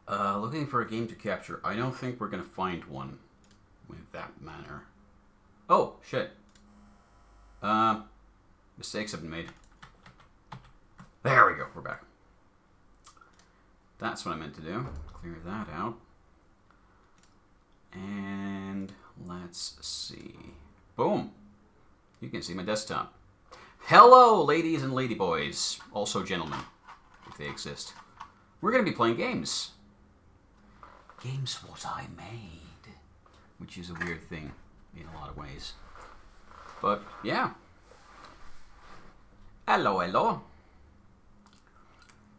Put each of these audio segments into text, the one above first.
Looking for a game to capture. I don't think we're going to find one with that manner. Oh, shit. Mistakes have been made. There we go. We're back. That's what I meant to do. Clear that out. And let's see. Boom. You can see my desktop. Hello, ladies and ladyboys. Also gentlemen, if they exist. We're going to be playing games. Games what I made. Which is a weird thing in a lot of ways. But, yeah. Hello, hello.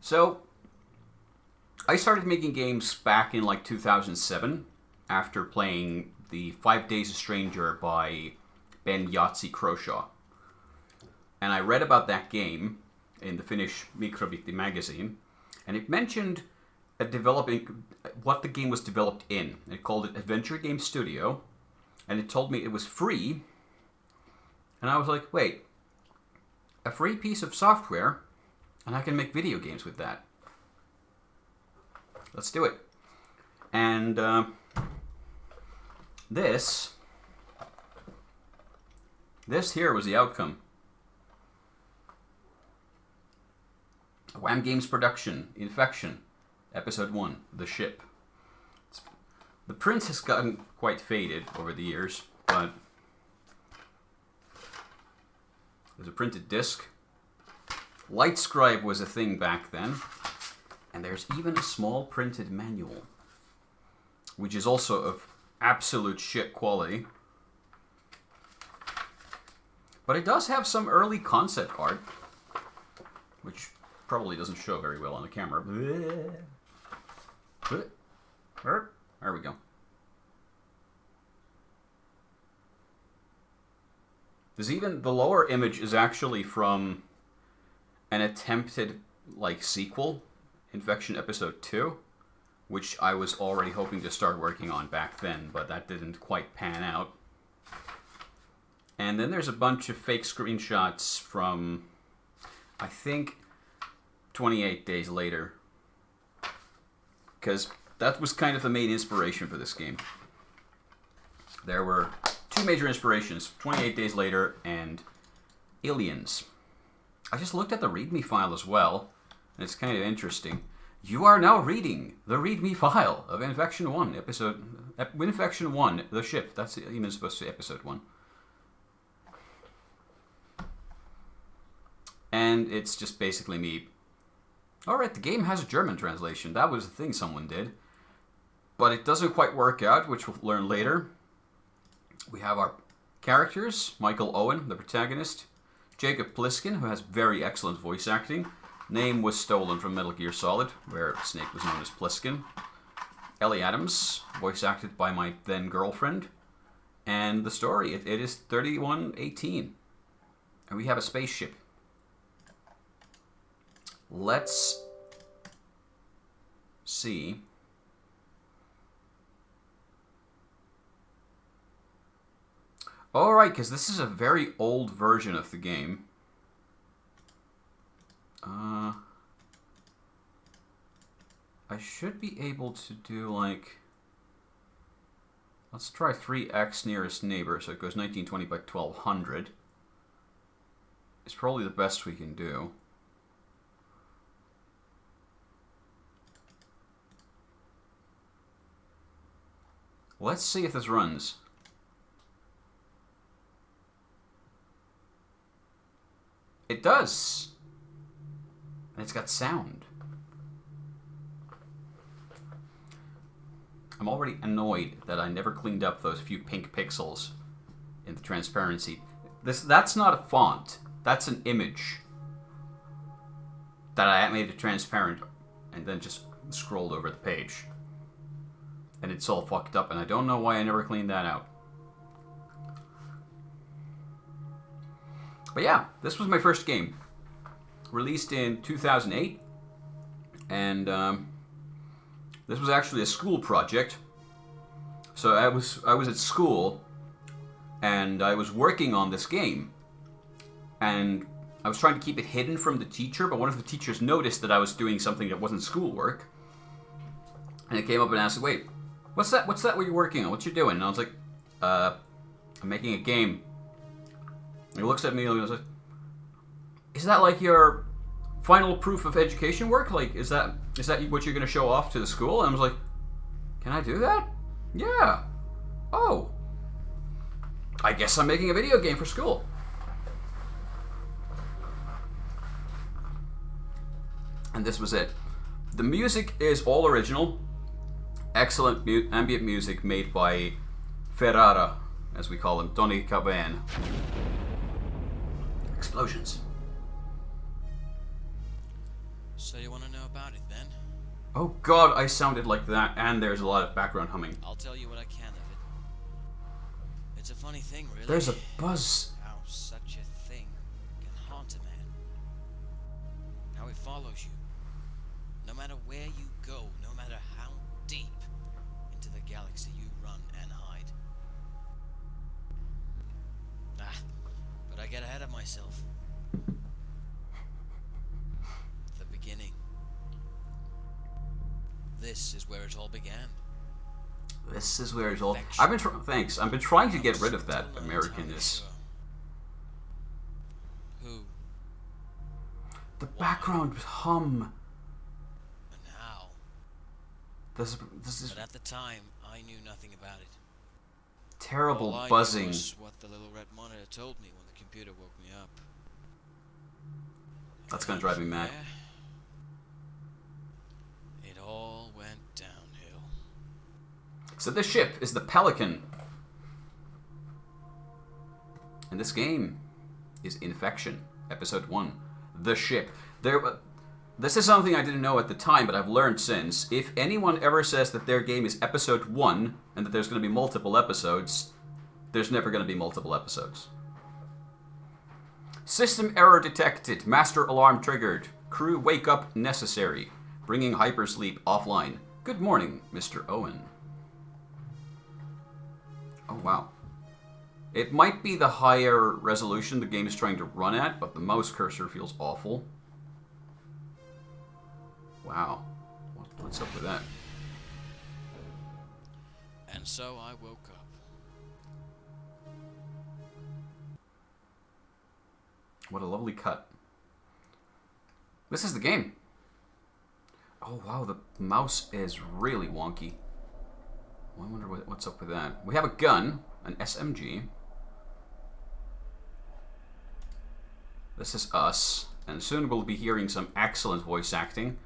So, I started making games back in like 2007 after playing the 5 Days a Stranger by Ben Yahtzee Croshaw. And I read about that game in the Finnish Mikrobitti magazine, and it mentioned what the game was developed in. It called it Adventure Game Studio, and it told me it was free. And I was like, wait, a free piece of software, and I can make video games with that. Let's do it. And this here was the outcome. Wham Games production, Infection, Episode 1, The Ship. The print has gotten quite faded over the years, but there's a printed disc. LightScribe was a thing back then, and there's even a small printed manual, which is also of absolute shit quality. But it does have some early concept art, which probably doesn't show very well on the camera. There we go. There's even, the lower image is actually from an attempted, like, sequel, Infection Episode 2, which I was already hoping to start working on back then, but that didn't quite pan out. And then there's a bunch of fake screenshots from, I think, 28 Days Later, because that was kind of the main inspiration for this game. There were two major inspirations, 28 Days Later and Aliens. I just looked at the README file as well, and it's kind of interesting. You are now reading the README file of Infection 1, Infection 1, The Ship. That's even supposed to be Episode 1. And it's just basically me. Alright, the game has a German translation. That was the thing someone did. But it doesn't quite work out, which we'll learn later. We have our characters. Michael Owen, the protagonist. Jacob Pliskin, who has very excellent voice acting. Name was stolen from Metal Gear Solid, where Snake was known as Pliskin. Ellie Adams, voice acted by my then girlfriend. And the story, it is 3118. And we have a spaceship. Let's see. Alright, because this is a very old version of the game. I should be able to do, like... Let's try 3x nearest neighbor, so it goes 1920 by 1200. It's probably the best we can do. Let's see if this runs. It does. And it's got sound. I'm already annoyed that I never cleaned up those few pink pixels in the transparency. That's not a font. That's an image that I made it transparent and then just scrolled over the page. And it's all fucked up, and I don't know why I never cleaned that out. But yeah, this was my first game. Released in 2008. And this was actually a school project. So I was at school, and I was working on this game. And I was trying to keep it hidden from the teacher, but one of the teachers noticed that I was doing something that wasn't schoolwork. And it came up and asked, wait, what's that what you're working on? What you doing? And I was like, I'm making a game. And he looks at me and he's like, is that like your final proof of education work? Like, is that what you're going to show off to the school? And I was like, can I do that? Yeah. Oh. I guess I'm making a video game for school. And this was it. The music is all original. Excellent ambient music made by Ferrara, as we call him, Tony Caban. Explosions. So you want to know about it then? Oh god, I sounded like that, and there's a lot of background humming. I'll tell you what I can of it. It's a funny thing, really. There's a buzz. How such a thing can haunt a man. How it follows you. No matter where you go, no matter how deep into the galaxy you run and hide. But I get ahead of myself. The beginning. This is where it all began. This is where it all... I've been thanks. I've been trying to get rid of that Americanness. Who? The background hum. And how? This is But at the time, I knew nothing about it. terrible All I buzzing. knew was what the little red monitor told me when the computer woke me up. That's gonna drive me mad. It all went downhill. So this ship is the Pelican. And this game is Infection, Episode 1. The ship. This is something I didn't know at the time, but I've learned since. If anyone ever says that their game is Episode 1, and that there's going to be multiple episodes, there's never going to be multiple episodes. System error detected. Master alarm triggered. Crew wake up necessary. Bringing hypersleep offline. Good morning, Mr. Owen. Oh, wow. It might be the higher resolution the game is trying to run at, but the mouse cursor feels awful. Wow. What's up with that? And so I woke up. What a lovely cut. This is the game. Oh, wow, the mouse is really wonky. I wonder what's up with that. We have a gun, an SMG. This is us, and soon we'll be hearing some excellent voice acting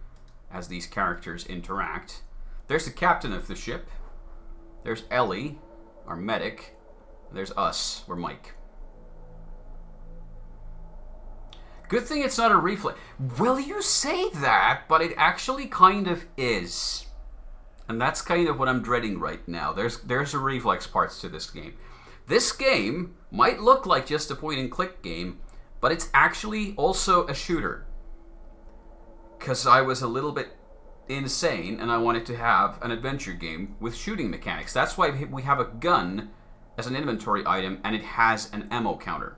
as these characters interact. There's the captain of the ship. There's Ellie, our medic. There's us, we're Mike. Good thing it's not a reflex. Well, you say that, but it actually kind of is. And that's kind of what I'm dreading right now. There's a reflex parts to this game. This game might look like just a point-and-click game, but it's actually also a shooter. Because I was a little bit insane, and I wanted to have an adventure game with shooting mechanics. That's why we have a gun as an inventory item, and it has an ammo counter.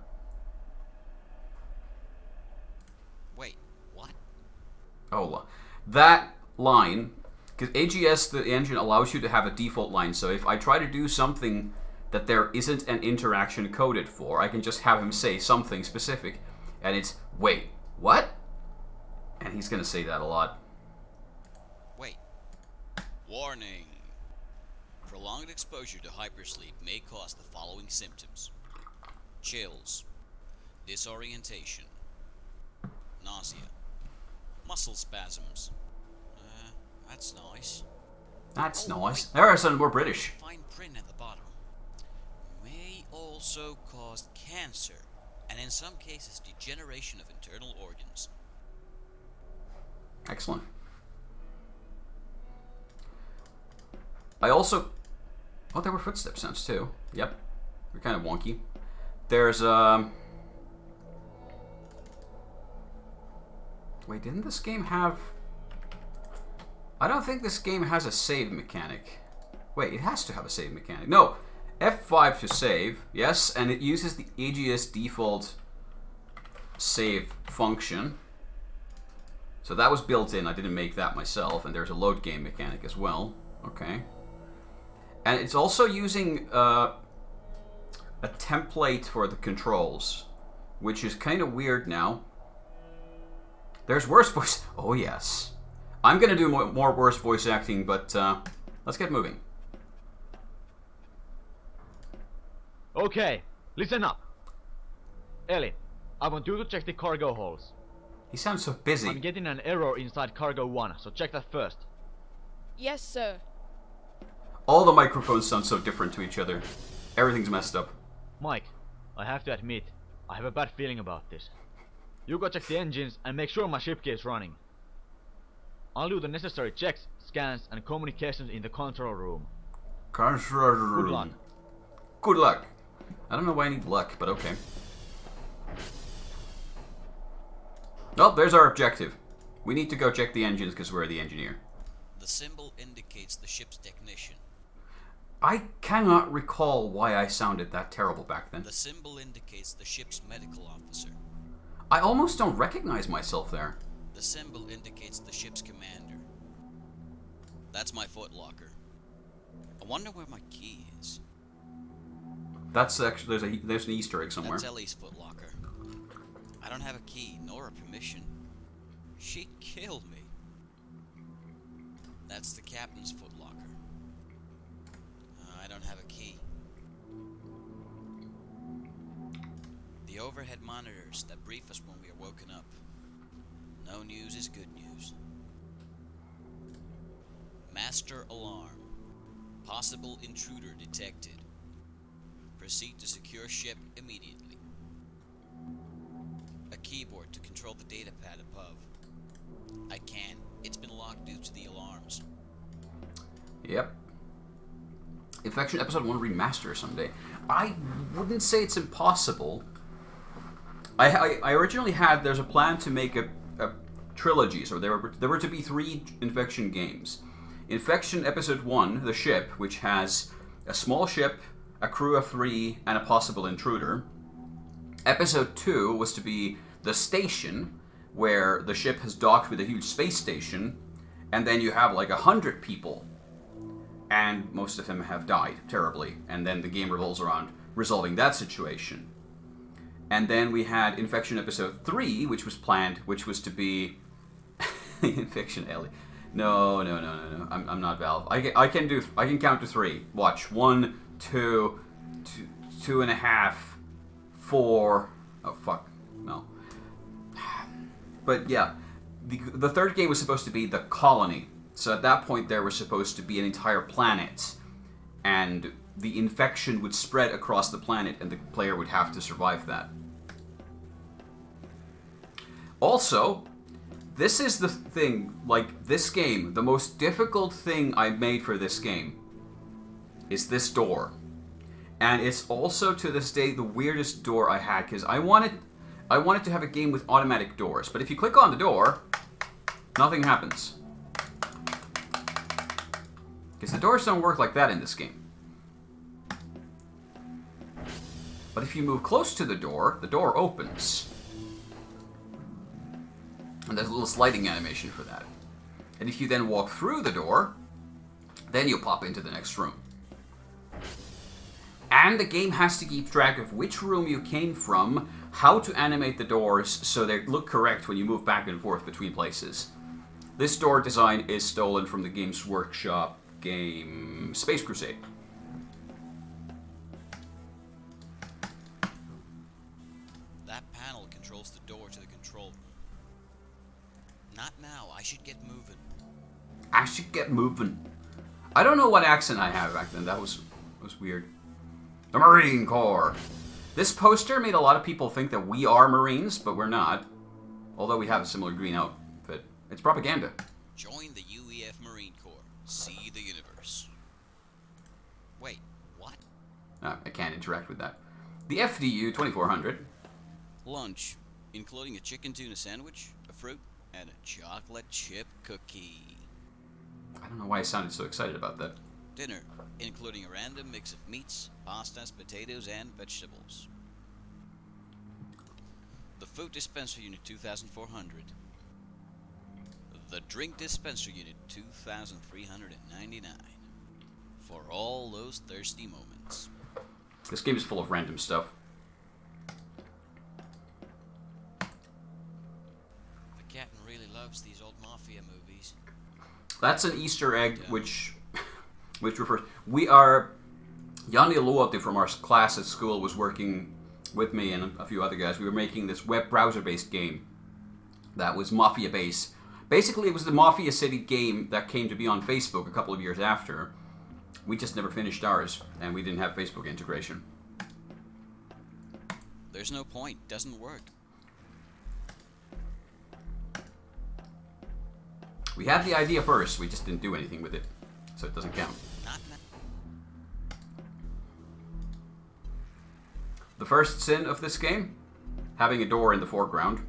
Wait, what? Oh, that line, because AGS, the engine, allows you to have a default line, so if I try to do something that there isn't an interaction coded for, I can just have him say something specific, and it's, wait, what? And he's going to say that a lot. Wait. Warning. Prolonged exposure to hypersleep may cause the following symptoms. Chills. Disorientation. Nausea. Muscle spasms. That's nice. That's nice. There are some more British. Fine print at the bottom. May also cause cancer, and in some cases degeneration of internal organs. Excellent. I also... Oh, there were footstep sounds too. Yep. They're kind of wonky. There's, Wait, didn't this game have... I don't think this game has a save mechanic. Wait, it has to have a save mechanic. No, F5 to save, yes, and it uses the AGS default save function. So that was built in. I didn't make that myself. And there's a load game mechanic as well. Okay. And it's also using a template for the controls, which is kind of weird now. There's worse voice. Oh, yes. I'm going to do more worse voice acting, but let's get moving. Okay, listen up. Ellie, I want you to check the cargo holds. He sounds so busy. I'm getting an error inside cargo 1, so check that first. Yes, sir. All the microphones sound so different to each other. Everything's messed up. Mike, I have to admit, I have a bad feeling about this. You go check the engines and make sure my ship keeps running. I'll do the necessary checks, scans, and communications in the control room. Good luck. Good luck. I don't know why I need luck, but okay. Oh, there's our objective. We need to go check the engines because we're the engineer. The symbol indicates the ship's technician. I cannot recall why I sounded that terrible back then. The symbol indicates the ship's medical officer. I almost don't recognize myself there. The symbol indicates the ship's commander. That's my footlocker. I wonder where my key is. That's actually there's an Easter egg somewhere. That's Ellie's footlocker. I don't have a key nor a permission. She'd kill me. That's the captain's footlocker. I don't have a key. The overhead monitors that brief us when we are woken up. No news is good news. Master alarm. Possible intruder detected. Proceed to secure ship immediately. A keyboard to control the datapad above. I can't. It's been locked due to the alarms. Yep. Infection Episode 1 remaster someday. I wouldn't say it's impossible. I originally had, there's a plan to make a trilogy, so there were to be 3 Infection games. Infection Episode 1, the ship, which has a small ship, a crew of 3, and a possible intruder. Episode 2 was to be the station, where the ship has docked with a huge space station, and then you have like 100 people, and most of them have died terribly, and then the game revolves around resolving that situation. And then we had Infection Episode 3, which was planned, which was to be Infection Ellie. No. I'm not Valve. I can count to 3. Watch. 1, 2, 2.5, 4. Oh fuck. No. But yeah, the third game was supposed to be the colony. So at that point there was supposed to be an entire planet, and the infection would spread across the planet, and the player would have to survive that. Also, this is the thing, like, this game, the most difficult thing I made for this game is this door. And it's also, to this day, the weirdest door I had, because I wanted to have a game with automatic doors. But if you click on the door, nothing happens. Because the doors don't work like that in this game. But if you move close to the door opens. And there's a little sliding animation for that. And if you then walk through the door, then you'll pop into the next room. And the game has to keep track of which room you came from, how to animate the doors so they look correct when you move back and forth between places. This door design is stolen from the Games Workshop game Space Crusade. That panel controls the door to the control room. Not now. I should get moving. I should get moving. I don't know what accent I had back then. That was weird. The Marine Corps. This poster made a lot of people think that we are Marines, but we're not. Although we have a similar green outfit. It's propaganda. Join the UEF Marine Corps. See the universe. Wait, what? I can't interact with that. The FDU 2400. Lunch, including a chicken tuna sandwich, a fruit, and a chocolate chip cookie. I don't know why I sounded so excited about that. Dinner, including a random mix of meats, pastas, potatoes, and vegetables. The food dispenser unit 2400. The drink dispenser unit 2399. For all those thirsty moments. This game is full of random stuff. The captain really loves these old mafia movies. That's an Easter egg, which refers. We are. Jani Luoti from our class at school was working with me and a few other guys. We were making this web browser-based game that was Mafia-based. Basically, it was the Mafia City game that came to be on Facebook a couple of years after. We just never finished ours, and we didn't have Facebook integration. There's no point. Doesn't work. We had the idea first, we just didn't do anything with it, so it doesn't count. Not now. The first sin of this game? Having a door in the foreground.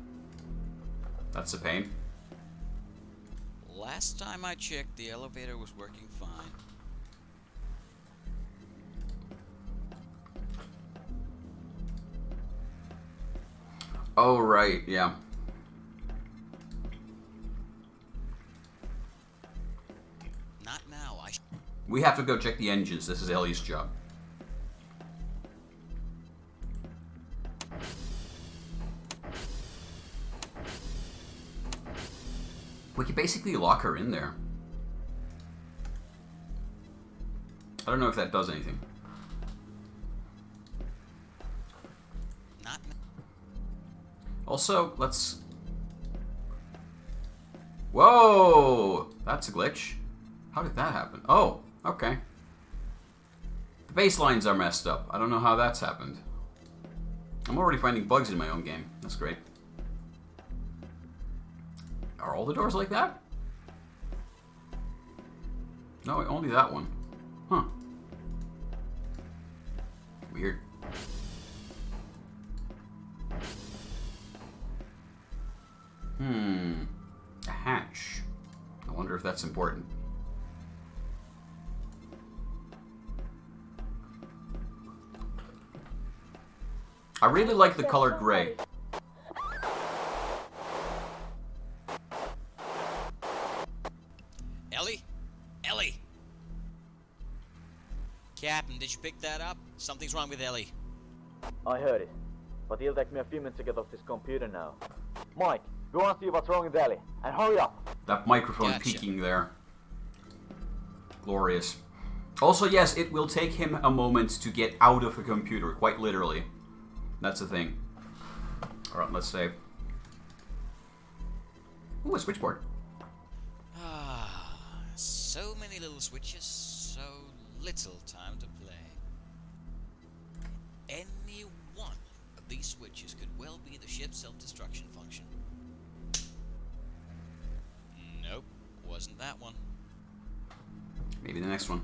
That's a pain. Last time I checked, the elevator was working fine. Oh, right, yeah. Not now. We have to go check the engines. This is Ellie's job. We could basically lock her in there. I don't know if that does anything. Not now. Also, let's... Whoa! That's a glitch. How did that happen? Oh, okay. The baselines are messed up. I don't know how that's happened. I'm already finding bugs in my own game. That's great. Are all the doors like that? No, only that one. Huh. Weird. A hatch. I wonder if that's important. I really like the color gray. Ellie? Ellie! Captain, did you pick that up? Something's wrong with Ellie. I heard it, but it'll take me a few minutes to get off this computer now. Mike, go and see what's wrong with Ellie, and hurry up! That microphone Gotcha. peeking there. Glorious. Also, yes, it will take him a moment to get out of a computer, quite literally. That's the thing. Alright, let's save. Ooh, a switchboard. Ah, so many little switches, so little time to play. Any one of these switches could well be the ship's self-destruction function. Nope, wasn't that one. Maybe the next one.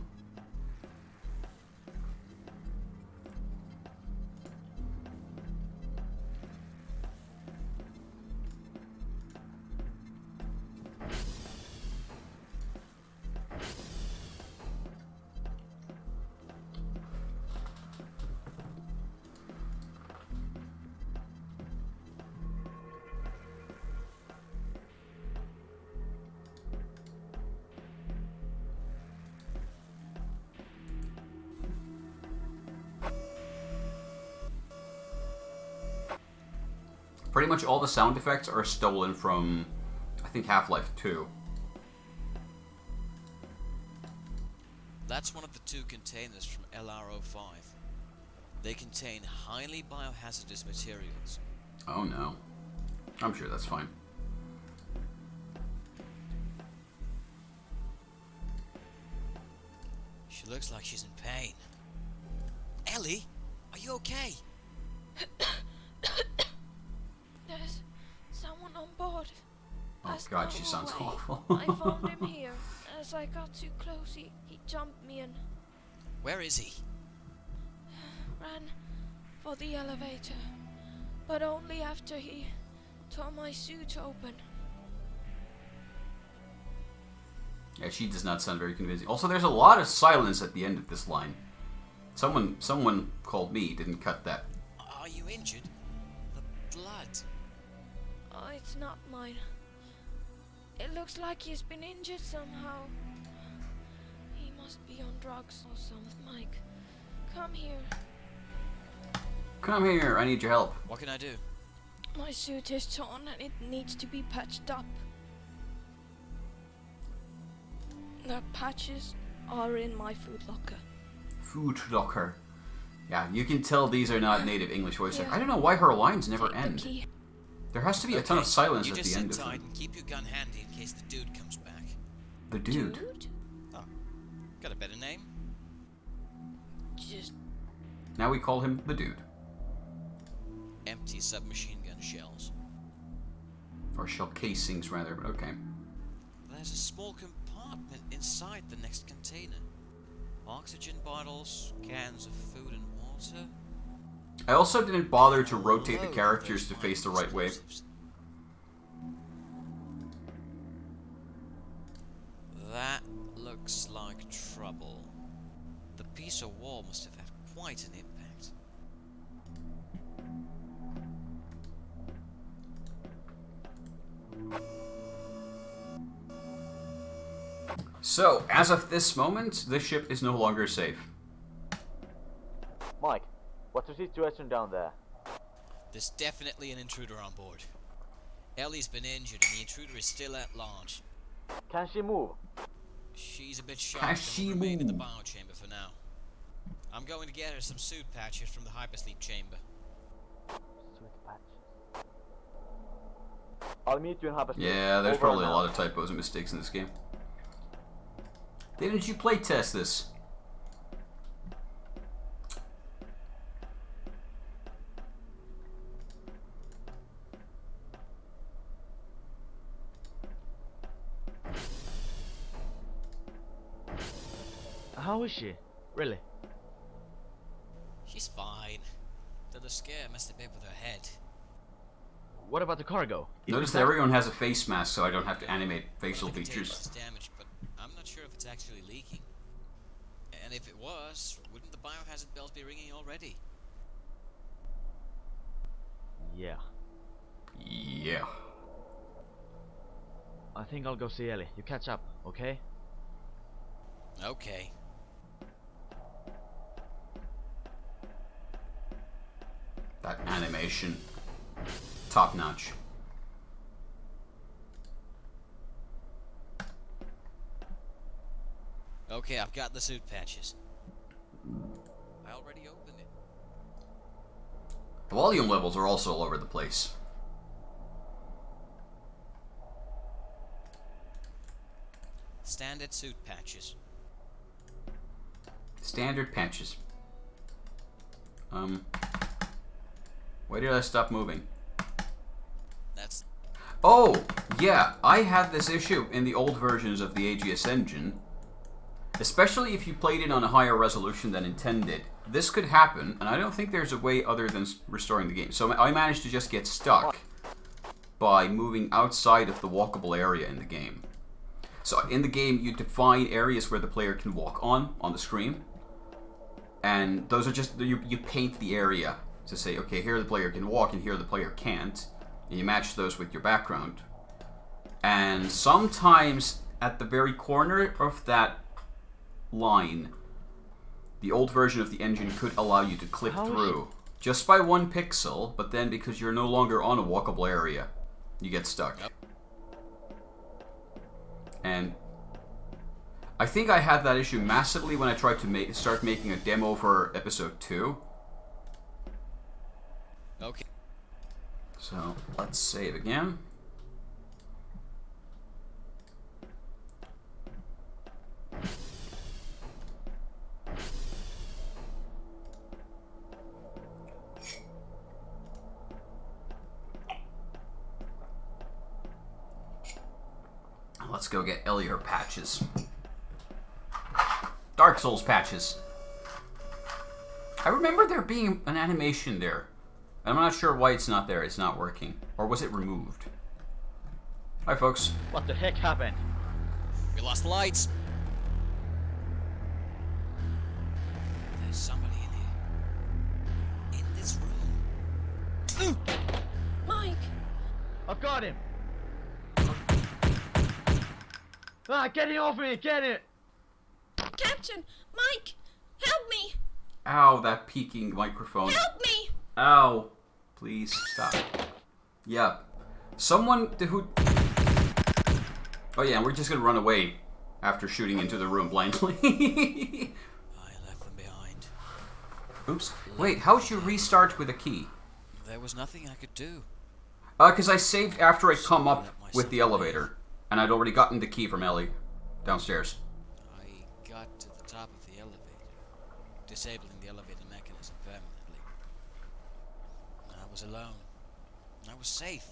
Pretty much all the sound effects are stolen from, I think, Half-Life 2. That's one of the two containers from LRO-5. They contain highly biohazardous materials. Oh no. I'm sure that's fine. She looks like she's in pain. Ellie, are you okay? There's someone on board. Oh Last god, night she sounds away, awful. I found him here. As I got too close, he jumped me and Where is he? ran for the elevator. But only after he tore my suit open. Yeah, she does not sound very convincing. Also, there's a lot of silence at the end of this line. Someone called me, didn't cut that. Are you injured? The blood. Oh, it's not mine. It looks like he's been injured somehow. He must be on drugs or something. Mike, come here. Come here, I need your help. What can I do? My suit is torn and it needs to be patched up. The patches are in my food locker. Food locker. Yeah, you can tell these are not native English voices. Yeah. I don't know why her lines never Take the end. key. There has to be a ton of silence you at just the end sit of tight them. and keep your gun handy in case the dude comes back. The dude. Oh, got a better name? Just Now we call him the dude. Empty submachine gun shells. Or shell casings, rather, but okay. There's a small compartment inside the next container. Oxygen bottles, cans of food and water. I also didn't bother to A rotate the load characters of to those face the right way. explosives. That looks like trouble. The piece of wall must have had quite an impact. So, as of this moment, the ship is no longer safe. Mike, what's the situation down there? There's definitely an intruder on board. Ellie's been injured and the intruder is still at large. Can she move? She's a bit shocked Can and she will remain in the move? biochamber for now. I'm going to get her some suit patches from the hypersleep chamber. Sweet patch. I'll meet you in Hyperspace. Yeah, there's Over probably a and lot out. of typos and mistakes in this game. Didn't you playtest this? How is she? Really? She's fine. Though the scare messed a bit with her head. What about the cargo? Notice that everyone has a face mask, so I don't have to animate facial One of the containers features. is damaged, but I'm not sure if it's actually leaking. And if it was, wouldn't the biohazard bells be ringing already? Yeah. Yeah. I think I'll go see Ellie. You catch up, okay? Okay. That animation. Top notch. Okay, I've got the suit patches. I already opened it. The volume levels are also all over the place. Standard suit patches. Standard patches. Why did I stop moving? That's... Oh, yeah, I had this issue in the old versions of the AGS engine. Especially if you played it on a higher resolution than intended. This could happen, and I don't think there's a way other than restoring the game. So I managed to just get stuck by moving outside of the walkable area in the game. So in the game, you define areas where the player can walk on the screen. And those are just, you paint the area to say, okay, here the player can walk and here the player can't. And you match those with your background. And sometimes at the very corner of that line, the old version of the engine could allow you to clip How is through just by 1 pixel, but then because you're no longer on a walkable area, you get stuck. Yep. And I think I had that issue massively when I tried to start making a demo for episode 2. Okay. So let's save again. Let's go get Ellie her patches. Dark Souls patches. I remember there being an animation there. I'm not sure why it's not there. It's not working. Or was it removed? Hi, folks. What the heck happened? We lost lights. There's somebody in here. In this room. Mike! I've got him! Ah, get it off me! Get it! Captain! Mike! Help me! Ow, that peaking microphone. Help me! Ow. Please stop. Yeah. Someone who... Oh yeah, we're just gonna run away after shooting into the room blindly. I left them behind. Oops. Wait, how'd you restart with a key? There was nothing I could do. Because I saved after I come up with the elevator. And I'd already gotten the key from Ellie downstairs. I got to the top of the elevator, disabling the elevator mechanism permanently. I was alone. I was safe.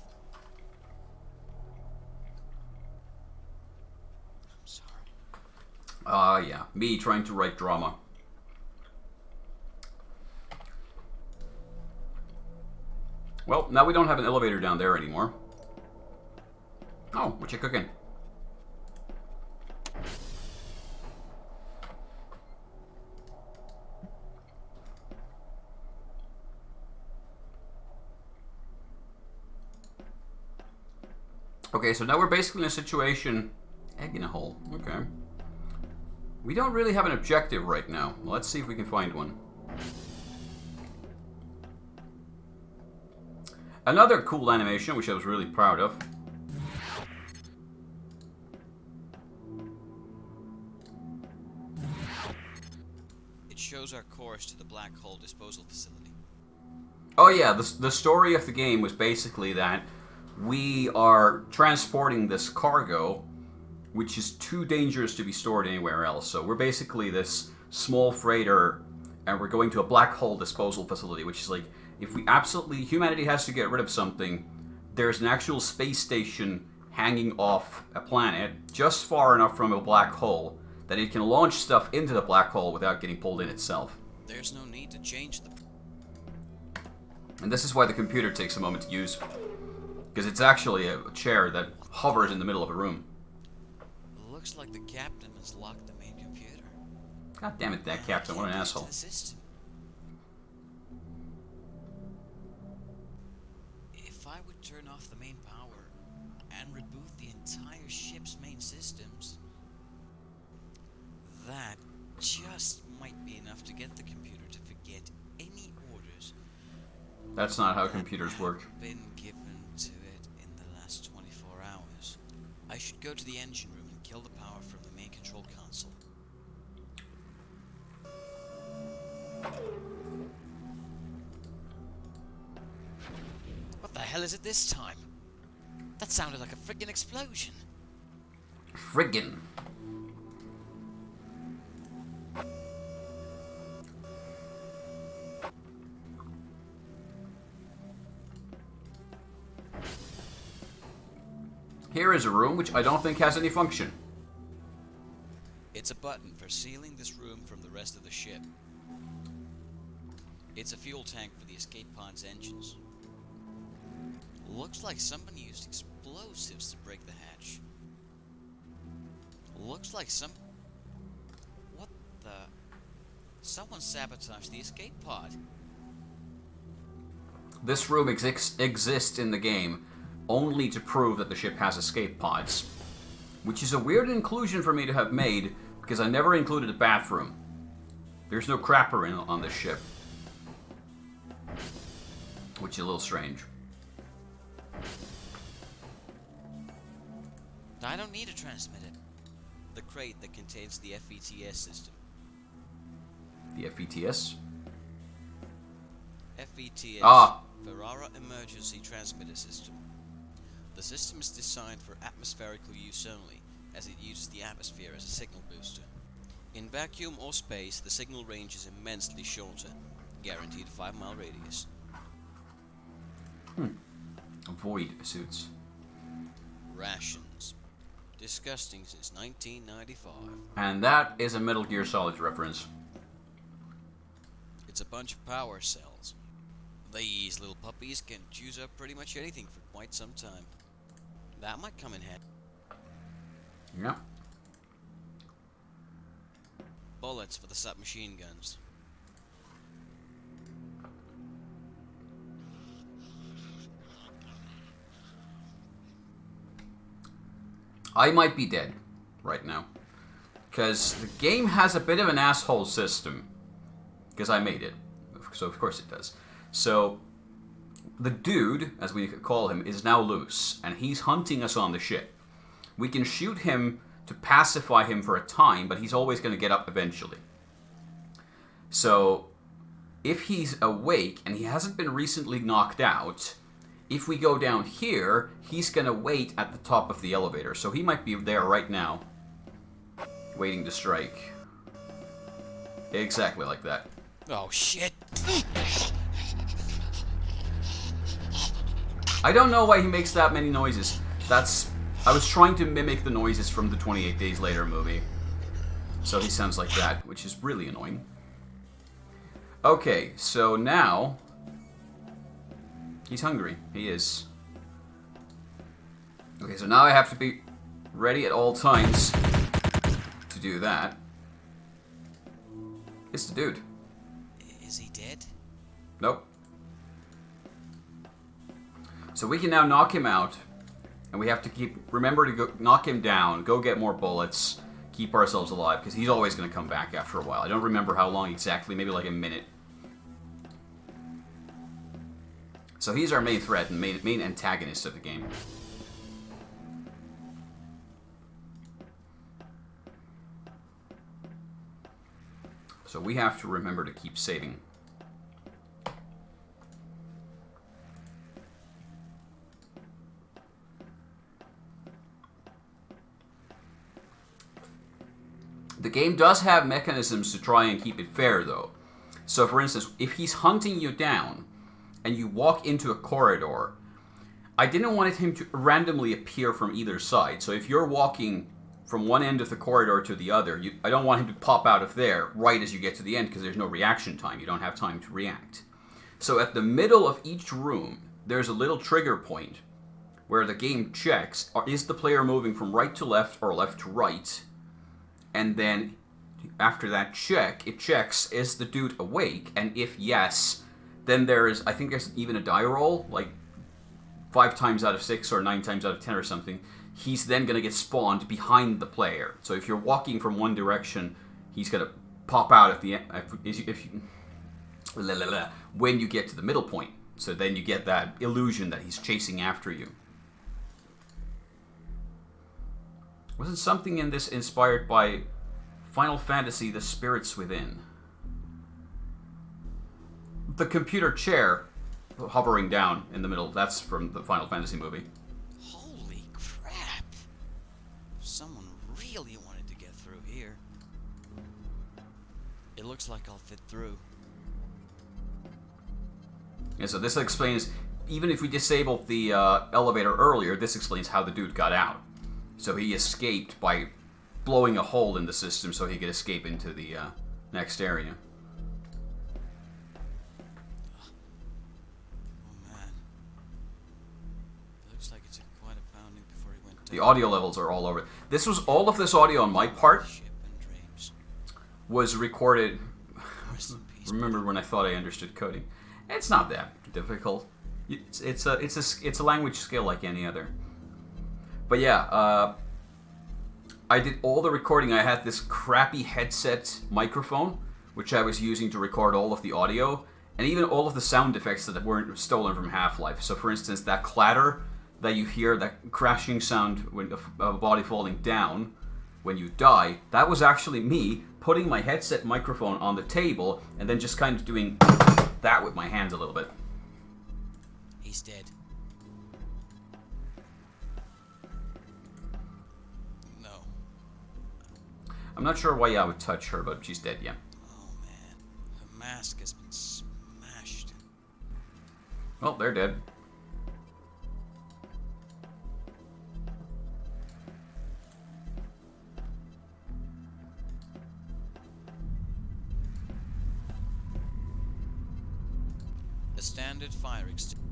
I'm sorry. Yeah. Me trying to write drama. Well, now we don't have an elevator down there anymore. Oh, what you cooking? Okay, so now we're basically in a situation... Egg in a hole. Okay. We don't really have an objective right now. Let's see if we can find one. Another cool animation, which I was really proud of. It shows our course to the black hole disposal facility. Oh yeah, the story of the game was basically that we are transporting this cargo, which is too dangerous to be stored anywhere else. So we're basically this small freighter, and we're going to a black hole disposal facility, which is like, if we absolutely, humanity has to get rid of something, there's an actual space station hanging off a planet just far enough from a black hole that it can launch stuff into the black hole without getting pulled in itself. There's no need to change the... And this is why the computer takes a moment to use. Because it's actually a chair that hovers in the middle of a room. Looks like the captain has locked the main computer. God damn it, that captain, what an asshole. The system. If I would turn off the main power and reboot the entire ship's main systems, that just might be enough to get the computer to forget any orders That's not how computers that work. have been given to it in the last 24 hours. I should go to the engine room and kill the power from the main control console. What the hell is it this time? That sounded like a friggin' explosion. Friggin'. Here is a room which I don't think has any function. It's a button for sealing this room from the rest of the ship. It's a fuel tank for the escape pod's engines. Looks like somebody used explosives to break the hatch. Looks like What the... Someone sabotaged the escape pod. This room exists in the game only to prove that the ship has escape pods. Which is a weird inclusion for me to have made, because I never included a bathroom. There's no crapper on this ship. Which is a little strange. I don't need to transmit it. The crate that contains the FETS system. The FETS? FETS, Ah. Ferrara Emergency Transmitter System. The system is designed for atmospherical use only, as it uses the atmosphere as a signal booster. In vacuum or space, the signal range is immensely shorter, guaranteed a 5-mile radius. Void suits. Rations. Disgusting since 1995. And that is a Metal Gear Solid reference. It's a bunch of power cells. These little puppies can choose up pretty much anything for quite some time. That might come in handy. Yeah. Bullets for the submachine guns. I might be dead right now. Because the game has a bit of an asshole system. Because I made it. So of course it does. So, the dude, as we call him, is now loose. And he's hunting us on the ship. We can shoot him to pacify him for a time, but he's always going to get up eventually. So, if he's awake and he hasn't been recently knocked out, if we go down here, he's going to wait at the top of the elevator. So he might be there right now, waiting to strike. Exactly like that. Oh, shit. I don't know why he makes that many noises. I was trying to mimic the noises from the 28 Days Later movie. So he sounds like that, which is really annoying. Okay, so now... he's hungry. He is. Okay, so now I have to be ready at all times to do that. It's the dude. Is he dead? Nope. So we can now knock him out, and we have to remember to go knock him down, go get more bullets, keep ourselves alive, because he's always going to come back after a while. I don't remember how long exactly, maybe like a minute. So he's our main threat and main antagonist of the game. So we have to remember to keep saving. The game does have mechanisms to try and keep it fair, though. So, for instance, if he's hunting you down and you walk into a corridor, I didn't want him to randomly appear from either side. So if you're walking from one end of the corridor to the other, I don't want him to pop out of there right as you get to the end because there's no reaction time. You don't have time to react. So at the middle of each room, there's a little trigger point where the game checks, is the player moving from right to left or left to right? And then after that check, it checks, is the dude awake? And if yes, then there's, I think there's even a die roll, like 5 times out of 6 or 9 times out of 10 or something. He's then going to get spawned behind the player. So if you're walking from one direction, he's going to pop out at the end, when you get to the middle point. So then you get that illusion that he's chasing after you. Wasn't something in this inspired by Final Fantasy: The Spirits Within? The computer chair hovering down in the middle, that's from the Final Fantasy movie. Holy crap. Someone really wanted to get through here. It looks like I'll fit through. Yeah, so this explains, even if we disabled the elevator earlier, this explains how the dude got out. So he escaped by blowing a hole in the system so he could escape into the next area. Oh man. It looks like it took quite a pounding before he went down. The audio levels are all over. This was all of this audio on my part Ship and dreams. was recorded. Rest in peace. Remember when I thought I understood coding? It's not that difficult. It's a language skill like any other. But yeah, I did all the recording. I had this crappy headset microphone, which I was using to record all of the audio, and even all of the sound effects that weren't stolen from Half-Life. So for instance, that clatter that you hear, that crashing sound when of a body falling down when you die, that was actually me putting my headset microphone on the table and then just kind of doing that with my hands a little bit. He's dead. No. I'm not sure why I would touch her, but she's dead, yeah. Oh man. Her mask has been smashed. Well, they're dead. A standard fire extinguisher.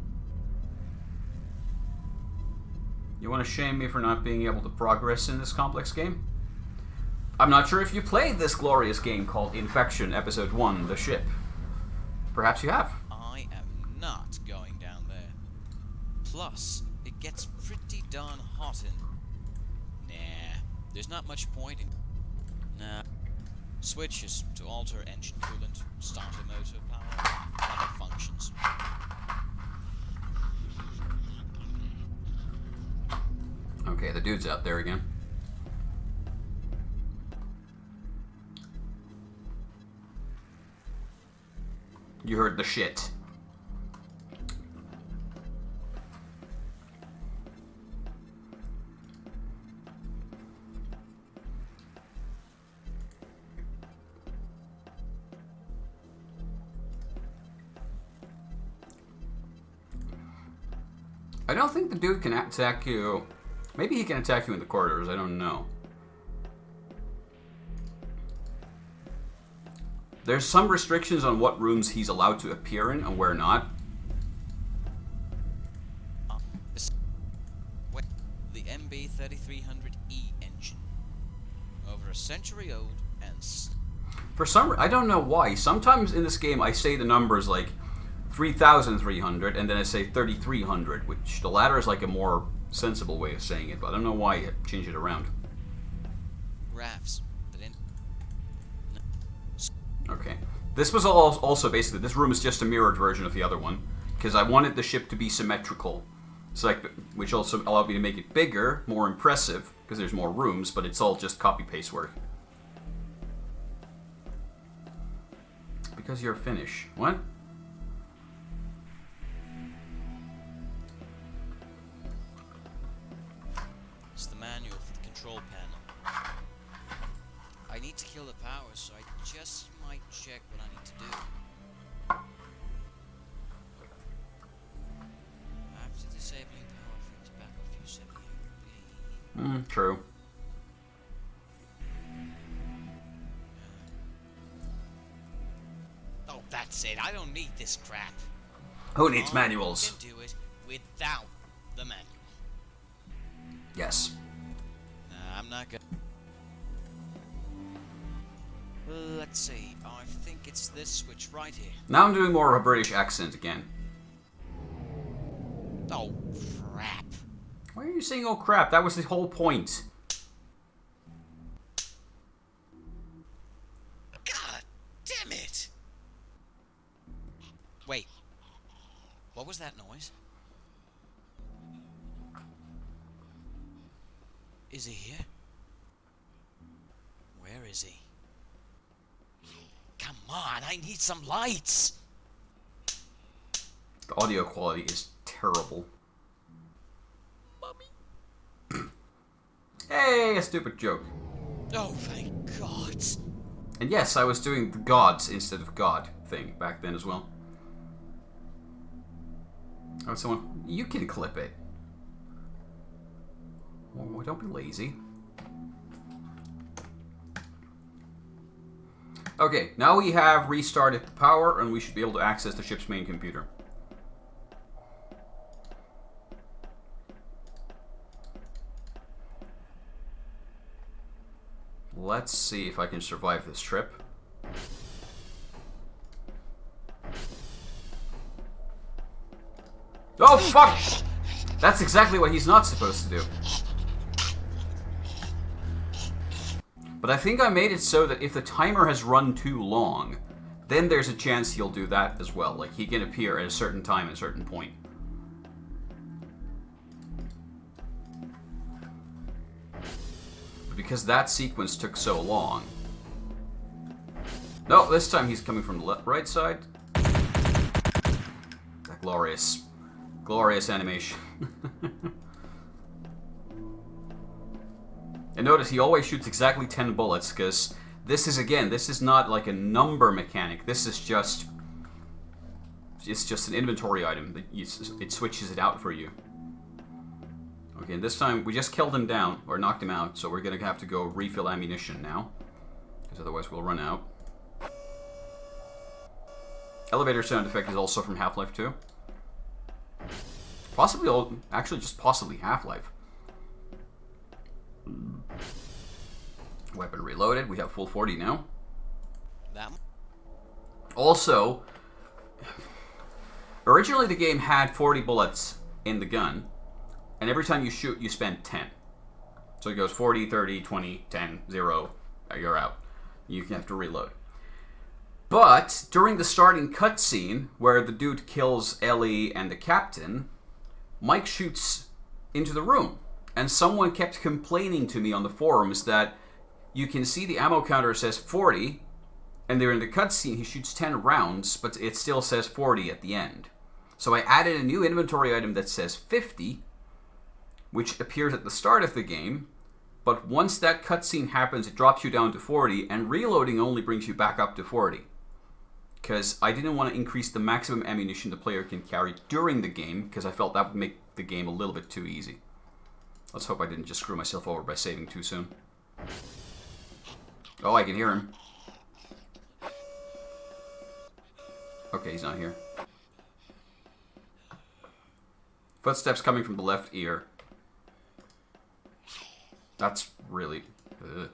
You want to shame me for not being able to progress in this complex game? I'm not sure if you played this glorious game called Infection Episode 1, The Ship. Perhaps you have. I am not going down there. Plus, it gets pretty darn hot in... Nah. There's not much point in... Nah. Switches to alter engine coolant, starter motor power, other functions. Okay, the dude's out there again. You heard the shit. I don't think the dude can attack you. Maybe he can attack you in the corridors, I don't know. There's some restrictions on what rooms he's allowed to appear in and where not. The MB3300E engine. Over a century old and... For some, I don't know why. Sometimes in this game I say the numbers like 3,300 and then I say 3,300, which the latter is like a more sensible way of saying it, but I don't know why you change it around. Graphs. Okay. This was also basically, this room is just a mirrored version of the other one, because I wanted the ship to be symmetrical. It's like, which also allowed me to make it bigger, more impressive, because there's more rooms, but it's all just copy-paste work. Because you're Finnish. What? It's the manual for the control panel. I need to kill the power, so I just might check what I need to do. After disabling power feeds back off you, True. Oh, that's it. I don't need this crap. Who needs manuals? I can do it without the manual. Yes. Nah, I'm not gonna... Let's see. I think it's this switch right here. Now I'm doing more of a British accent again. Oh, crap. Why are you saying, oh crap? That was the whole point. God damn it! Wait. What was that noise? Is he here? Where is he? Come on, I need some lights! The audio quality is terrible. Mummy? Hey, a stupid joke. Oh, thank God. And yes, I was doing the gods instead of God thing back then as well. Oh, someone... You can clip it. Oh, don't be lazy. Okay, now we have restarted the power, and we should be able to access the ship's main computer. Let's see if I can survive this trip. Oh, fuck! That's exactly what he's not supposed to do. But I think I made it so that if the timer has run too long, then there's a chance he'll do that as well. Like, he can appear at a certain time at a certain point. But because that sequence took so long... No, this time he's coming from the right side. That glorious, glorious animation. And notice he always shoots exactly 10 bullets, because this is, again, this is not like a number mechanic. This is just... It's just an inventory item. That it switches it out for you. Okay, and this time we just killed him down, or knocked him out, so we're going to have to go refill ammunition now. Because otherwise we'll run out. Elevator sound effect is also from Half-Life 2. Possibly, actually just possibly Half-Life. Weapon reloaded. We have full 40 now. Also, originally the game had 40 bullets in the gun, and every time you shoot, you spend 10. So it goes 40, 30, 20, 10, 0. You're out. You have to reload. But during the starting cutscene, where the dude kills Ellie and the captain, Mike shoots into the room. And someone kept complaining to me on the forums that you can see the ammo counter says 40, and during the cutscene he shoots 10 rounds, but it still says 40 at the end. So I added a new inventory item that says 50, which appears at the start of the game, but once that cutscene happens, it drops you down to 40, and reloading only brings you back up to 40. Because I didn't want to increase the maximum ammunition the player can carry during the game, because I felt that would make the game a little bit too easy. Let's hope I didn't just screw myself over by saving too soon. Oh, I can hear him. Okay, he's not here. Footsteps coming from the left ear. That's really... Ugh.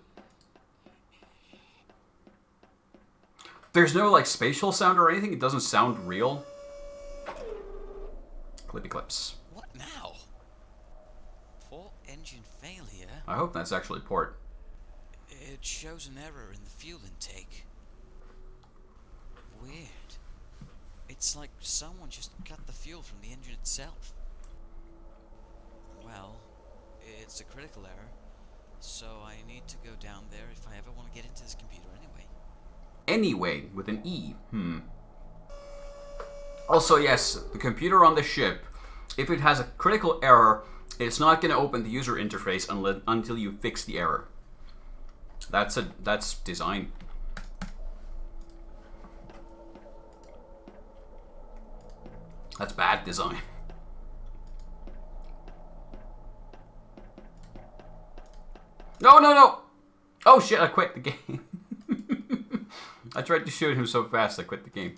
There's no, like, spatial sound or anything? It doesn't sound real? Clippy clips. What now? Port engine failure? I hope that's actually port. It shows an error in the fuel intake. Weird. It's like someone just cut the fuel from the engine itself. Well, it's a critical error, so I need to go down there if I ever want to get into this computer anyway. Anyway, with an E. Also, yes, the computer on the ship, if it has a critical error, it's not going to open the user interface until you fix the error. That's design. That's bad design. No, no, no! Oh shit, I quit the game. I tried to shoot him so fast, I quit the game.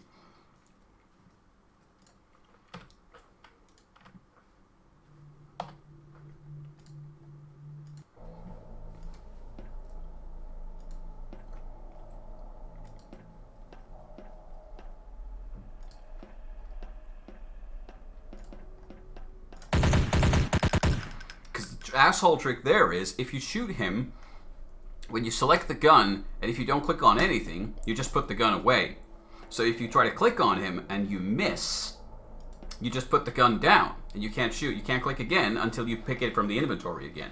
Because the asshole trick there is, if you shoot him, when you select the gun, and if you don't click on anything, you just put the gun away. So if you try to click on him and you miss, you just put the gun down, and you can't shoot. You can't click again until you pick it from the inventory again.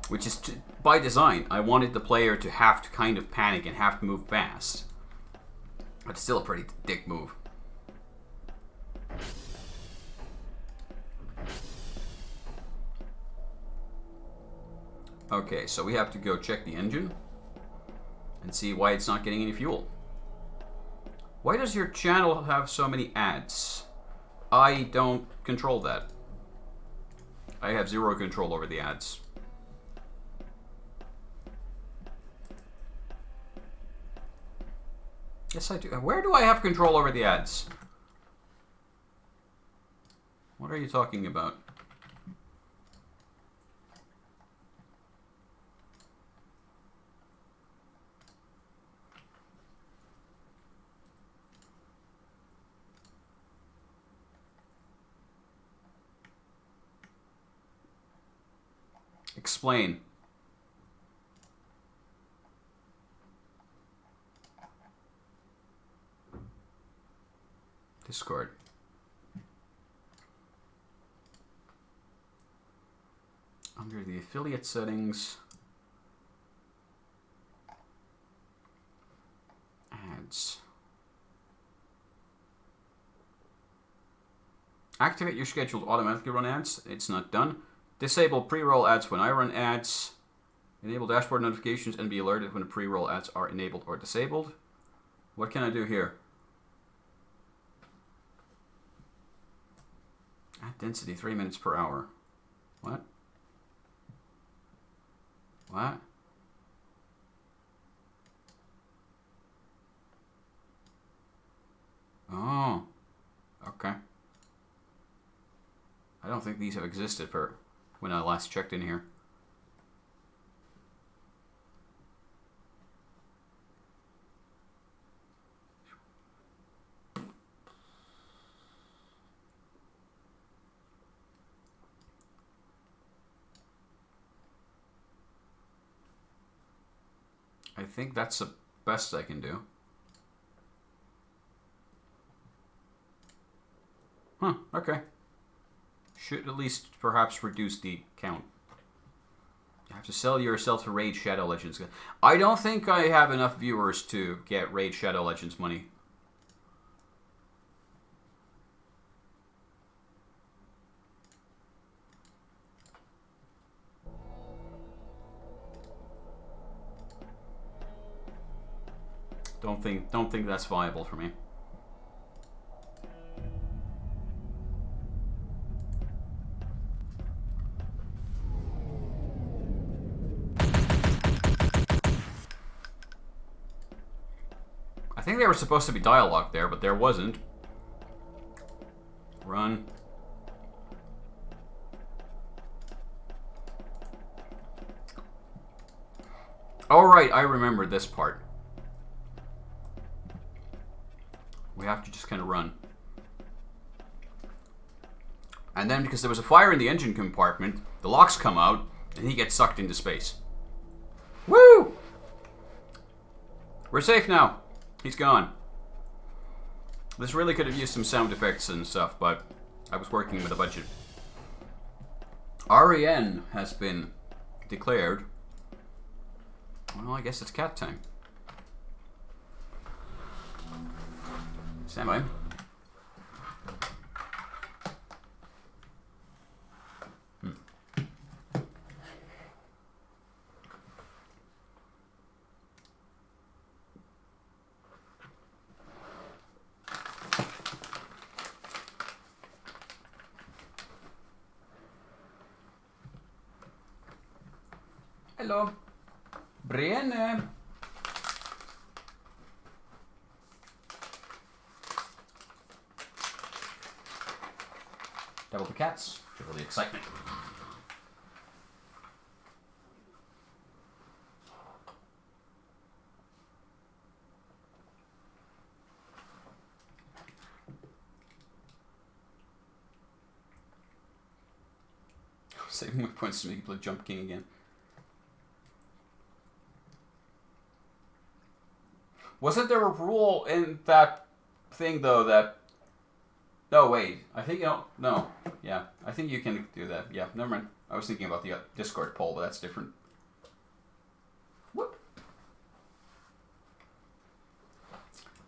Which is, by design, I wanted the player to have to kind of panic and have to move fast. But it's still a pretty dick move. Okay, so we have to go check the engine and see why it's not getting any fuel. Why does your channel have so many ads? I don't control that. I have zero control over the ads. Yes, I do. Where do I have control over the ads? What are you talking about? Explain. Discord. Under the affiliate settings, ads. Activate your schedule to automatically run ads. It's not done. Disable pre-roll ads when I run ads. Enable dashboard notifications and be alerted when the pre-roll ads are enabled or disabled. What can I do here? Ad density 3 minutes per hour. What? What? Oh. Okay. I don't think these have existed for when I last checked in here. I think that's the best I can do. Huh, okay. Should at least perhaps reduce the count. You have to sell yourself to Raid Shadow Legends. I don't think I have enough viewers to get Raid Shadow Legends money. Don't think that's viable for me. I think there was supposed to be dialogue there, but there wasn't. Run. All right, I remember this part. We have to just kind of run. And then because there was a fire in the engine compartment, the locks come out, and he gets sucked into space. Woo! We're safe now. He's gone. This really could have used some sound effects and stuff, but I was working with a budget. REN has been declared. Well, I guess it's cat time. Stand by. Hello. Brienne. Double the cats, triple the excitement. Saving my points to make you play Jump King again. Wasn't there a rule in that thing though that... No, wait. I think you don't... No. Yeah. I think you can do that. Yeah, never mind. I was thinking about the Discord poll, but that's different. Whoop.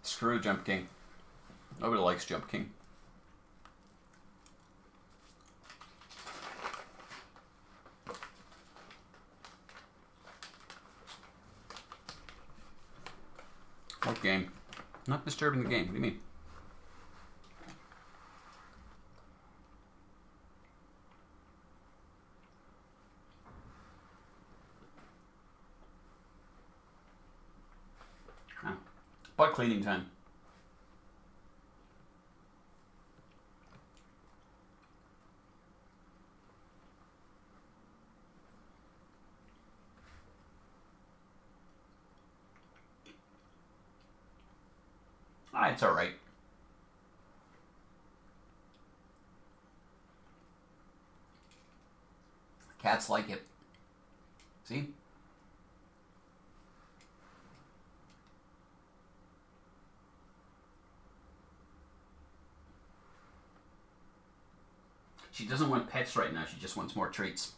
Screw Jump King. Nobody likes Jump King. What game? Not disturbing the game. What do you mean? Butt cleaning time. Ah, it's alright. Cats like it. See? She doesn't want pets right now, she just wants more treats.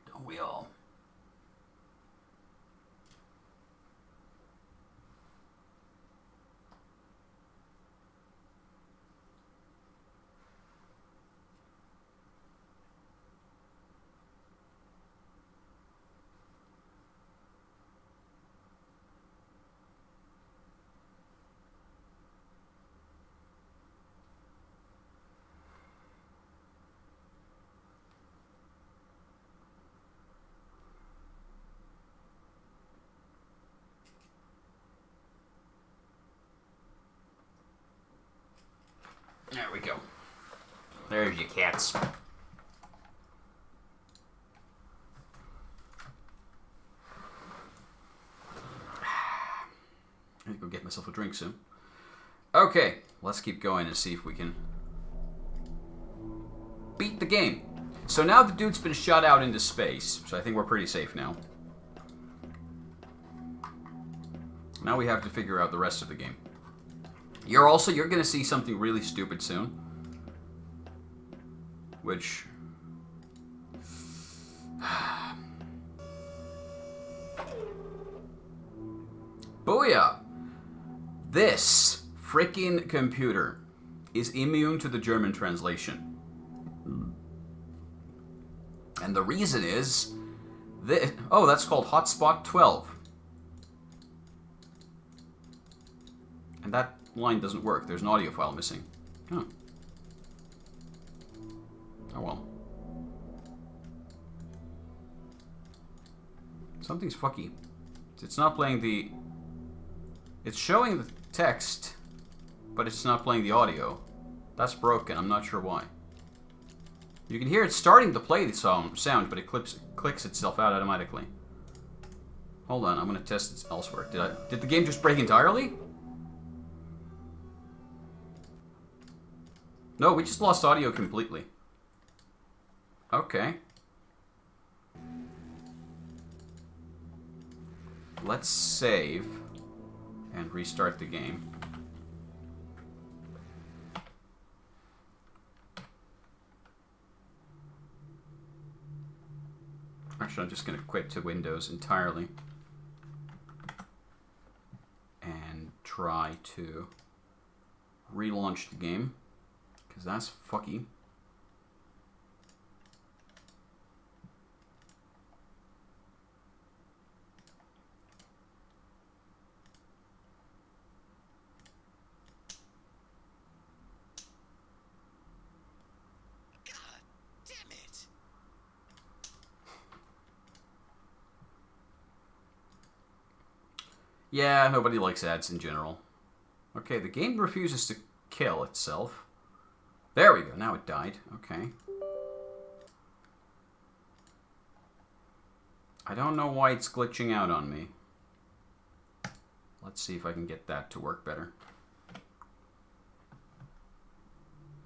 Don't we all? There we go. There's your cats. I need to go get myself a drink soon. Okay, let's keep going and see if we can beat the game. So now the dude's been shot out into space, so I think we're pretty safe now. Now we have to figure out the rest of the game. You're gonna see something really stupid soon. Which... Booyah! This freaking computer is immune to the German translation. And the reason is... oh, that's called Hotspot 12. And that line doesn't work. There's an audio file missing. Huh. Oh well. Something's fucky. It's not playing the... It's showing the text, but it's not playing the audio. That's broken. I'm not sure why. You can hear it starting to play the sound, but it clicks itself out automatically. Hold on, I'm going to test it elsewhere. Did the game just break entirely? No, we just lost audio completely. Okay. Let's save and restart the game. Actually, I'm just going to quit to Windows entirely and try to relaunch the game, because that's fucky. Yeah, nobody likes ads in general. Okay, the game refuses to kill itself. There we go, now it died. Okay. I don't know why it's glitching out on me. Let's see if I can get that to work better. It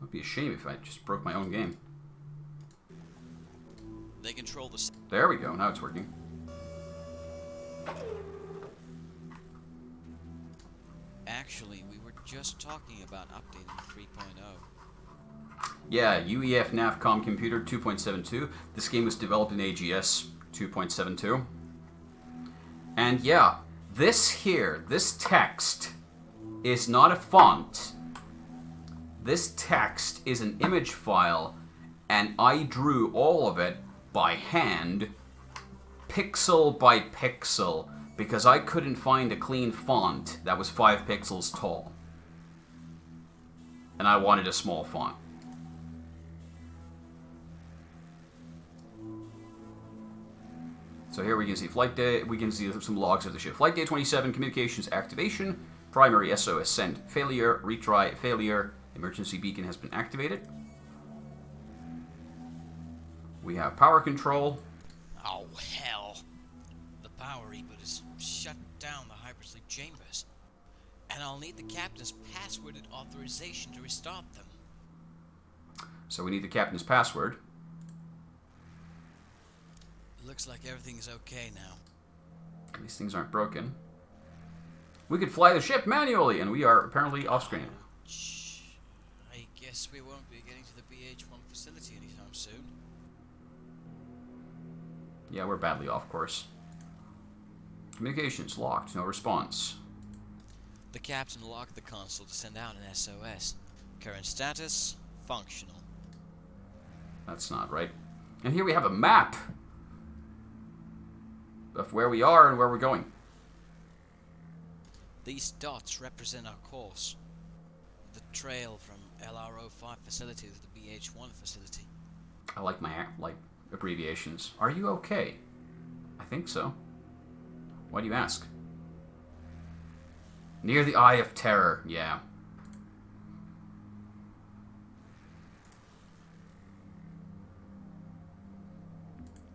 would be a shame if I just broke my own game. They control the... There we go, now it's working. Actually, we were just talking about updating 3.0. Yeah, UEF NAVCOM Computer 2.72. This game was developed in AGS 2.72. And yeah, this text is not a font. This text is an image file, and I drew all of it by hand, pixel by pixel, because I couldn't find a clean font that was 5 pixels tall. And I wanted a small font. So here we can see flight day, we can see some logs of the ship. Flight day 27, communications activation, primary SOS send, failure, retry, failure, emergency beacon has been activated. We have power control. Oh, hell. The power reboot has shut down the hypersleep chambers. And I'll need the captain's password and authorization to restart them. So we need the captain's password. Looks like everything's okay now. These things aren't broken. We could fly the ship manually, and we are apparently off-screen. I guess we won't be getting to the BH-1 facility anytime soon. Yeah, we're badly off course. Communications locked, no response. The captain locked the console to send out an SOS. Current status, functional. That's not right. And here we have a map of where we are and where we're going. These dots represent our course. The trail from LRO-5 facility to the BH-1 facility. I like my abbreviations. Are you okay? I think so. Why do you ask? Near the Eye of Terror, yeah.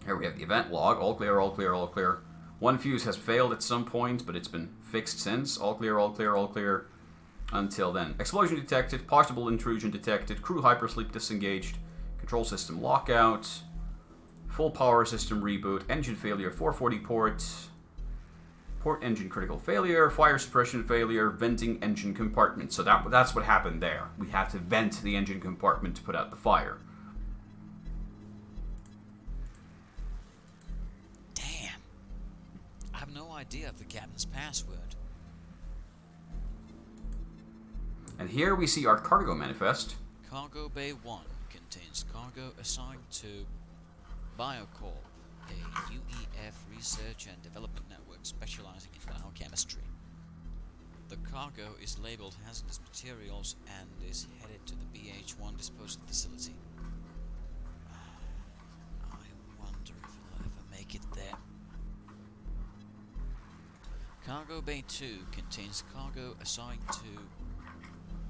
Here we have the event log. All clear, all clear, all clear. One fuse has failed at some point, but it's been fixed since. All clear, all clear, all clear. until then. Explosion detected, possible intrusion detected, crew hypersleep disengaged, control system lockout, full power system reboot, engine failure, 440 port engine critical failure, fire suppression failure, venting engine compartment. So that's what happened there. We had to vent the engine compartment to put out the fire. Damn. I have no idea of the captain's password. And here we see our cargo manifest. Cargo Bay 1 contains cargo assigned to Biocorp, a UEF research and development network specializing in biochemistry. The cargo is labeled hazardous materials and is headed to the BH-1 disposal facility. I wonder if it'll ever make it there. Cargo Bay 2 contains cargo assigned to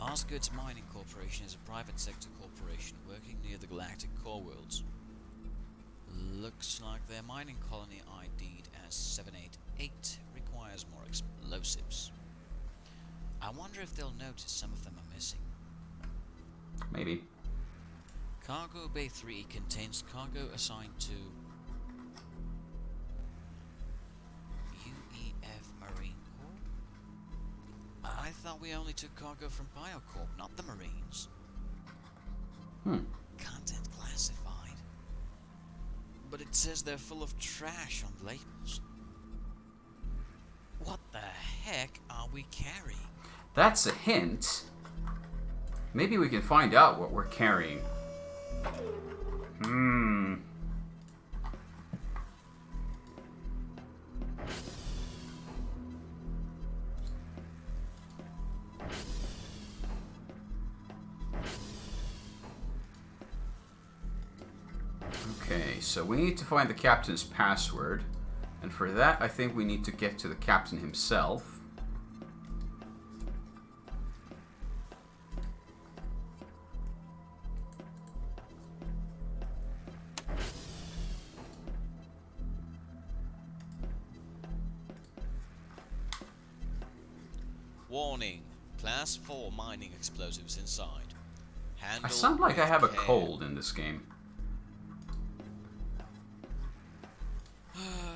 Osgood's Mining Corporation, is a private sector corporation working near the galactic core worlds. Looks like their mining colony ID'd as 788 requires more explosives. I wonder if they'll notice some of them are missing. Maybe. Cargo Bay 3 contains cargo assigned to UEF Marine Corps? I thought we only took cargo from Biocorp, not the Marines. Content classified. But it says they're full of trash on labels. What the heck are we carrying? That's a hint. Maybe we can find out what we're carrying. Okay, so we need to find the captain's password. And for that, I think we need to get to the captain himself. Warning. Class 4 mining explosives inside. Handle I sound like I have a care. cold in this game.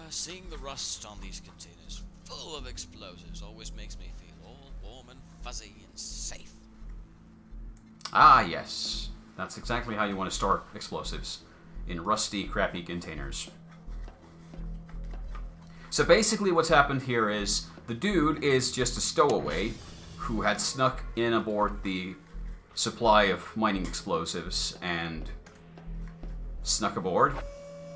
Seeing the rust on these containers, full of explosives, always makes me feel all warm and fuzzy and safe. Ah, yes. That's exactly how you want to store explosives. In rusty, crappy containers. So basically what's happened here is the dude is just a stowaway who had snuck in aboard the supply of mining explosives and snuck aboard,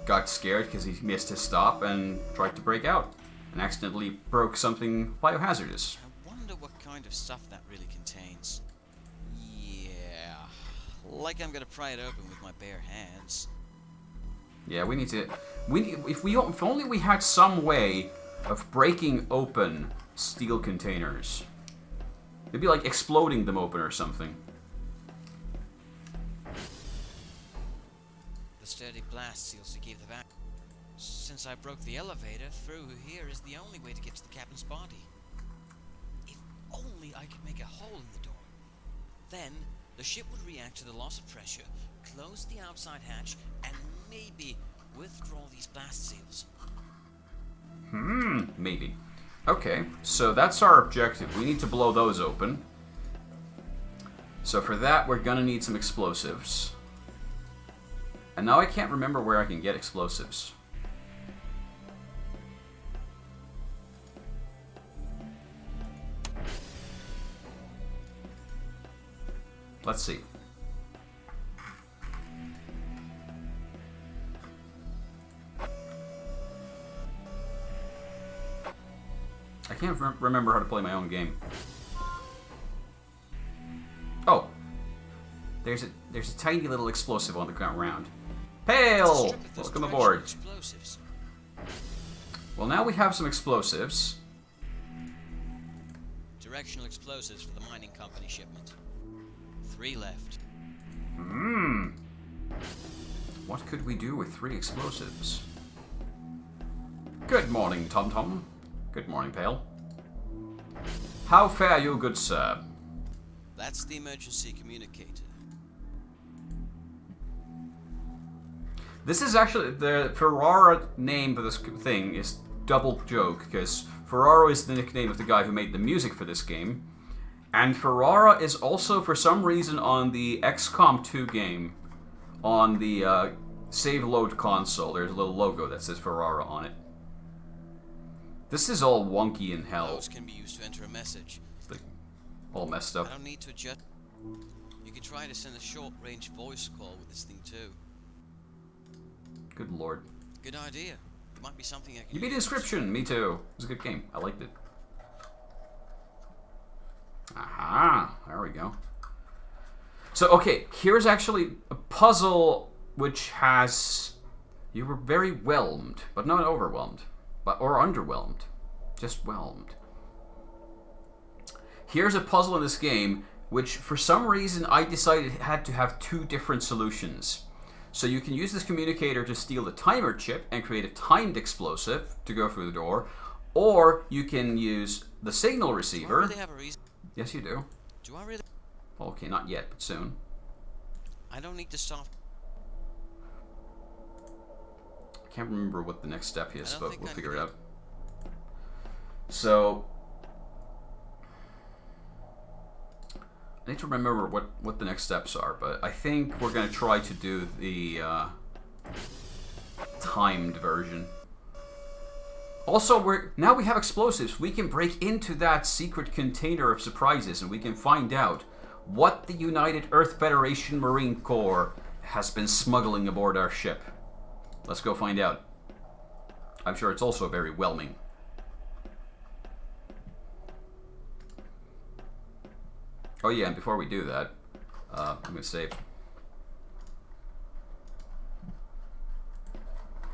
got scared because he missed his stop and tried to break out and accidentally broke something biohazardous. I wonder what kind of stuff that really contains. Yeah, like I'm gonna pry it open with my bare hands. Yeah, we need to. If only we had some way of breaking open steel containers. Maybe like exploding them open or something. The sturdy blast seals to keep the vacuum. Since I broke the elevator, through here is the only way to get to the captain's body. If only I could make a hole in the door. Then the ship would react to the loss of pressure, close the outside hatch, and maybe withdraw these blast seals. Maybe. Okay, so that's our objective. We need to blow those open. So for that, we're gonna need some explosives. And now I can't remember where I can get explosives. Let's see. I can't remember how to play my own game. Oh, there's a tiny little explosive on the ground. Hail! Welcome aboard. Explosives. Well, now we have some explosives. Directional explosives for the mining company shipment. 3 left. What could we do with 3 explosives? Good morning, Tom Tom. Good morning, Pale. How fare you, good sir? That's the emergency communicator. This is actually the Ferrara name for this thing is double joke because Ferrara is the nickname of the guy who made the music for this game, and Ferrara is also for some reason on the XCOM 2 game on the save load console. There's a little logo that says Ferrara on it. This is all wonky in hell. Those can be used to enter a message. It's like all messed up. I don't need to adjust. You can try to send a short-range voice call with this thing too. Good lord. Good idea. It might be something I can Give me the use. description. Me too. It was a good game. I liked it. Aha. There we go. So, okay. Here's actually a puzzle which has... You were very whelmed, but not overwhelmed. Or underwhelmed. Just whelmed. Here's a puzzle in this game which, for some reason, I decided had to have two different solutions. So you can use this communicator to steal the timer chip and create a timed explosive to go through the door, or you can use the signal receiver. Do I really have a reason? Yes, you do. Do I really? Okay, not yet, but soon. I don't need to stop. I can't remember what the next step is, I don't but think we'll I figure it need out. So I need to remember what the next steps are, but I think we're going to try to do the timed version. Also, now we have explosives. We can break into that secret container of surprises, and we can find out what the United Earth Federation Marine Corps has been smuggling aboard our ship. Let's go find out. I'm sure it's also very whelming. Oh yeah, and before we do that, I'm going to save.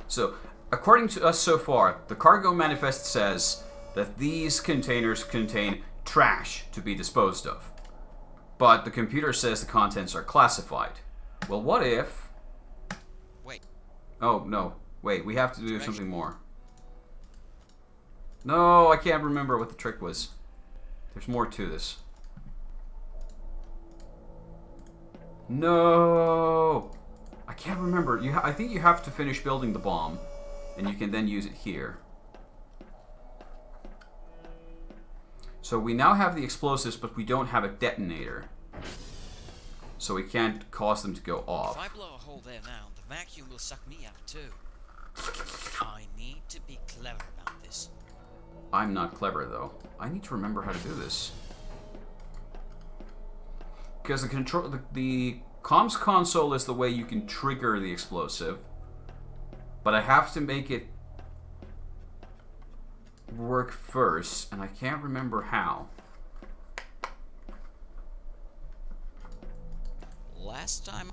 So, according to us so far, the cargo manifest says that these containers contain trash to be disposed of. But the computer says the contents are classified. Well, what if... Wait. Oh, no. Wait, we have to do something more. No, I can't remember what the trick was. There's more to this. No! I can't remember. I think you have to finish building the bomb, and you can then use it here. So we now have the explosives, but we don't have a detonator. So we can't cause them to go off. If I blow a hole there now, the vacuum will suck me out too. I need to be clever about this. I'm not clever, though. I need to remember how to do this. Because the comms console is the way you can trigger the explosive, but I have to make it work first, and I can't remember how. Last time...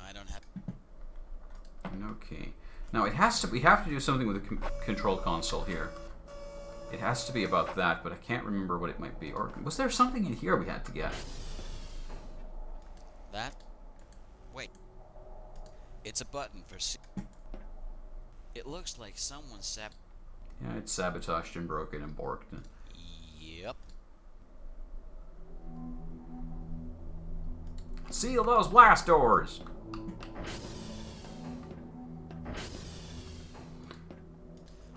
I don't have... Okay. Now it has to. We have to do something with the control console here. It has to be about that, but I can't remember what it might be. Or was there something in here we had to get? That? Wait. It's a button for... It looks like someone Yeah, it's sabotaged and broken and borked. Yep. Seal those blast doors!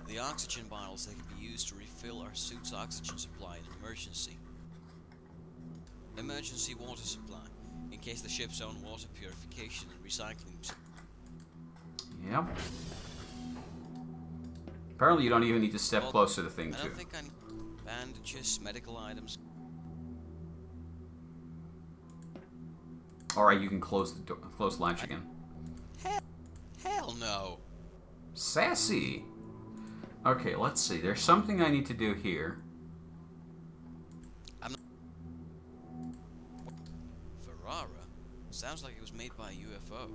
The oxygen bottles that can be used to refill our suit's oxygen supply in an emergency. Emergency water supply, in case the ship's own water purification and recycling. Yep. Apparently you don't even need to step Well, close to the thing, I too. don't think I need bandages, medical items. Alright, you can close the close the latch again. Hell no. Sassy! Okay, let's see. There's something I need to do here. Ferrara? Sounds like it was made by a UFO.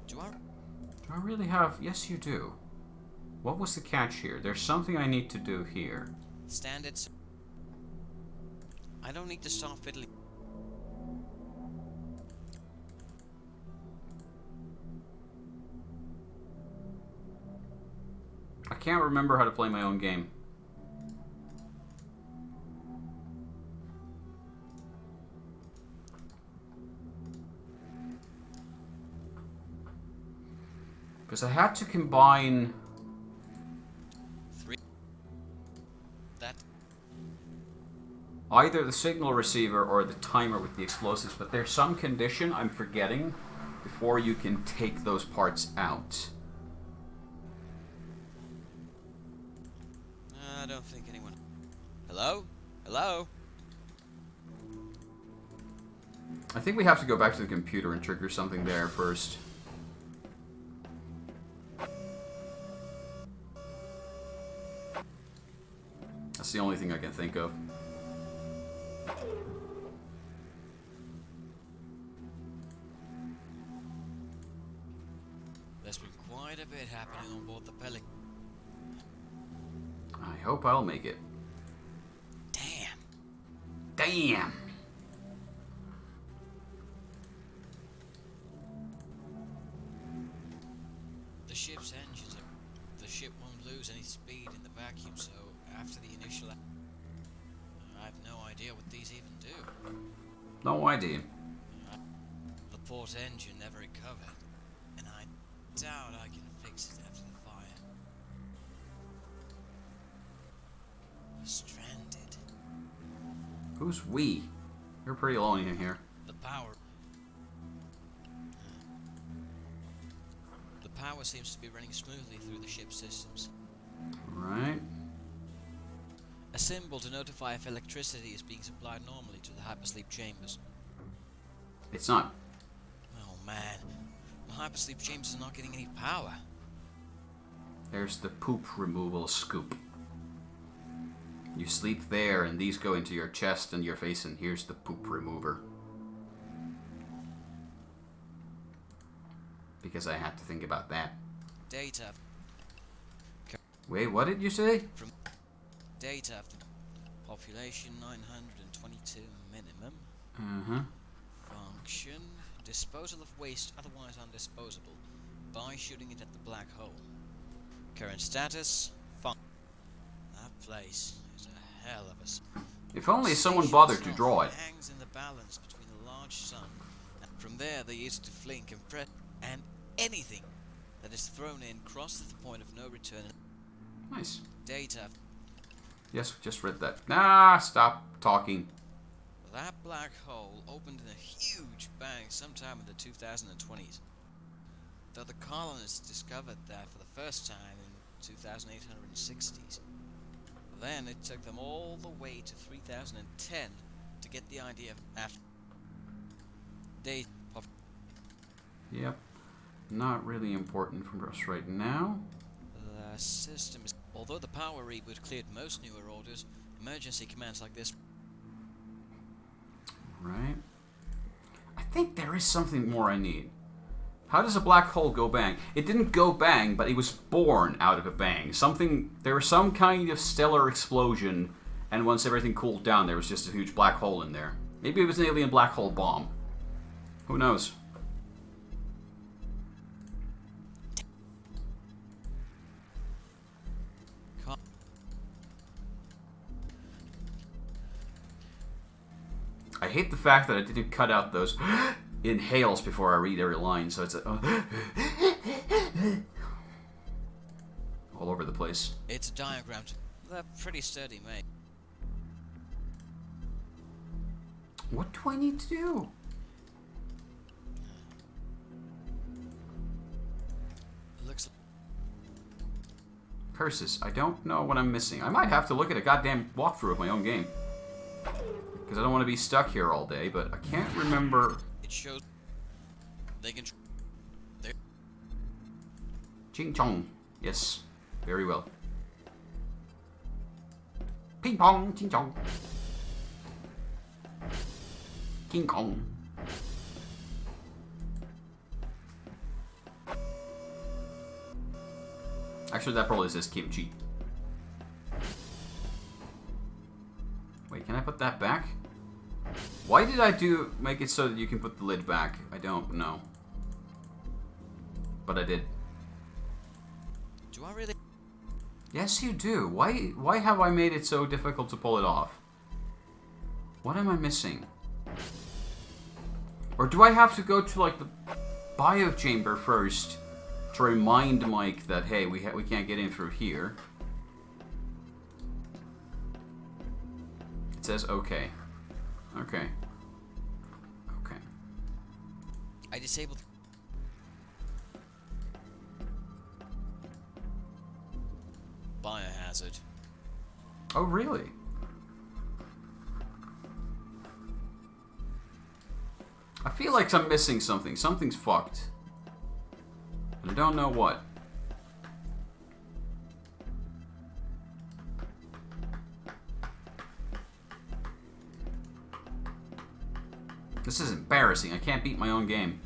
Do I really have... Yes, you do. What was the catch here? There's something I need to do here. standards? I don't need to start fiddling. I can't remember how to play my own game. Because I had to combine... That. either the signal receiver or the timer with the explosives, but there's some condition I'm forgetting before you can take those parts out. I don't think anyone... Hello? Hello? I think we have to go back to the computer and trigger something there first. That's the only thing I can think of. There's been quite a bit happening on board the Pelican. I hope I'll make it. Damn. Damn! The ship's engines are... The ship won't lose any speed in the vacuum, so after the initial... I have no idea what these even do. No idea. The port engine never recovered, and I doubt I can fix it after the fire. Stranded. Who's we? You're pretty alone in here. The power... The power seems to be running smoothly through the ship's systems. Right. A symbol to notify if electricity is being supplied normally to the hypersleep chambers. It's not. Oh man, the hypersleep chambers are not getting any power. There's the poop removal scoop. You sleep there, and these go into your chest and your face, and here's the poop remover. Because I had to think about that. Data. Wait, what did you say? From data. Population 922 minimum. Function. Disposal of waste otherwise undisposable by shooting it at the black hole. Current status. That place is a hell of a... If only someone bothered to draw it. Hangs in the balance between a large sun. And from there they use it to fling, compress, and anything that is thrown in crosses the point of no return. Nice. Data. Yes, just read that. Nah, stop talking. That black hole opened in a huge bang sometime in the 2020s. Though the colonists discovered that for the first time in 2860s. Then it took them all the way to 3010 to get the idea of after date of... Yep. Not really important for us right now. The system is... Although the power reboot cleared most newer orders, emergency commands like this... Right. I think there is something more I need. How does a black hole go bang? It didn't go bang, but it was born out of a bang. There was some kind of stellar explosion, and once everything cooled down, there was just a huge black hole in there. Maybe it was an alien black hole bomb. Who knows? I hate the fact that I didn't cut out those inhales before I read every line, so it's all over the place. It's a diagram. They're pretty sturdy, mate. What do I need to do? It looks Curses. I don't know what I'm missing. I might have to look at a goddamn walkthrough of my own game. Because I don't want to be stuck here all day, but I can't remember... It shows they can... Ching chong. Yes. Very well. Ping pong. Ching chong. King Kong. Actually, that probably says kimchi. Wait, can I put that back? Why did I make it so that you can put the lid back? I don't know. But I did. Do I really? Yes, you do. Why have I made it so difficult to pull it off? What am I missing? Or do I have to go to, like, the bio chamber first to remind Mike that, hey, we can't get in through here? It says okay. Okay. Okay. I disabled. Biohazard. Oh, really? I feel like I'm missing something. Something's fucked. And I don't know what. This is embarrassing. I can't beat my own game.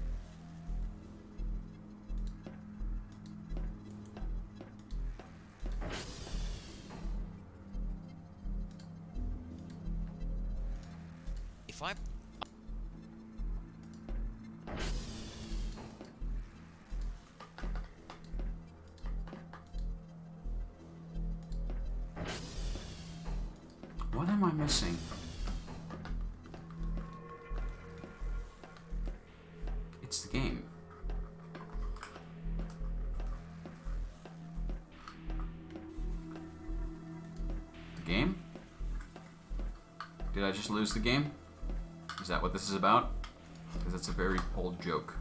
If I... What am I missing? It's the game. The game? Did I just lose the game? Is that what this is about? Because that's a very old joke.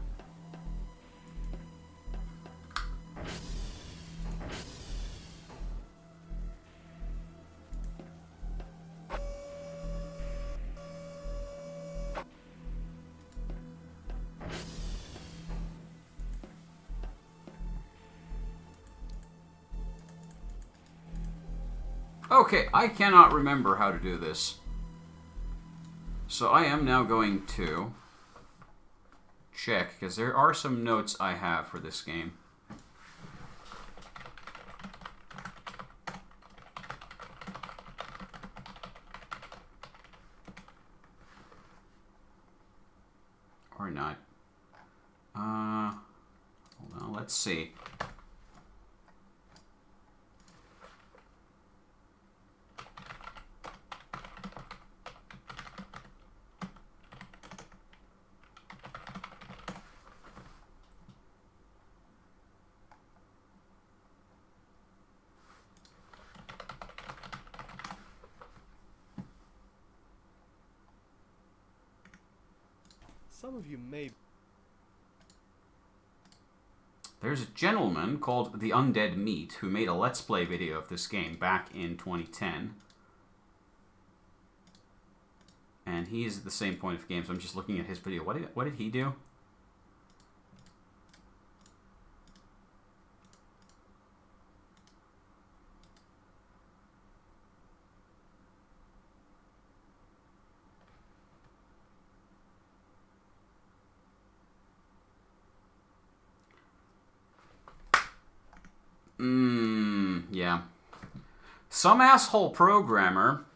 Okay, I cannot remember how to do this. So I am now going to check, because there are some notes I have for this game. Or not. Hold on, let's see. Some of you may... There's a gentleman called The Undead Meat who made a Let's Play video of this game back in 2010. And he is at the same point of games. I'm just looking at his video. What did he do? Yeah. Some asshole programmer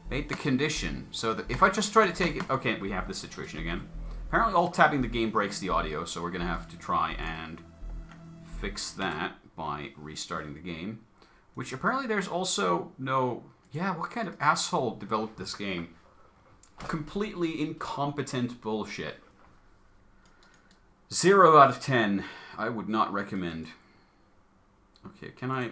made the condition so that if I just try to take it... Okay, we have this situation again. Apparently alt-tabbing the game breaks the audio, so we're going to have to try and fix that by restarting the game. Which apparently there's also no... Yeah, what kind of asshole developed this game? Completely incompetent bullshit. 0 out of 10. I would not recommend. Okay, can I...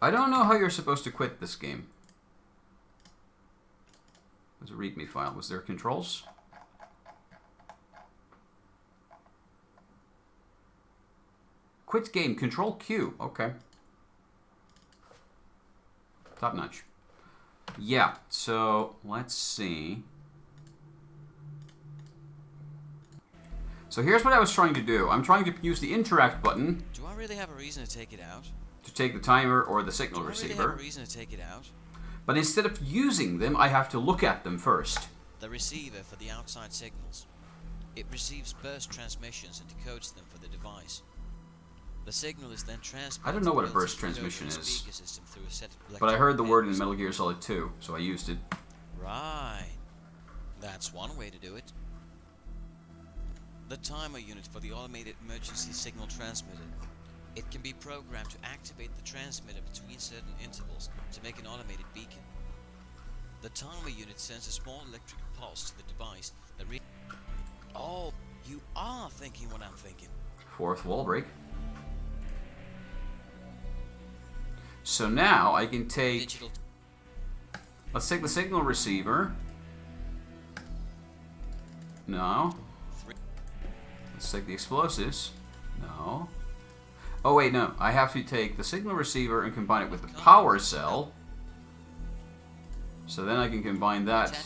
I don't know how you're supposed to quit this game. There's a README file. Was there controls? Quit game. Control Q. Okay. Top notch. Yeah, so let's see. So here's what I was trying to do. I'm trying to use the interact button. Do I really have a reason to take it out? To take the timer or the signal Do I receiver. really have a reason to take it out? But instead of using them, I have to look at them first. The receiver for the outside signals. It receives burst transmissions and decodes them for the device. The signal is then transmitted. I don't know what a to burst built-in transmission audio is. speaker system through a set of But I heard the word in electronic Metal Gear Solid 2, so I used it. Right. That's one way to do it. The timer unit for the automated emergency signal transmitter. It can be programmed to activate the transmitter between certain intervals to make an automated beacon. The timer unit sends a small electric pulse to the device that Oh, you are thinking what I'm thinking. Fourth wall break. So now I can take... Digital. Let's take the signal receiver. No. Let's take the explosives. No. Oh wait, no. I have to take the signal receiver and combine it with the power cell. So then I can combine that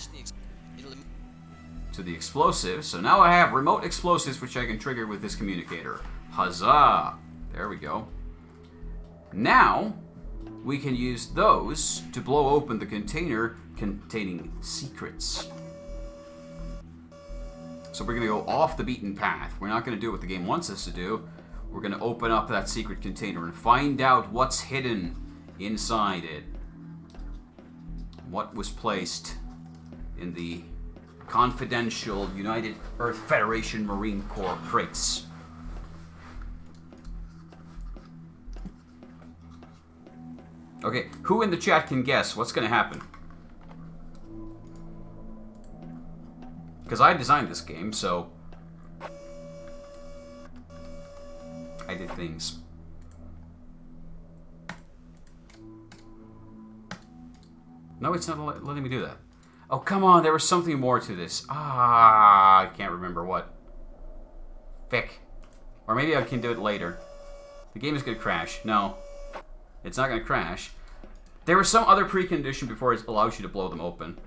to the explosives. So now I have remote explosives which I can trigger with this communicator. Huzzah! There we go. Now we can use those to blow open the container containing secrets. So we're going to go off the beaten path. We're not going to do what the game wants us to do. We're going to open up that secret container and find out what's hidden inside it. What was placed in the confidential United Earth Federation Marine Corps crates. Okay, who in the chat can guess what's going to happen? Because I designed this game, so I did things. No, it's not letting me do that. Oh, come on, there was something more to this. I can't remember what. Fick. Or maybe I can do it later. The game is going to crash. No, it's not going to crash. There was some other precondition before it allows you to blow them open.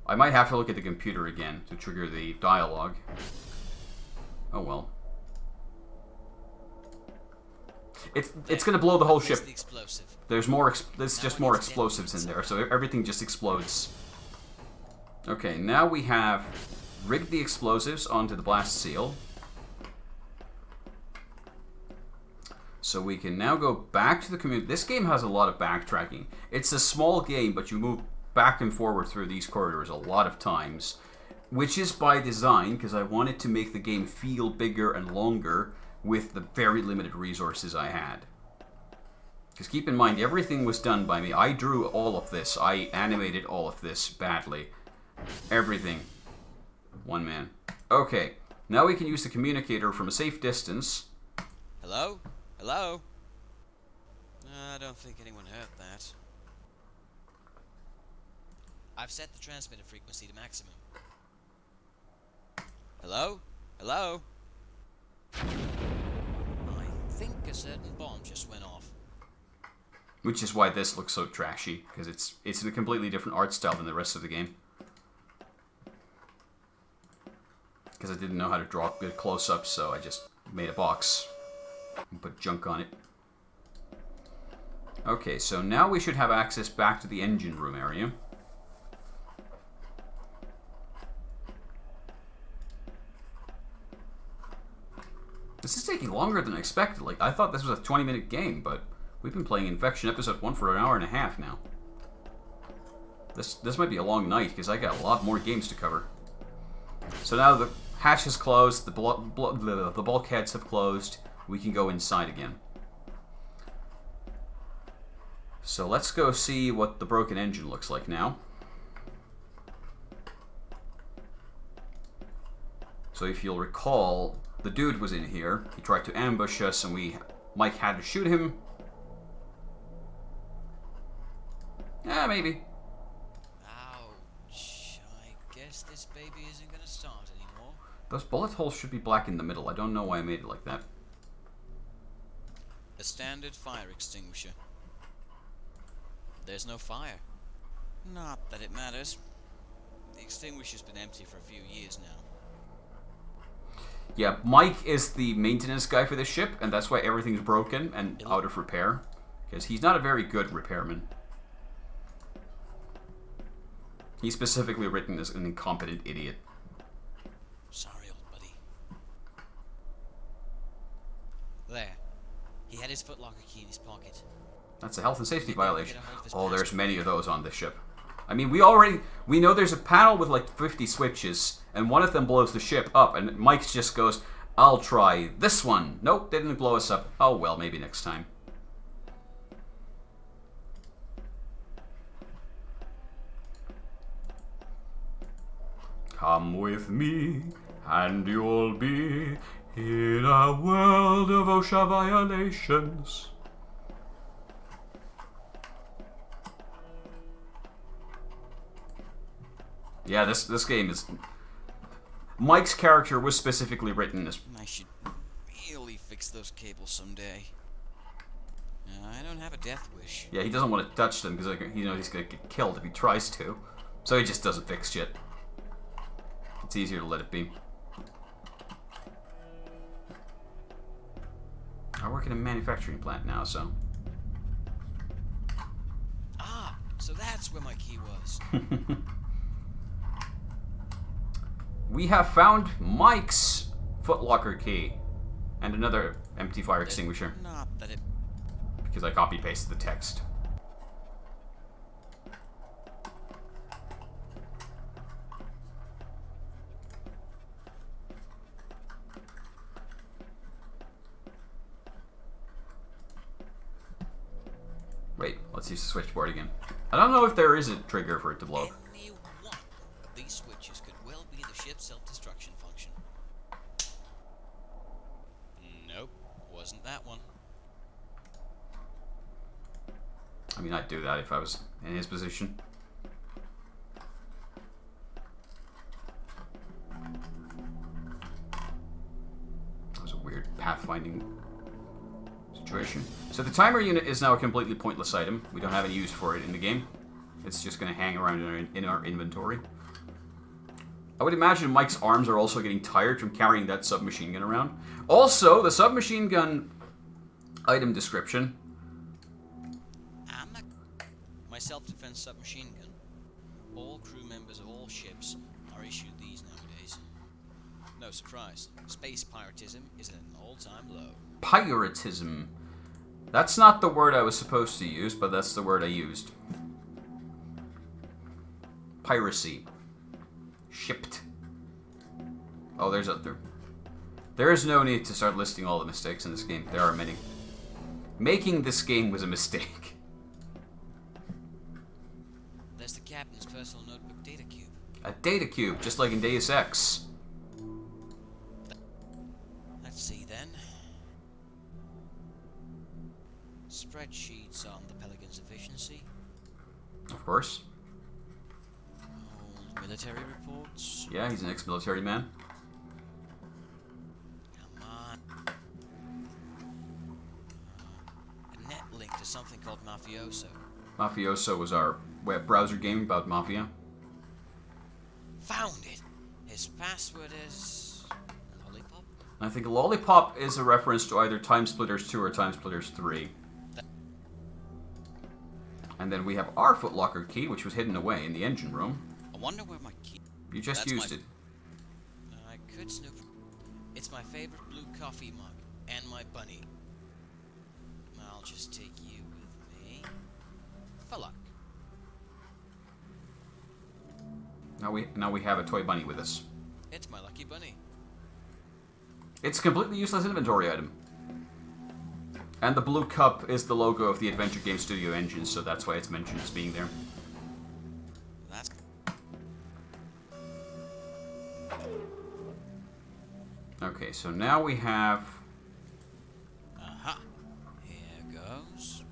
I might have to look at the computer again to trigger the dialogue. Oh well. It's gonna blow the whole ship. The explosive. There's more. There's just more explosives in there, so everything just explodes. Okay, now we have rigged the explosives onto the blast seal. So we can now go back to the community. This game has a lot of backtracking. It's a small game, but you move back and forward through these corridors a lot of times, which is by design, because I wanted to make the game feel bigger and longer with the very limited resources I had. Because keep in mind, everything was done by me. I drew all of this. I animated all of this badly. Everything. One man. Okay, now we can use the communicator from a safe distance. Hello? Hello? I don't think anyone heard that. I've set the transmitter frequency to maximum. Hello? Hello? I think a certain bomb just went off. Which is why this looks so trashy, because it's in a completely different art style than the rest of the game. Because I didn't know how to draw good close-ups, so I just made a box and put junk on it. Okay, so now we should have access back to the engine room area. This is taking longer than I expected. Like, I thought this was a 20-minute game, but we've been playing Infection Episode 1 for an hour and a half now. This might be a long night, because I got a lot more games to cover. So now the hatch has closed, the bulkheads have closed, we can go inside again. So let's go see what the broken engine looks like now. So if you'll recall, the dude was in here. He tried to ambush us and Mike had to shoot him. Yeah, maybe. Ouch. I guess this baby isn't gonna start anymore. Those bullet holes should be black in the middle. I don't know why I made it like that. A standard fire extinguisher. There's no fire. Not that it matters. The extinguisher's been empty for a few years now. Yeah, Mike is the maintenance guy for this ship, and that's why everything's broken and out of repair. Because he's not a very good repairman. He's specifically written as an incompetent idiot. Sorry, old buddy. There. his footlocker key in his pocket. That's a health and safety Maybe I'll violation. get a hold of his Oh, there's passport. many of those on this ship. I mean, we know there's a panel with like 50 switches, and one of them blows the ship up, and Mike just goes, I'll try this one. Nope, didn't blow us up. Oh well, maybe next time. Come with me, and you'll be in a world of OSHA violations. Yeah, this game is... Mike's character was specifically written as... I should really fix those cables someday. I don't have a death wish. Yeah, he doesn't want to touch them because he knows he's going to get killed if he tries to. So he just doesn't fix shit. It's easier to let it be. I work in a manufacturing plant now, so... Ah, so that's where my key was. We have found Mike's footlocker key. And another empty fire extinguisher. Not that it... Because I copy-pasted the text. Wait, let's use the switchboard again. I don't know if there is a trigger for it to blow up. Any one of these switches could well be the ship's self-destruction function. Nope, wasn't that one. I mean, I'd do that if I was in his position. That was a weird pathfinding situation. So the timer unit is now a completely pointless item. We don't have any use for it in the game. It's just going to hang around in our inventory. I would imagine Mike's arms are also getting tired from carrying that submachine gun around. Also, the submachine gun item description. My self-defense submachine gun. All crew members of all ships are issued these nowadays. No surprise, space piratism is at an all-time low. Piratism. That's not the word I was supposed to use, but that's the word I used. Piracy. Shipped. Oh, there's other. There is no need to start listing all the mistakes in this game. There are many. Making this game was a mistake. There's the captain's personal notebook data cube. A data cube, just like in Deus Ex. Let's see then. Spreadsheets on the Pelican's efficiency. Of course. Old military reports. Yeah, he's an ex-military man. Come on. A net link to something called Mafioso. Mafioso was our web browser game about mafia. Found it! His password is... Lollipop? I think Lollipop is a reference to either Time Splitters 2 or Time Splitters 3. And then we have our footlocker key, which was hidden away in the engine room. I wonder where my key... You just That's used my- it. I could snoop. It's my favorite blue coffee mug. And my bunny. I'll just take you with me. For luck. Now we have a toy bunny with us. It's my lucky bunny. It's a completely useless inventory item. And the blue cup is the logo of the Adventure Game Studio engine, so that's why it's mentioned as being there. That's... Okay, so now we have... Aha. Here goes.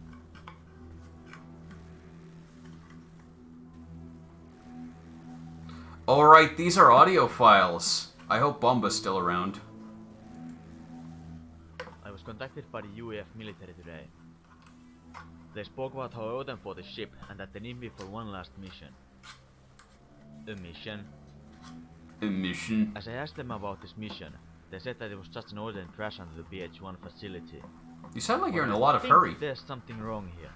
Alright, these are audio files. I hope Bomba's still around. I was contacted by the UEF military today. They spoke about how I owe them for the ship and that they need me for one last mission. A mission? A mission. As I asked them about this mission, they said that it was just an ordinary crash under the BH-1 facility. You sound like you're in But a lot I of think hurry. there's something wrong here.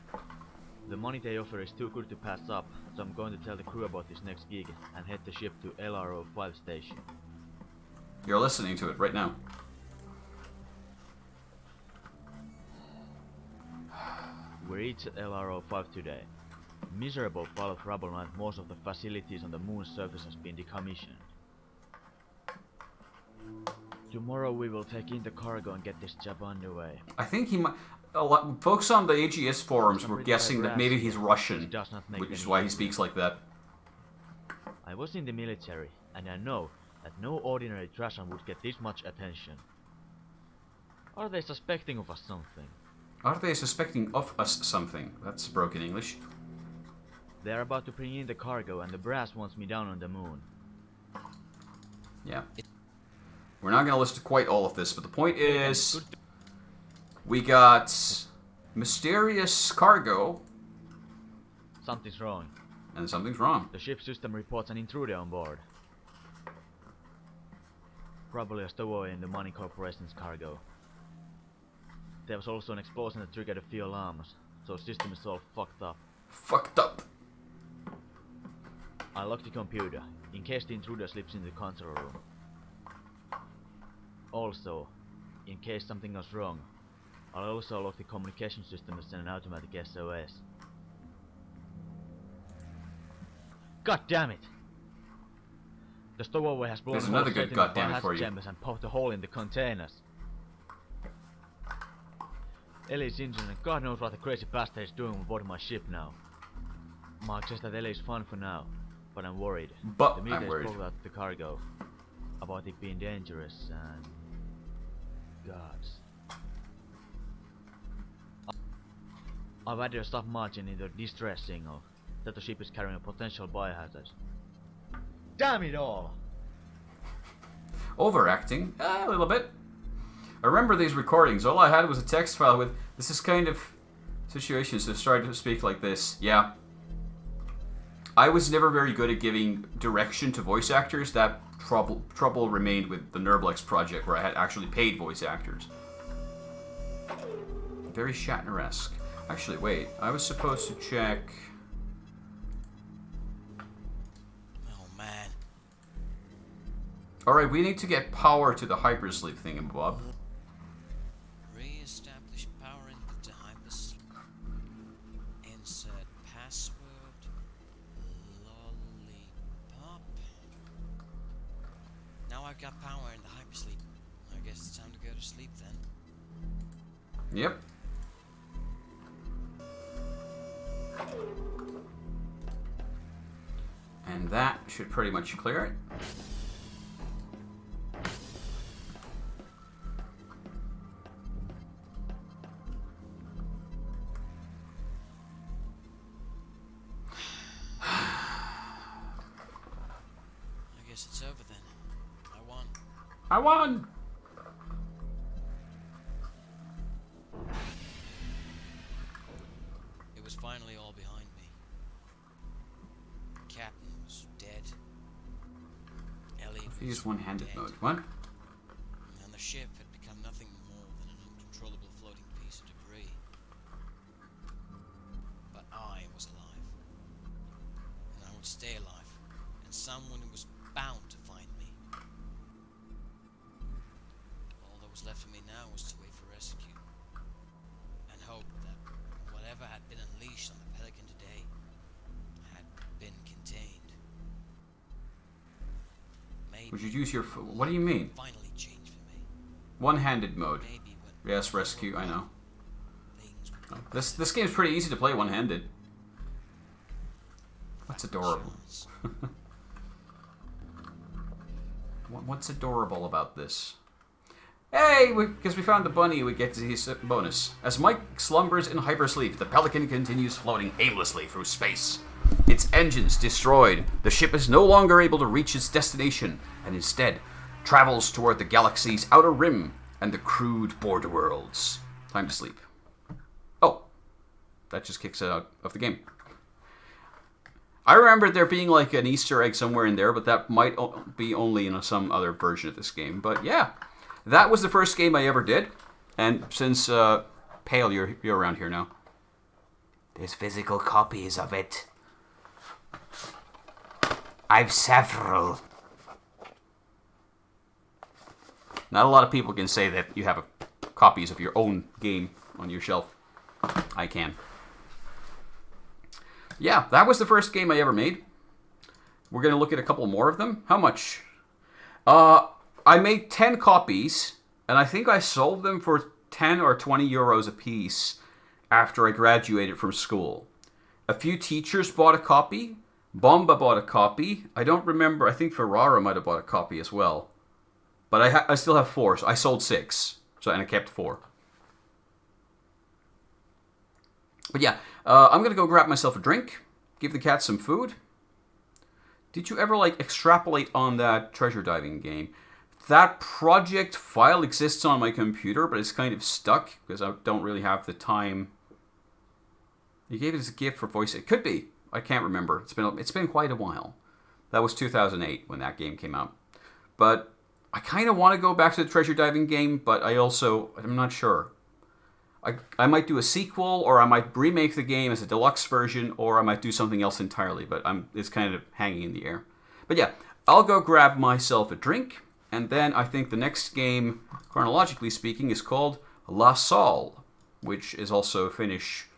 The money they offer is too good to pass up, so I'm going to tell the crew about this next gig and head the ship to LRO 5 station. You're listening to it right now. We reached LRO 5 today. Miserable pile of rubble and most of the facilities on the moon's surface has been decommissioned. Tomorrow we will take in the cargo and get this job underway. I think he might. A lot, folks on the AGS forums were guessing that maybe he's Russian, which is why he speaks like that. I was in the military, and I know that no ordinary Trashan would get this much attention. Are they suspecting of us something? Are they suspecting of us something? That's broken English. They are about to bring in the cargo, and the brass wants me down on the moon. Yeah. We're not going to listen to quite all of this, but the point is, we got mysterious cargo. Something's wrong. And something's wrong. The ship system reports an intruder on board. Probably a stowaway in the Money Corporation's cargo. There was also an explosion that triggered a few alarms, so the system is all fucked up. Fucked up. I locked the computer, in case the intruder slips in the control room. Also, in case something goes wrong, I'll also lock the communication system to send an automatic SOS. God damn it! The stowaway has blown There's a hole another straight good in the goddamn it ballast for you. chambers and poked a hole in the containers. Ellie's injured and God knows what the crazy bastard is doing on board my ship now. Mark says that Ellie is fine for now, but I'm worried. But the I'm media worried. spoke about the cargo, about it being dangerous and... gods. I've added a stop margin in the distress signal, that the ship is carrying a potential biohazard. Damn it all! Overacting? A little bit. I remember these recordings. All I had was a text file with, this is kind of situations that started to speak like this. Yeah. I was never very good at giving direction to voice actors. That trouble remained with the GNRBLEX project, where I had actually paid voice actors. Very Shatner-esque. Actually, wait. I was supposed to check... Oh man. Alright, we need to get power to the hypersleep thingamabob. Re-establish power input to hypersleep. Insert password. Lollipop. Now I've got power in the hypersleep. I guess it's time to go to sleep then. Yep. And that should pretty much clear it. I guess it's over then. I won. I won! It was finally all behind me. Captain was dead. Ellie was Use one-handed dead. mode. What? And the ship had become nothing more than an uncontrollable floating piece of debris. But I was alive. And I would stay alive. And someone was bound to find me. All that was left for me now was to wait for rescue. And hope that whatever had been unleashed on the Pelican today had been contained. Maybe Would you use your... What do you mean? finally changed for me. One-handed mode. Maybe when Yes, rescue, I know. things would This game's pretty easy to play one-handed. That's adorable. chance. What's adorable about this? Hey, because we found the bunny, we get his bonus. As Mike slumbers in hypersleep, the Pelican continues floating aimlessly through space. Its engines destroyed, the ship is no longer able to reach its destination, and instead travels toward the galaxy's outer rim and the crude border worlds. Time to sleep. Oh, that just kicks it out of the game. I remember there being like an Easter egg somewhere in there, but that might be only in some other version of this game. But yeah, that was the first game I ever did. And since Pale, you're around here now. There's physical copies of it. I've several. Not a lot of people can say that you have copies of your own game on your shelf. I can. Yeah, that was the first game I ever made. We're going to look at a couple more of them. How much? I made 10 copies, and I think I sold them for 10 or 20 euros a piece after I graduated from school. A few teachers bought a copy. Bomba bought a copy. I don't remember. I think Ferrara might have bought a copy as well. But I still have 4, so I sold 6. And I kept 4. But yeah, I'm going to go grab myself a drink. Give the cat some food. Did you ever, like, extrapolate on that treasure diving game? That project file exists on my computer, but it's kind of stuck because I don't really have the time. You gave it as a gift for voice. It could be. I can't remember. It's been quite a while. That was 2008 when that game came out. But I kind of want to go back to the treasure diving game, but I'm not sure. I might do a sequel, or I might remake the game as a deluxe version, or I might do something else entirely, but it's kind of hanging in the air. But yeah, I'll go grab myself a drink, and then I think the next game, chronologically speaking, is called LaSol, which is also a Finnish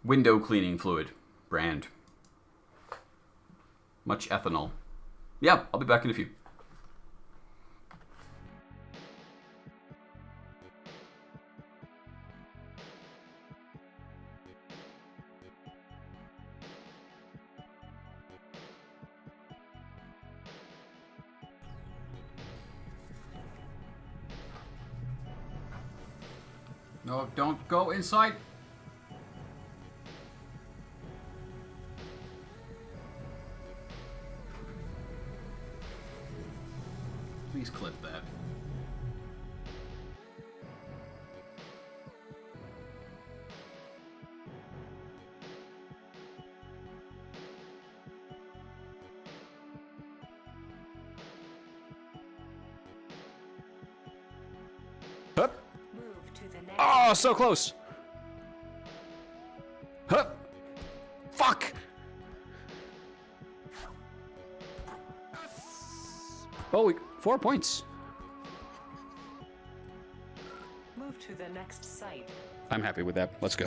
window cleaning fluid brand. Much ethanol. Yeah, I'll be back in a few. No, don't go inside. Please clip that. Hup. Move to the next. Oh, so close. Hup. Fuck. Oh, 4 points. Move to the next site. I'm happy with that. Let's go.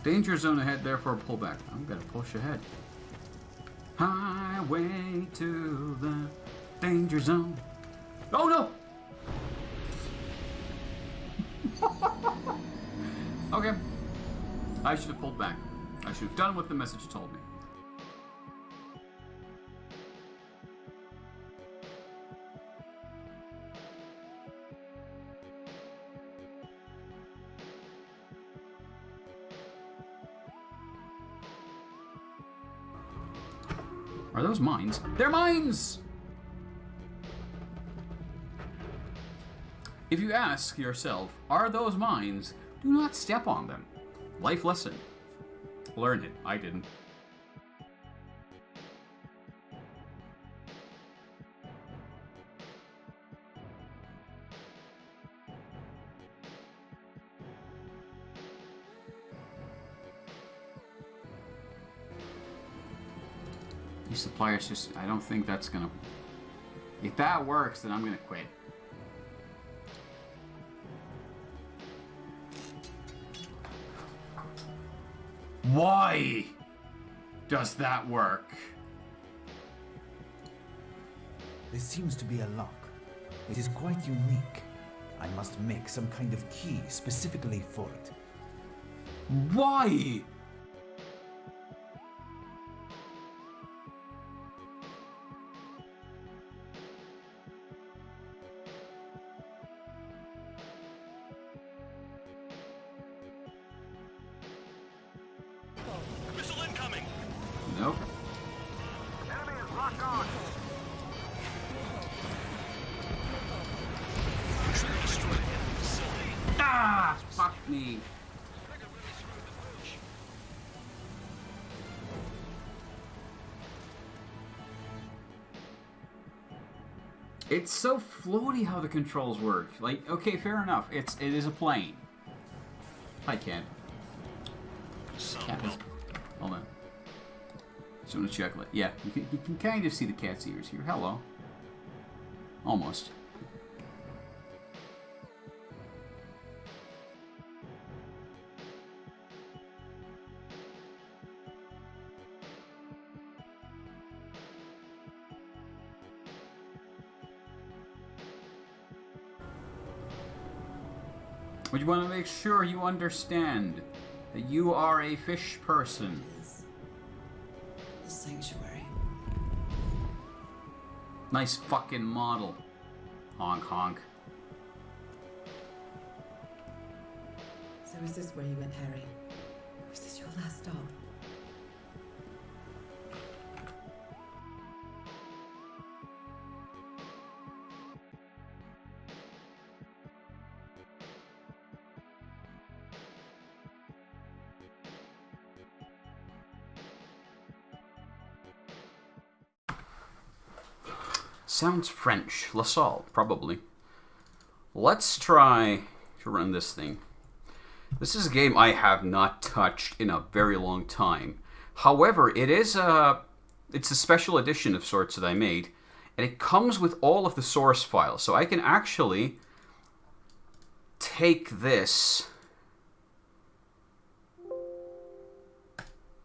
Danger zone ahead, therefore pull back. I'm gonna push ahead. Highway to the danger zone. Oh no! Okay. I should have pulled back. I should have done what the message told me. Are those mines? They're mines! If you ask yourself, are those mines? Do not step on them. Life lesson. Learned it. I didn't. These suppliers just, I don't think that's gonna... If that works, then I'm gonna quit. Why does that work? There seems to be a lock. It is quite unique. I must make some kind of key specifically for it. Why? Nope. Ah, fuck me. It's so floaty how the controls work. Like, okay, fair enough. It is a plane. Hi, Ken. Cat is... Hold on. Just want to check. Yeah, you can kind of see the cat's ears here. Hello. Almost. But you want to make sure you understand that you are a fish person. The sanctuary. Nice fucking model. Honk honk. So is this where you went, Harry? Was this your last stop? Sounds French. LaSol, probably. Let's try to run this thing. This is a game I have not touched in a very long time. However, it's a special edition of sorts that I made, and it comes with all of the source files. So I can actually take this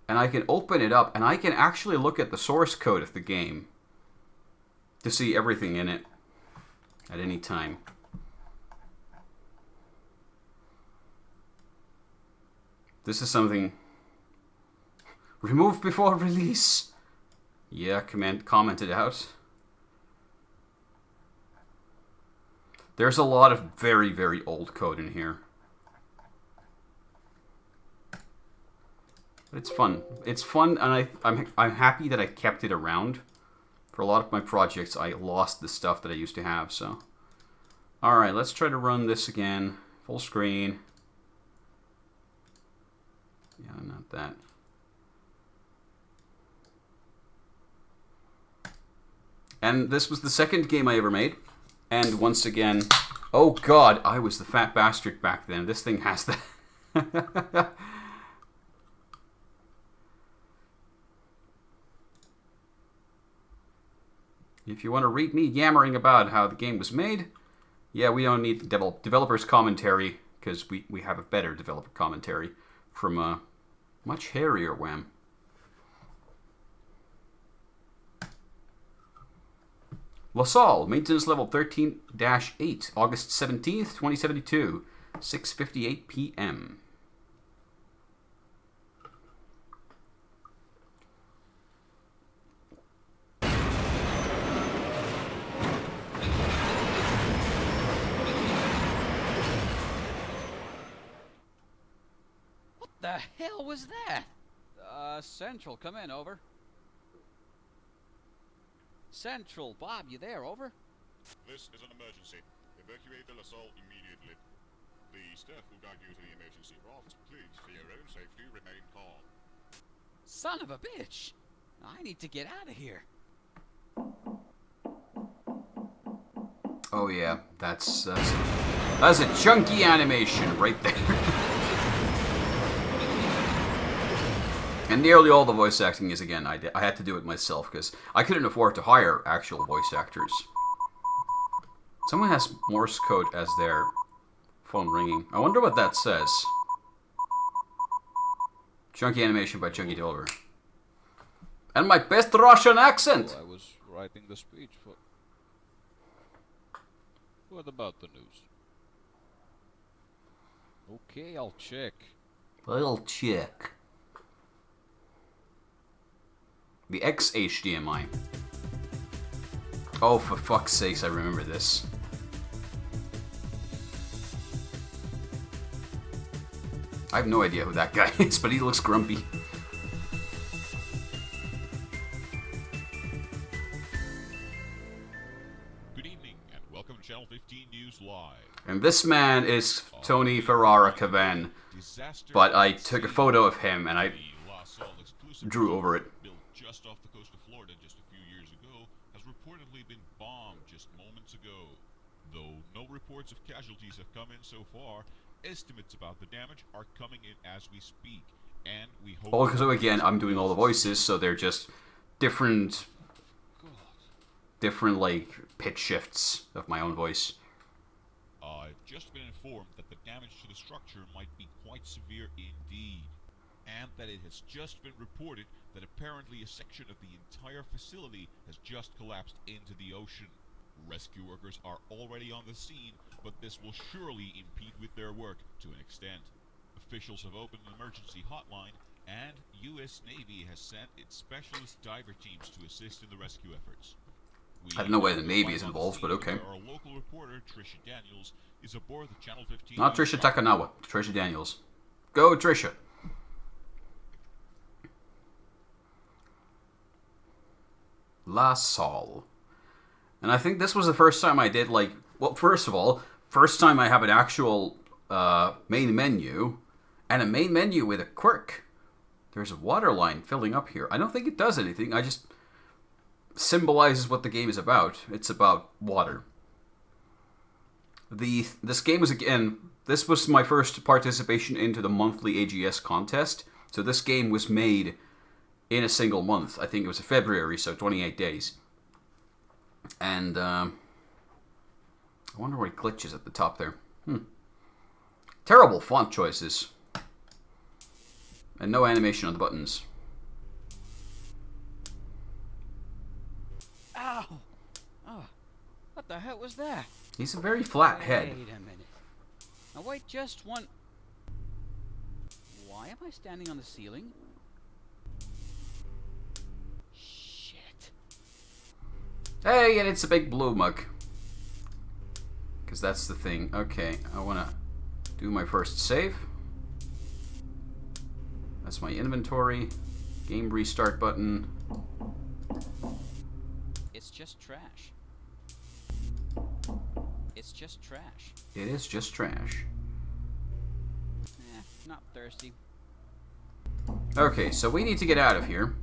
and I can open it up and I can actually look at the source code of the game to see everything in it at any time. This is something removed before release. Yeah, commented out. There's a lot of very, very old code in here. But it's fun. It's fun, and I'm happy that I kept it around. For a lot of my projects, I lost the stuff that I used to have, so. Alright, let's try to run this again. Full screen. Yeah, not that. And this was the second game I ever made. And once again, oh god, I was the fat bastard back then. This thing has that. If you want to read me yammering about how the game was made, yeah, we don't need developer's commentary, because we have a better developer commentary from a much hairier Wham. LaSol, maintenance level 13-8, August 17th, 2072, 6:58 p.m. What the hell was that? Central, come in, over. Central, Bob, you there, over? This is an emergency. Evacuate the LaSol immediately. The staff will guide you to the emergency raft. Please, for your own safety, remain calm. Son of a bitch! I need to get out of here. Oh yeah, that's a chunky animation right there. And nearly all the voice acting is, again, I had to do it myself because I couldn't afford to hire actual voice actors. Someone has Morse code as their phone ringing. I wonder what that says. Chunky animation by Chunky Delver. And my best Russian accent! I was writing the speech for... What about the news? Okay, I'll check. I'll check. The X HDMI. Oh, for fuck's sakes, I remember this. I have no idea who that guy is, but he looks grumpy. Channel 15 News Live. And this man is Tony Ferrara Cavan. But I took a photo of him and I drew over it. Built just off the coast of Florida just a few years ago, has reportedly been bombed just moments ago. Though no reports of casualties have come in so far, estimates about the damage are coming in as we speak. And we hope... Also, again, I'm doing all the voices, so they're just different, like, pitch shifts of my own voice. I've just been informed that the damage to the structure might be quite severe indeed, and that it has just been reported that apparently a section of the entire facility has just collapsed into the ocean. Rescue workers are already on the scene, but this will surely impede with their work to an extent. Officials have opened an emergency hotline, and U.S. Navy has sent its specialist diver teams to assist in the rescue efforts. I don't know why the Navy is involved, but okay. Our local reporter, Trisha Daniels, is aboard the Channel 15... Not Trisha Takanawa, Trisha Daniels. Go, Trisha. LaSol. And I think this was the first time I did, like... Well, first of all, first time I have an actual main menu, and a main menu with a quirk. There's a water line filling up here. I don't think it does anything, I just... symbolizes what the game is about. It's about water. This game was, again, this was my first participation into the monthly AGS contest. So this game was made in a single month. I think it was February, so 28 days. And I wonder what glitches at the top there. Terrible font choices. And no animation on the buttons. Ow! Oh, what the hell was that? He's a very flat head. Wait a minute. Now wait just one... Why am I standing on the ceiling? Shit. Hey, and it's a big blue mug. Because that's the thing. Okay, I want to do my first save. That's my inventory. Game restart button. It's just trash. It's just trash. It is just trash. Not thirsty. Okay, so we need to get out of here.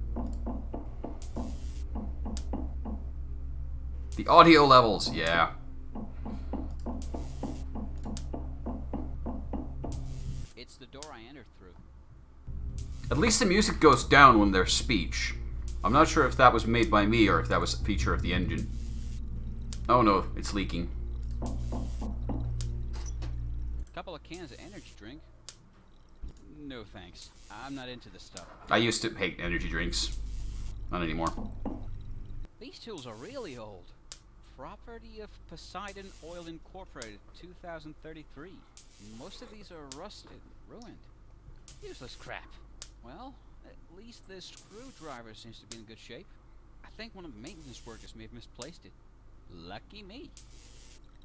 The audio levels, yeah. It's the door I entered through. At least the music goes down when there's speech. I'm not sure if that was made by me or if that was a feature of the engine. Oh no, it's leaking. Couple of cans of energy drink. No thanks. I'm not into this stuff. I used to hate energy drinks. Not anymore. These tools are really old. Property of Poseidon Oil Incorporated, 2033. Most of these are rusted, ruined. Useless crap. Well, at least this screwdriver seems to be in good shape. I think one of the maintenance workers may have misplaced it. Lucky me.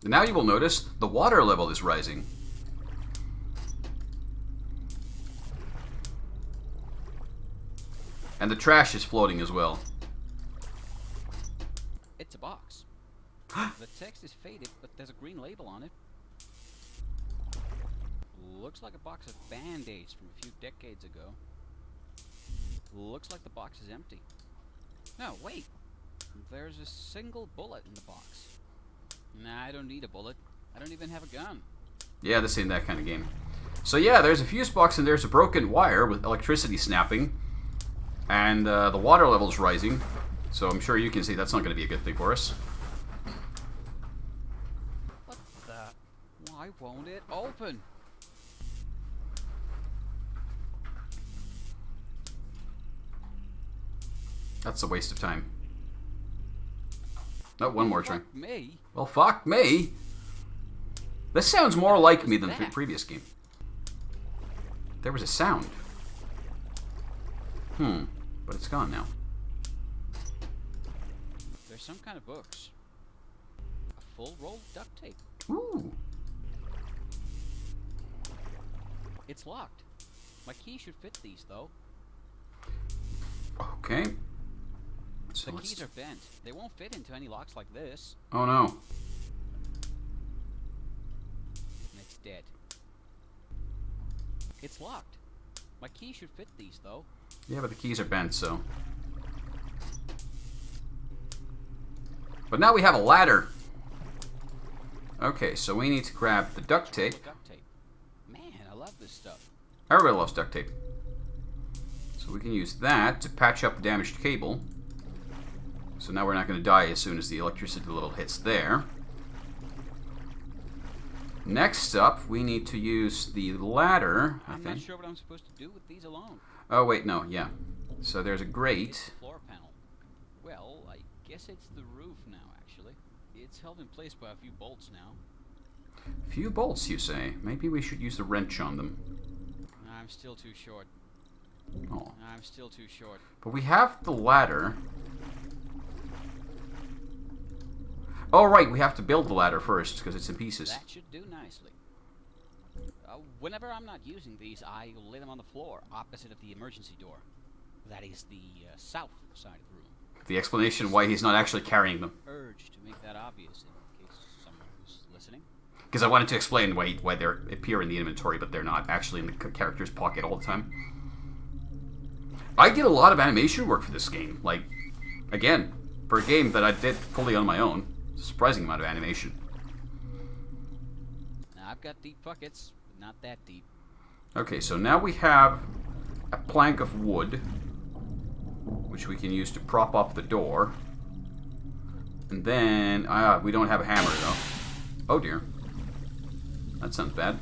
Now you will notice the water level is rising. And the trash is floating as well. It's a box. The text is faded, but there's a green label on it. Looks like a box of Band-Aids from a few decades ago. Looks like the box is empty. No, wait. There's a single bullet in the box. Nah, I don't need a bullet. I don't even have a gun. Yeah, this ain't that kind of game. So yeah, there's a fuse box and there's a broken wire with electricity snapping. And the water level's rising. So I'm sure you can see that's not going to be a good thing for us. What the? Why won't it open? That's a waste of time. Oh, one more try. Fuck me. Well, fuck me. This sounds more like me than the previous game. There was a sound. But it's gone now. There's some kind of books. A full roll of duct tape. Ooh. It's locked. My key should fit these, though. Okay. So The keys are bent. They won't fit into any locks like this. Oh no. dead. It's locked. My key should fit these, though. Yeah, but the keys are bent, so... But now we have a ladder! Okay, so we need to grab the duct tape. Duct tape. Man, I love this stuff. Everybody loves duct tape. So we can use that to patch up the damaged cable. So now we're not going to die as soon as the electricity level hits there. Next up, we need to use the ladder, I think. I'm not sure what I'm supposed to do with these alone. Oh, wait, no, yeah. So there's a grate. It's the floor panel. Well, I guess it's the roof now, actually. It's held in place by a few bolts now. Few bolts, you say? Maybe we should use the wrench on them. I'm still too short. Oh. I'm still too short. But we have the ladder. Oh, right, we have to build the ladder first, because it's in pieces. That should do nicely. Whenever I'm not using these, I lay them on the floor, opposite of the emergency door. That is the south side of the room. The explanation why he's not actually carrying them. Urge to make that obvious in case someone was listening. Because I wanted to explain why they appear in the inventory, but they're not actually in the character's pocket all the time. I did a lot of animation work for this game. Like, again, for a game that I did fully on my own. Surprising amount of animation. Now, I've got deep pockets, but not that deep. Okay, so now we have a plank of wood, which we can use to prop up the door. And then, we don't have a hammer though. Oh dear. That sounds bad.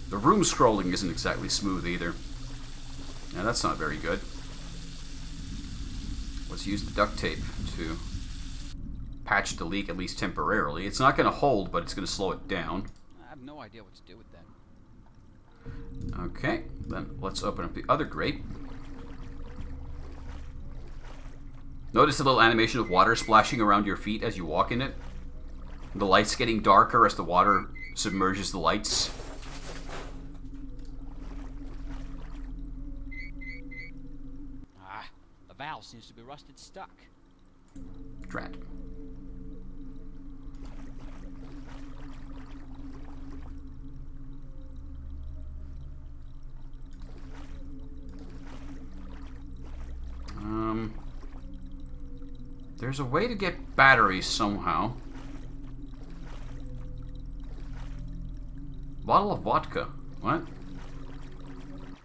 The room scrolling isn't exactly smooth either. Yeah, that's not very good. Let's use the duct tape to patch the leak, at least temporarily. It's not going to hold, but it's going to slow it down. I have no idea what to do with that. Okay, then let's open up the other grate. Notice the little animation of water splashing around your feet as you walk in it? The lights getting darker as the water submerges the lights. The valve seems to be rusted stuck. Drat. There's a way to get batteries somehow. Bottle of vodka. What?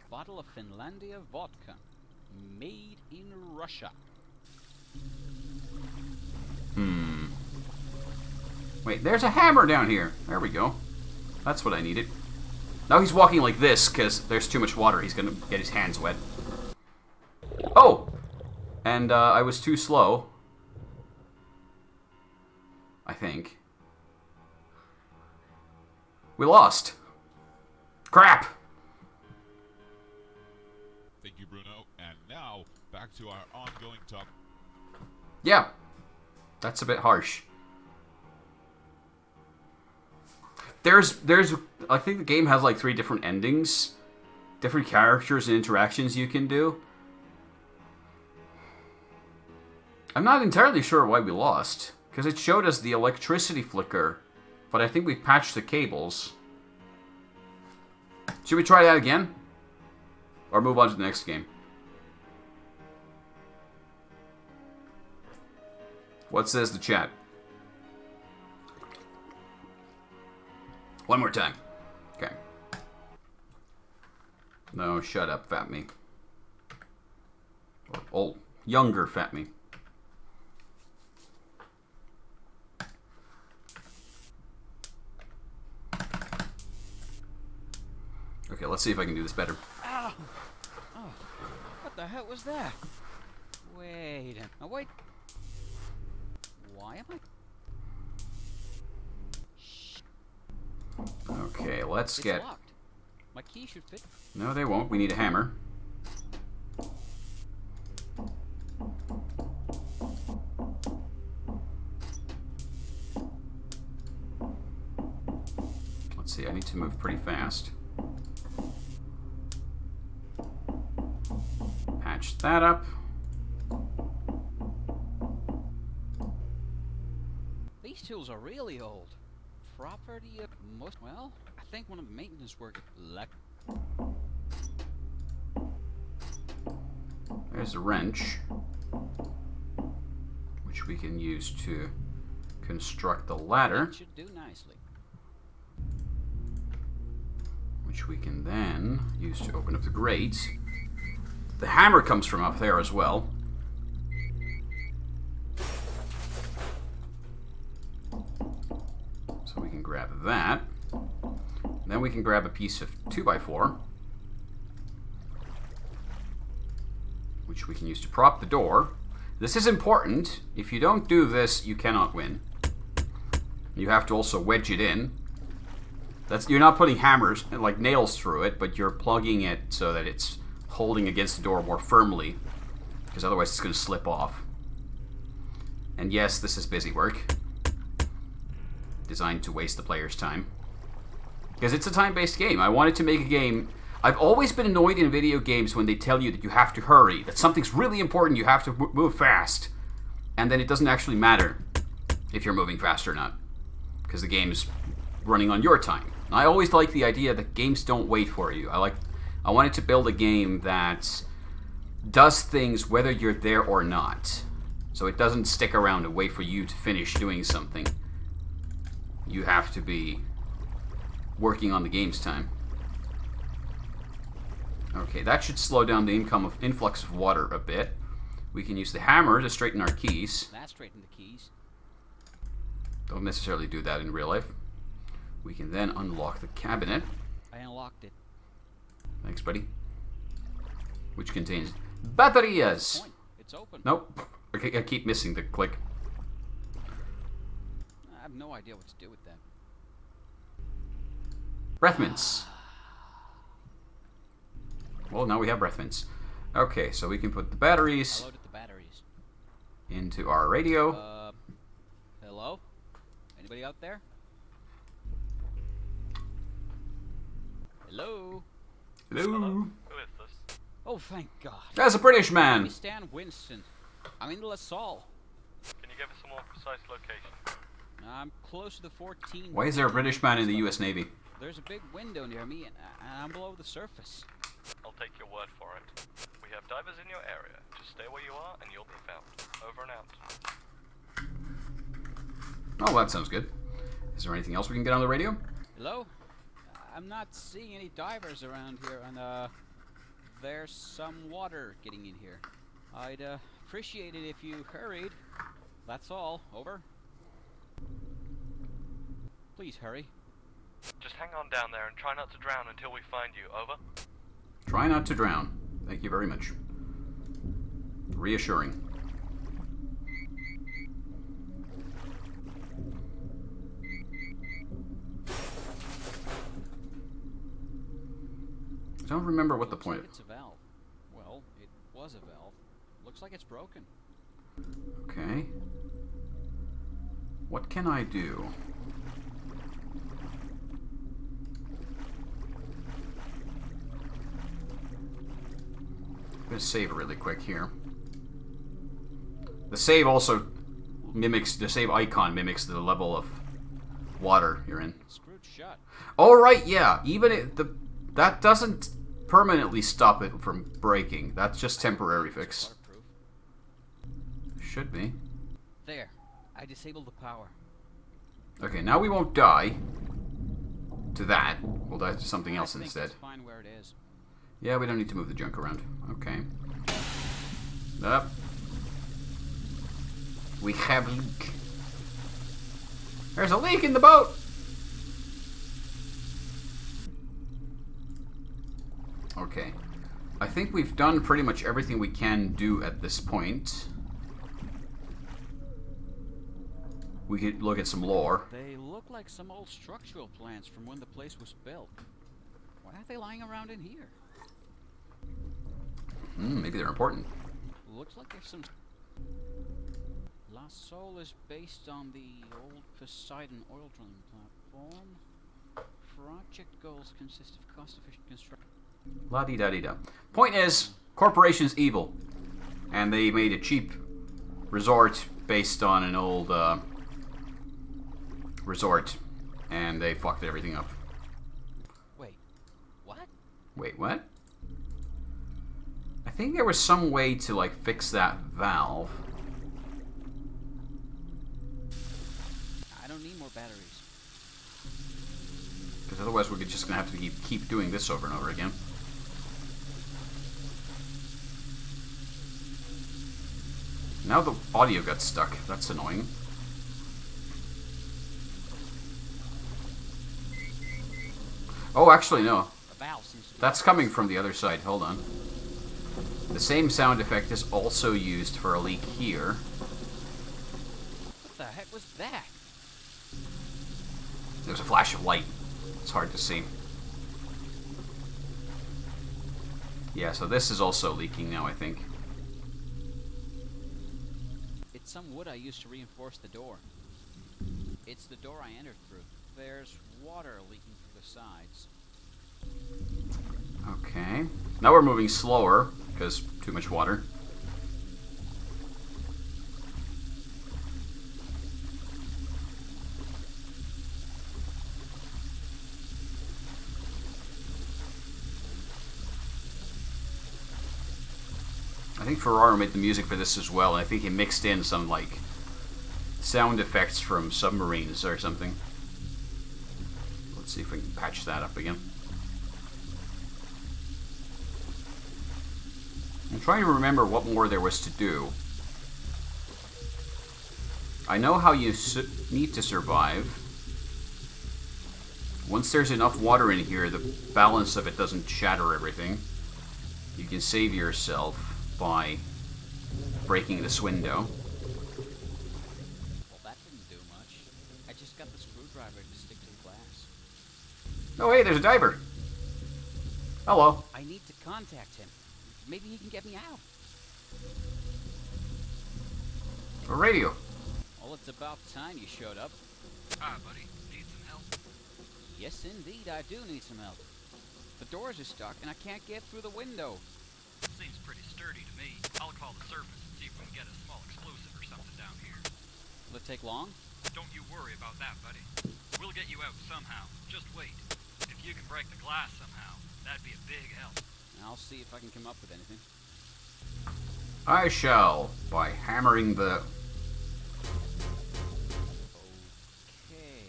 Bottle of Finlandia vodka. Made in Russia. Wait, there's a hammer down here. There we go. That's what I needed. Now he's walking like this because there's too much water. He's gonna get his hands wet. Oh! And I was too slow. I think. We lost. Crap! Thank you, Bruno. And now, back to our ongoing talk. Yeah. That's a bit harsh. There's I think the game has like 3 different endings. Different characters and interactions you can do. I'm not entirely sure why we lost. Because it showed us the electricity flicker. But I think we patched the cables. Should we try that again? Or move on to the next game? What says the chat? One more time. Okay. No, shut up, fat me. Or old, younger fat me. Okay, let's see if I can do this better. Ow! Oh, what the hell was that? Wait. Oh, wait. Why am I... Okay, let's It's get... locked. My key should fit. No, they won't. We need a hammer. Let's see, I need to move pretty fast. Patch that up. These tools are really old. Property of most. Well, I think one of the maintenance workers. There's a wrench, which we can use to construct the ladder. That should do nicely. Which we can then use to open up the grate. The hammer comes from up there as well. So we can grab that. Then we can grab a piece of 2x4, which we can use to prop the door. This is important. If you don't do this, you cannot win. You have to also wedge it in. You're not putting hammers, like nails through it, but you're plugging it so that it's holding against the door more firmly, because otherwise it's going to slip off. And yes, this is busy work, designed to waste the player's time, because it's a time-based game. I wanted to make a game. I've always been annoyed in video games when they tell you that you have to hurry, that something's really important, you have to move fast, and then it doesn't actually matter if you're moving fast or not, because the game's running on your time. I always like the idea that games don't wait for you. I wanted to build a game that does things whether you're there or not. So it doesn't stick around and wait for you to finish doing something. You have to be working on the game's time. Okay, that should slow down the influx of water a bit. We can use the hammer to straighten our keys. That straightened the keys. Don't necessarily do that in real life. We can then unlock the cabinet. I unlocked it. Thanks, buddy. Which contains baterias. It's open. Nope. Okay, I keep missing the click. I have no idea what to do with that. Breath mints. Well, now we have breath mints. Okay, so we can put the batteries. I loaded the batteries into our radio. Hello? Anybody out there? Hello? Hello? Who is this? Oh, thank God. That's a British My name man. is Stan Winston. I'm in LaSol. Can you give us a more precise location? I'm close to the 14. Why is there a British man in the US Navy? There's a big window near me, and I'm below the surface. I'll take your word for it. We have divers in your area. Just stay where you are, and you'll be found. Over and out. Oh, that sounds good. Is there anything else we can get on the radio? Hello? I'm not seeing any divers around here, and there's some water getting in here. I'd appreciate it if you hurried. That's all. Over. Please hurry. Just hang on down there and try not to drown until we find you. Over. Try not to drown. Thank you very much. Reassuring. I don't remember what the point It's a valve. Well, it was a valve. Looks like it's broken. Okay. What can I do? I'm gonna save really quick here. The save also mimics, the save icon mimics the level of water you're in. It's screwed shut. Oh, right, yeah. Even that doesn't permanently stop it from breaking. That's just temporary fix. Waterproof. Should be. There. I disabled the power. Okay, now we won't die to that. We'll die to something else I think instead. it's fine where it is. Yeah, we don't need to move the junk around. Okay. Up. We have a leak. There's a leak in the boat! Okay. I think we've done pretty much everything we can do at this point. We could look at some lore. They look like some old structural plans from when the place was built. Why are they lying around in here? Maybe they're important. Looks like there's some... LaSol is based on the old Poseidon oil drilling platform. Project goals consist of cost-efficient construction. La-di-da-di-da. Point is, corporation's evil. And they made a cheap resort based on an old resort, and they fucked everything up. Wait, what? Wait, what? I think there was some way to, like, fix that valve. I don't need more batteries. Because otherwise we're just going to have to keep doing this over and over again. Now the audio got stuck. That's annoying. Oh, actually, no. That's coming from the other side. Hold on. The same sound effect is also used for a leak here. What the heck was that? There's a flash of light. It's hard to see. Yeah, so this is also leaking now, I think. It's some wood I used to reinforce the door. It's the door I entered through. There's water leaking through the sides. Okay. Now we're moving slower, because too much water. I think Ferraro made the music for this as well, and I think he mixed in some, like, sound effects from submarines or something. Let's see if we can patch that up again. I'm trying to remember what more there was to do. I know how you need to survive. Once there's enough water in here, the balance of it doesn't shatter everything. You can save yourself by breaking this window. Well, that didn't do much. I just got the screwdriver to stick to the glass. Oh, hey, there's a diver. Hello. I need to contact him. Maybe he can get me out. A radio. Well, it's about time you showed up. Hi, buddy. Need some help? Yes, indeed, I do need some help. The doors are stuck, and I can't get through the window. Seems pretty sturdy to me. I'll call the surface and see if we can get a small explosive or something down here. Will it take long? Don't you worry about that, buddy. We'll get you out somehow. Just wait. If you can break the glass somehow, that'd be a big help. I'll see if I can come up with anything. I shall, by hammering the... Okay.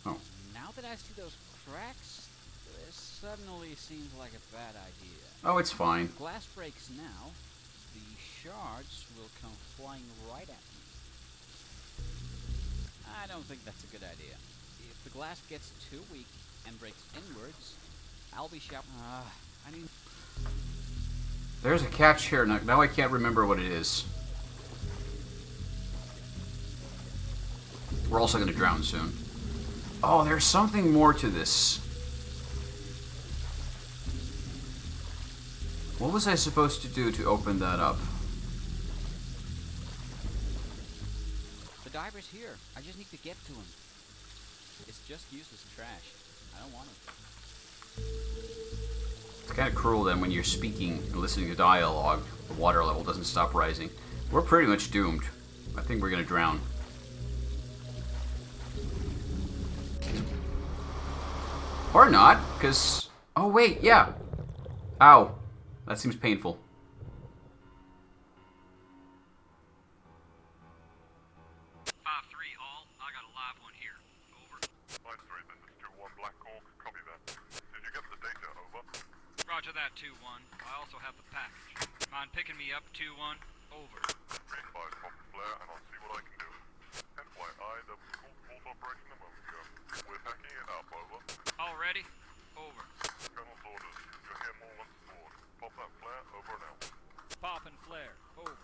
Oh. Now that I see those cracks, this suddenly seems like a bad idea. Oh, it's fine. If glass breaks now, the shards will come flying right at me. I don't think that's a good idea. If the glass gets too weak and breaks inwards, I'll be shot. I mean... There's a catch here. Now I can't remember what it is. We're also going to drown soon. Oh, there's something more to this. What was I supposed to do to open that up? The diver's here. I just need to get to him. It's just useless trash. I don't want it. It's kind of cruel then when you're speaking and listening to dialogue, the water level doesn't stop rising. We're pretty much doomed. I think we're going to drown. Or not, because... Oh, wait, yeah. Ow. That seems painful. Roger that, 2-1. I also have the package. Mind picking me up, 2-1? Over. Reef by Pop Flare, and I'll see what I can do. FYI, there was a cold fault operation a moment ago. We're packing it up, over. Already? Over. Colonel's orders. You'll hear more once aboard. Pop that flare, over and out. Pop and flare, over.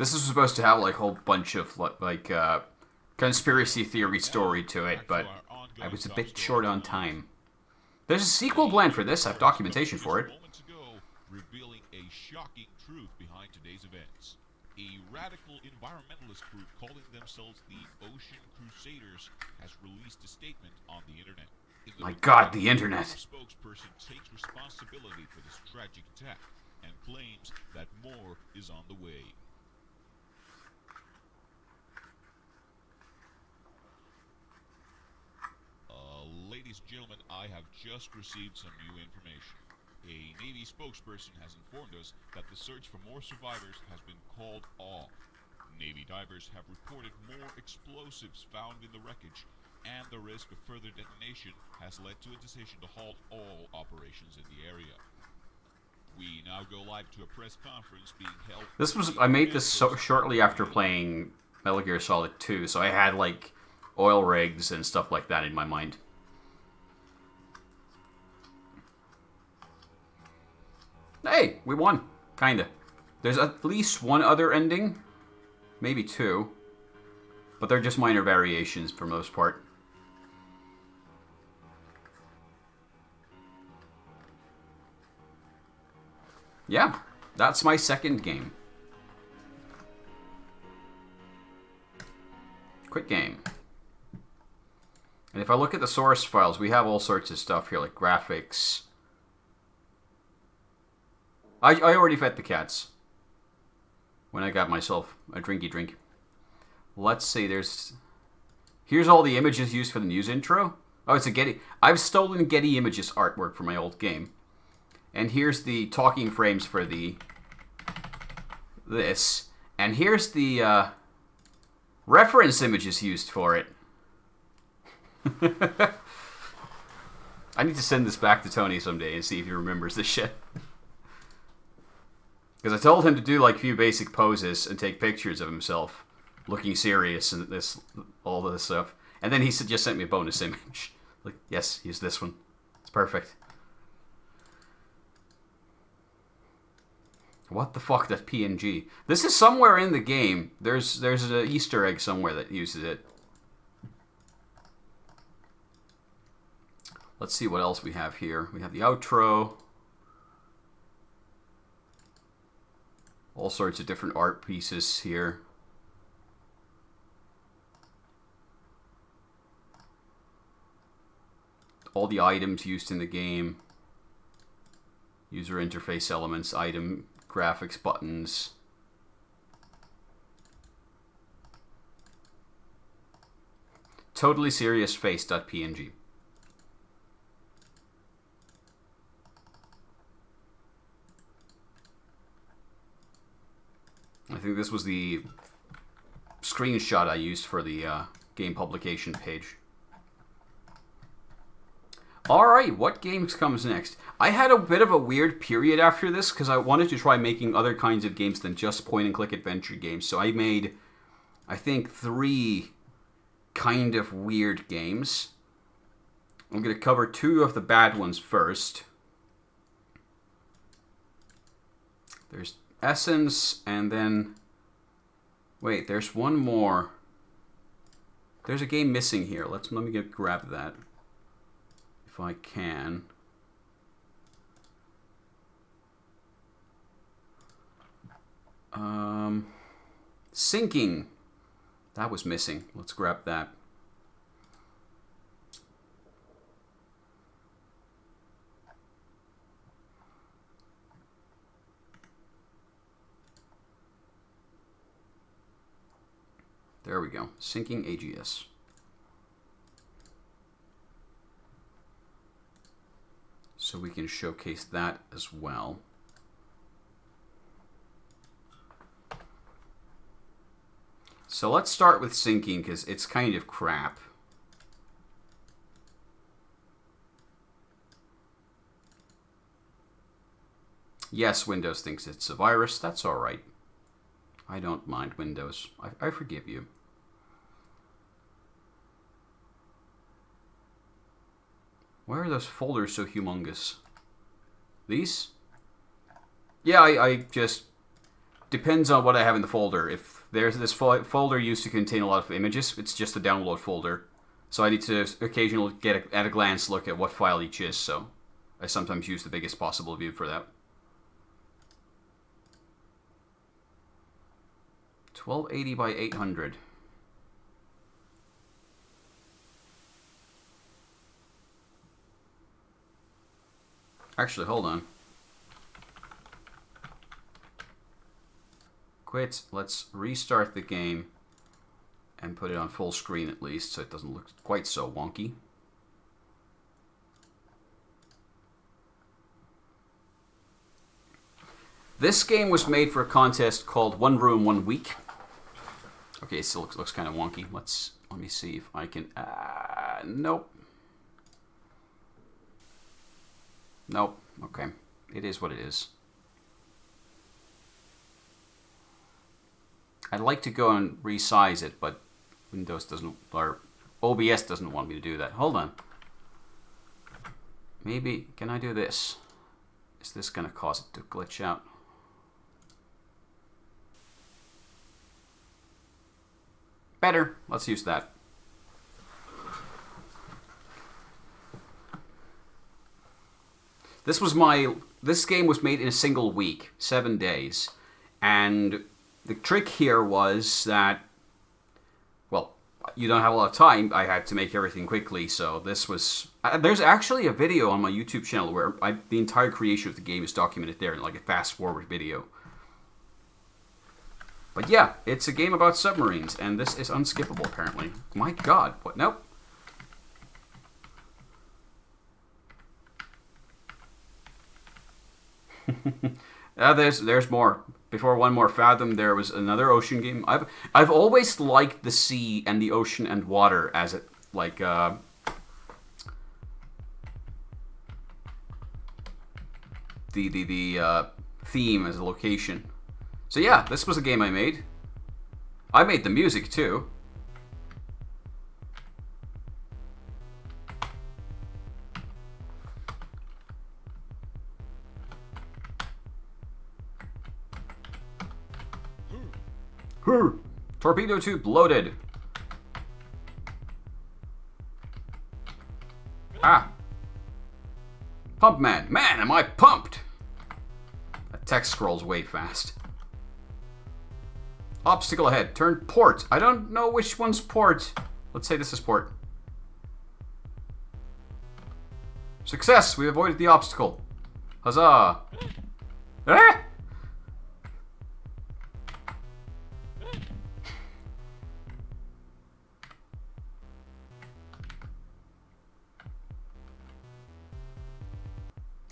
This is supposed to have like a whole bunch of like conspiracy theory story to it, but I was a bit short on time. There's a sequel planned for this. I have documentation for it. Moments ago, revealing a shocking truth behind today's events. A radical environmentalist group calling themselves the Ocean Crusaders has released a statement on the internet. My God, the internet. The spokesperson takes responsibility for this tragic attack and claims that more is on the way. have just received some new information. A Navy spokesperson has informed us that the search for more survivors has been called off. Navy divers have reported more explosives found in the wreckage, and the risk of further detonation has led to a decision to halt all operations in the area. We now go live to a press conference being held. I made this shortly after playing Metal Gear Solid 2, so I had like oil rigs and stuff like that in my mind. Hey, we won. Kinda. There's at least one other ending. Maybe two. But they're just minor variations for most part. Yeah, that's my second game. Quick game. And if I look at the source files, we have all sorts of stuff here, like graphics. I already fed the cats when I got myself a drinky drink. Let's see, here's all the images used for the news intro. Oh, it's a Getty. I've stolen Getty Images artwork from my old game. And here's the talking frames for this. And here's the reference images used for it. I need to send this back to Tony someday and see if he remembers this shit. Because I told him to do like a few basic poses and take pictures of himself looking serious and all this stuff. And then he just sent me a bonus image. Like, yes, use this one. It's perfect. What the fuck, that PNG? This is somewhere in the game. There's an Easter egg somewhere that uses it. Let's see what else we have here. We have the outro. All sorts of different art pieces here. All the items used in the game. User interface elements, item, graphics, buttons. Totally serious face.png. I think this was the screenshot I used for the game publication page. Alright, what games comes next? I had a bit of a weird period after this because I wanted to try making other kinds of games than just point-and-click adventure games. So I made, I think, 3 kind of weird games. I'm going to cover 2 of the bad ones first. There's Essence, and then... Wait, there's one more. There's a game missing here. Let me grab that. If I can. Sinking. That was missing. Let's grab that. There we go. Sinking AGS. So we can showcase that as well. So let's start with Sinking because it's kind of crap. Yes, Windows thinks it's a virus. That's alright. I don't mind Windows. I forgive you. Why are those folders so humongous? These? Yeah, I just... Depends on what I have in the folder. If there's this folder used to contain a lot of images, it's just a download folder. So I need to occasionally get at a glance look at what file each is, so I sometimes use the biggest possible view for that. 1280 by 800. Actually, hold on. Quit. Let's restart the game and put it on full screen at least so it doesn't look quite so wonky. This game was made for a contest called One Room, 1 Week. Okay, it still looks kind of wonky. Let me see if I can... nope. Nope. Okay. It is what it is. I'd like to go and resize it, but Windows doesn't... or OBS doesn't want me to do that. Hold on. Maybe... can I do this? Is this going to cause it to glitch out? Better. Let's use that. This game was made in a single week, 7 days. And the trick here was that, well, you don't have a lot of time. I had to make everything quickly, so this was... there's actually a video on my YouTube channel where the entire creation of the game is documented there in like a fast-forward video. But yeah, it's a game about submarines, and this is unskippable, apparently. My god, what? Nope. There's more. Before One More Fathom, there was another ocean game. I've always liked the sea and the ocean and water as it, like, the theme as a location. So yeah, this was a game I made. I made the music too. Torpedo tube loaded. Ah. Pump man. Man, am I pumped! That text scrolls way fast. Obstacle ahead. Turn port. I don't know which one's port. Let's say this is port. Success! We avoided the obstacle. Huzzah! Ah!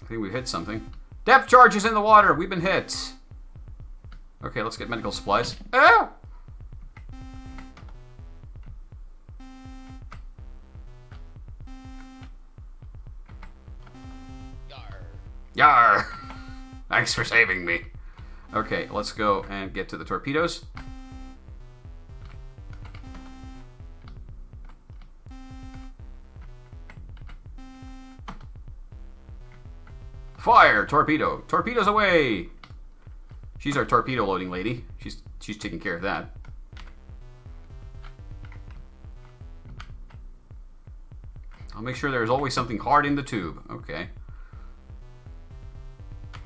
I think we hit something. Depth charge is in the water. We've been hit. Okay, let's get medical supplies. Ah! Yar! Thanks for saving me. Okay, let's go and get to the torpedoes. Fire! Torpedo! Torpedoes away! She's our torpedo loading lady. She's taking care of that. I'll make sure there's always something hard in the tube. Okay.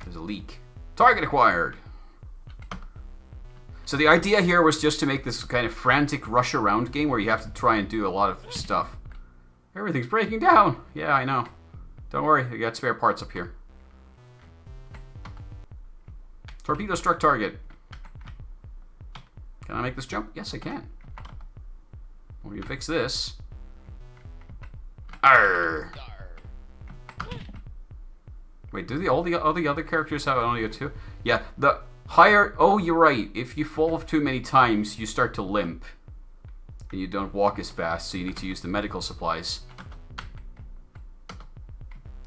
There's a leak. Target acquired! So the idea here was just to make this kind of frantic rush around game where you have to try and do a lot of stuff. Everything's breaking down! Yeah, I know. Don't worry, we got spare parts up here. Torpedo struck target. Can I make this jump? Yes, I can. We can fix this. Arr! Wait, do all the other characters have audio too? Yeah, the higher... Oh, you're right. If you fall too many times, you start to limp. And you don't walk as fast, so you need to use the medical supplies.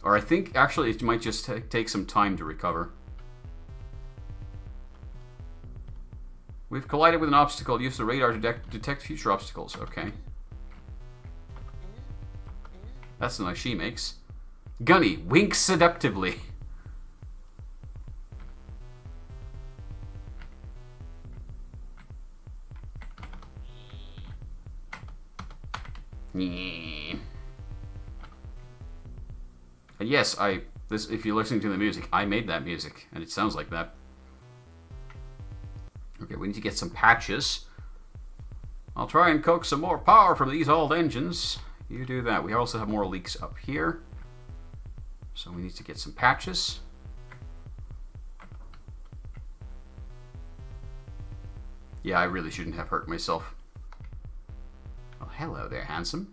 Or I think, actually, it might just take some time to recover. We've collided with an obstacle. Use the radar to detect future obstacles. Okay. That's the noise she makes. Gunny, winks seductively. And yes, if you're listening to the music, I made that music, and it sounds like that. Okay, we need to get some patches. I'll try and coax some more power from these old engines. You do that. We also have more leaks up here. So we need to get some patches. Yeah, I really shouldn't have hurt myself. Oh, hello there, handsome.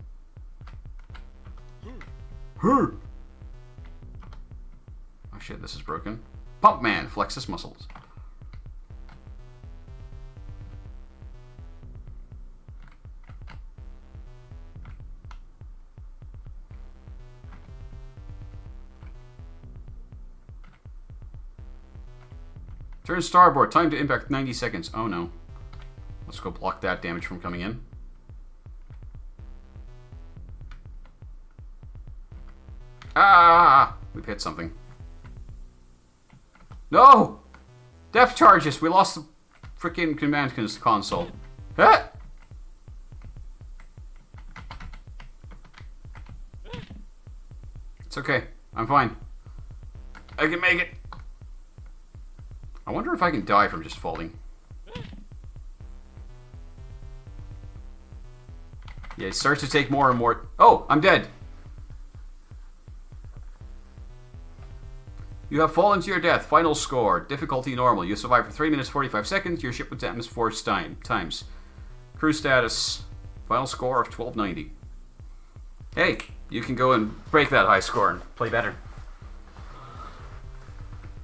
Oh shit, this is broken. Pump man, flex his muscles. Turn starboard. Time to impact 90 seconds. Oh no. Let's go block that damage from coming in. Ah! We've hit something. No! Depth charges! We lost the freaking command console. Ah! It's okay. I'm fine. I can make it. I wonder if I can die from just falling. Yeah, it starts to take more and more... Oh! I'm dead! You have fallen to your death. Final score. Difficulty normal. You survived for 3 minutes 45 seconds. Your ship was damaged 4 times. Crew status. Final score of 1290. Hey, you can go and break that high score and play better.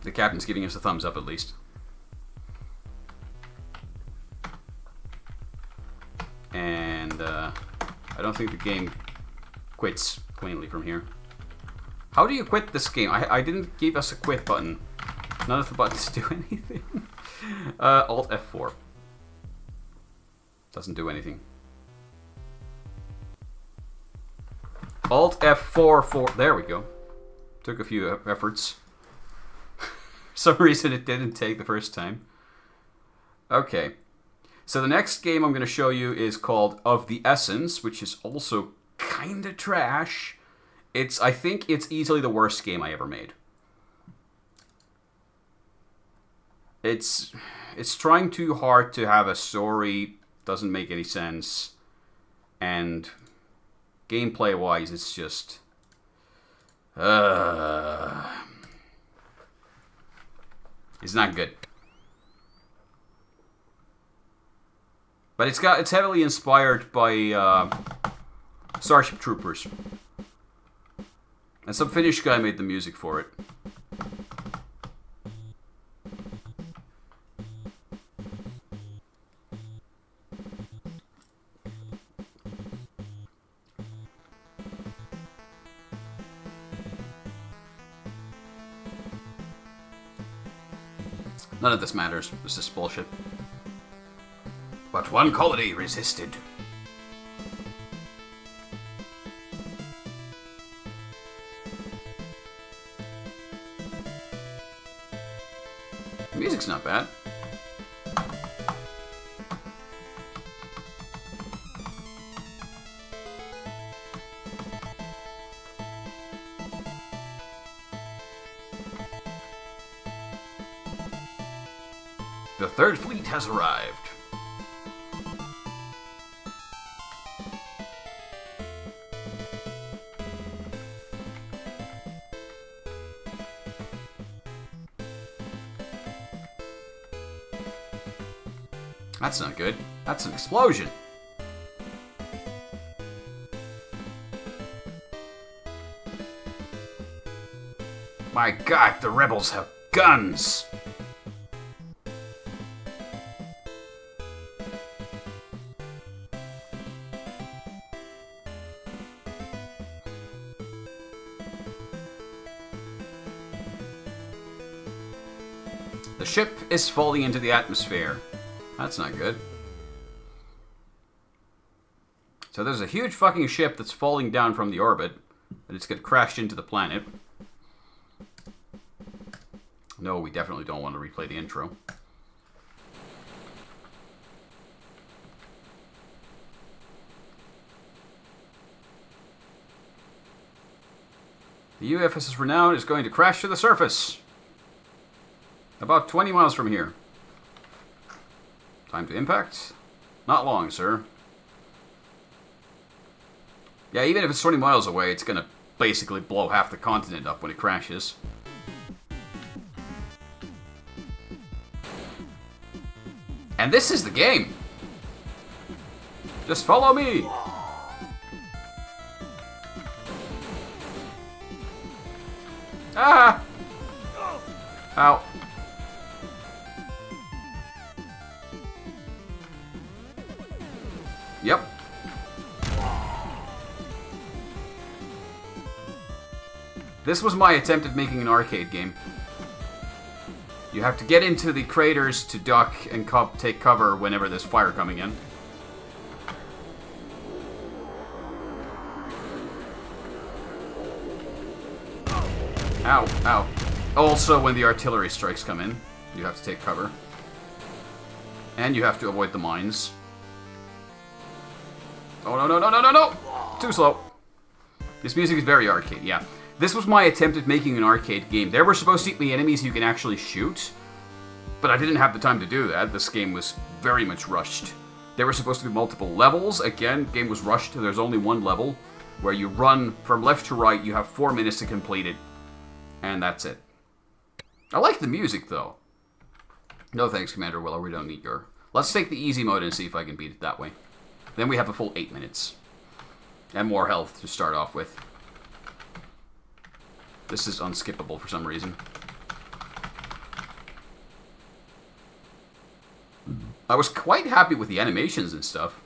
The captain's giving us a thumbs up at least. And I don't think the game quits cleanly from here. How do you quit this game? I didn't give us a quit button. None of the buttons do anything. Alt F4. Doesn't do anything. Alt F4. There we go. Took a few efforts. For some reason it didn't take the first time. Okay. So the next game I'm going to show you is called Of the Essence, which is also kinda trash. I think it's easily the worst game I ever made. It's trying too hard to have a story, doesn't make any sense, and gameplay-wise, it's just... it's not good. But it's heavily inspired by Starship Troopers. And some Finnish guy made the music for it. None of this matters. This is bullshit. But one colony resisted. The music's not bad. The Third Fleet has arrived. That's not good. That's an explosion. My God, the rebels have guns! The ship is falling into the atmosphere. That's not good. So there's a huge fucking ship that's falling down from the orbit, and it's going to crash into the planet. No, we definitely don't want to replay the intro. The UFS's Renown is going to crash to the surface. About 20 miles from here. Time to impact? Not long, sir. Yeah, even if it's 20 miles away, it's gonna basically blow half the continent up when it crashes. And this is the game! Just follow me! Ah! Ow. Yep. This was my attempt at making an arcade game. You have to get into the craters to duck and take cover whenever there's fire coming in. Ow, ow. Also, when the artillery strikes come in, you have to take cover. And you have to avoid the mines. Oh, no, no, no, no, no, no! Too slow. This music is very arcade, yeah. This was my attempt at making an arcade game. There were supposed to be enemies you can actually shoot, but I didn't have the time to do that. This game was very much rushed. There were supposed to be multiple levels. Again, game was rushed. There's only one level where you run from left to right. You have 4 minutes to complete it, and that's it. I like the music, though. No thanks, Commander Willow. We don't need your... Let's take the easy mode and see if I can beat it that way. Then we have a full 8 minutes. And more health to start off with. This is unskippable for some reason. I was quite happy with the animations and stuff.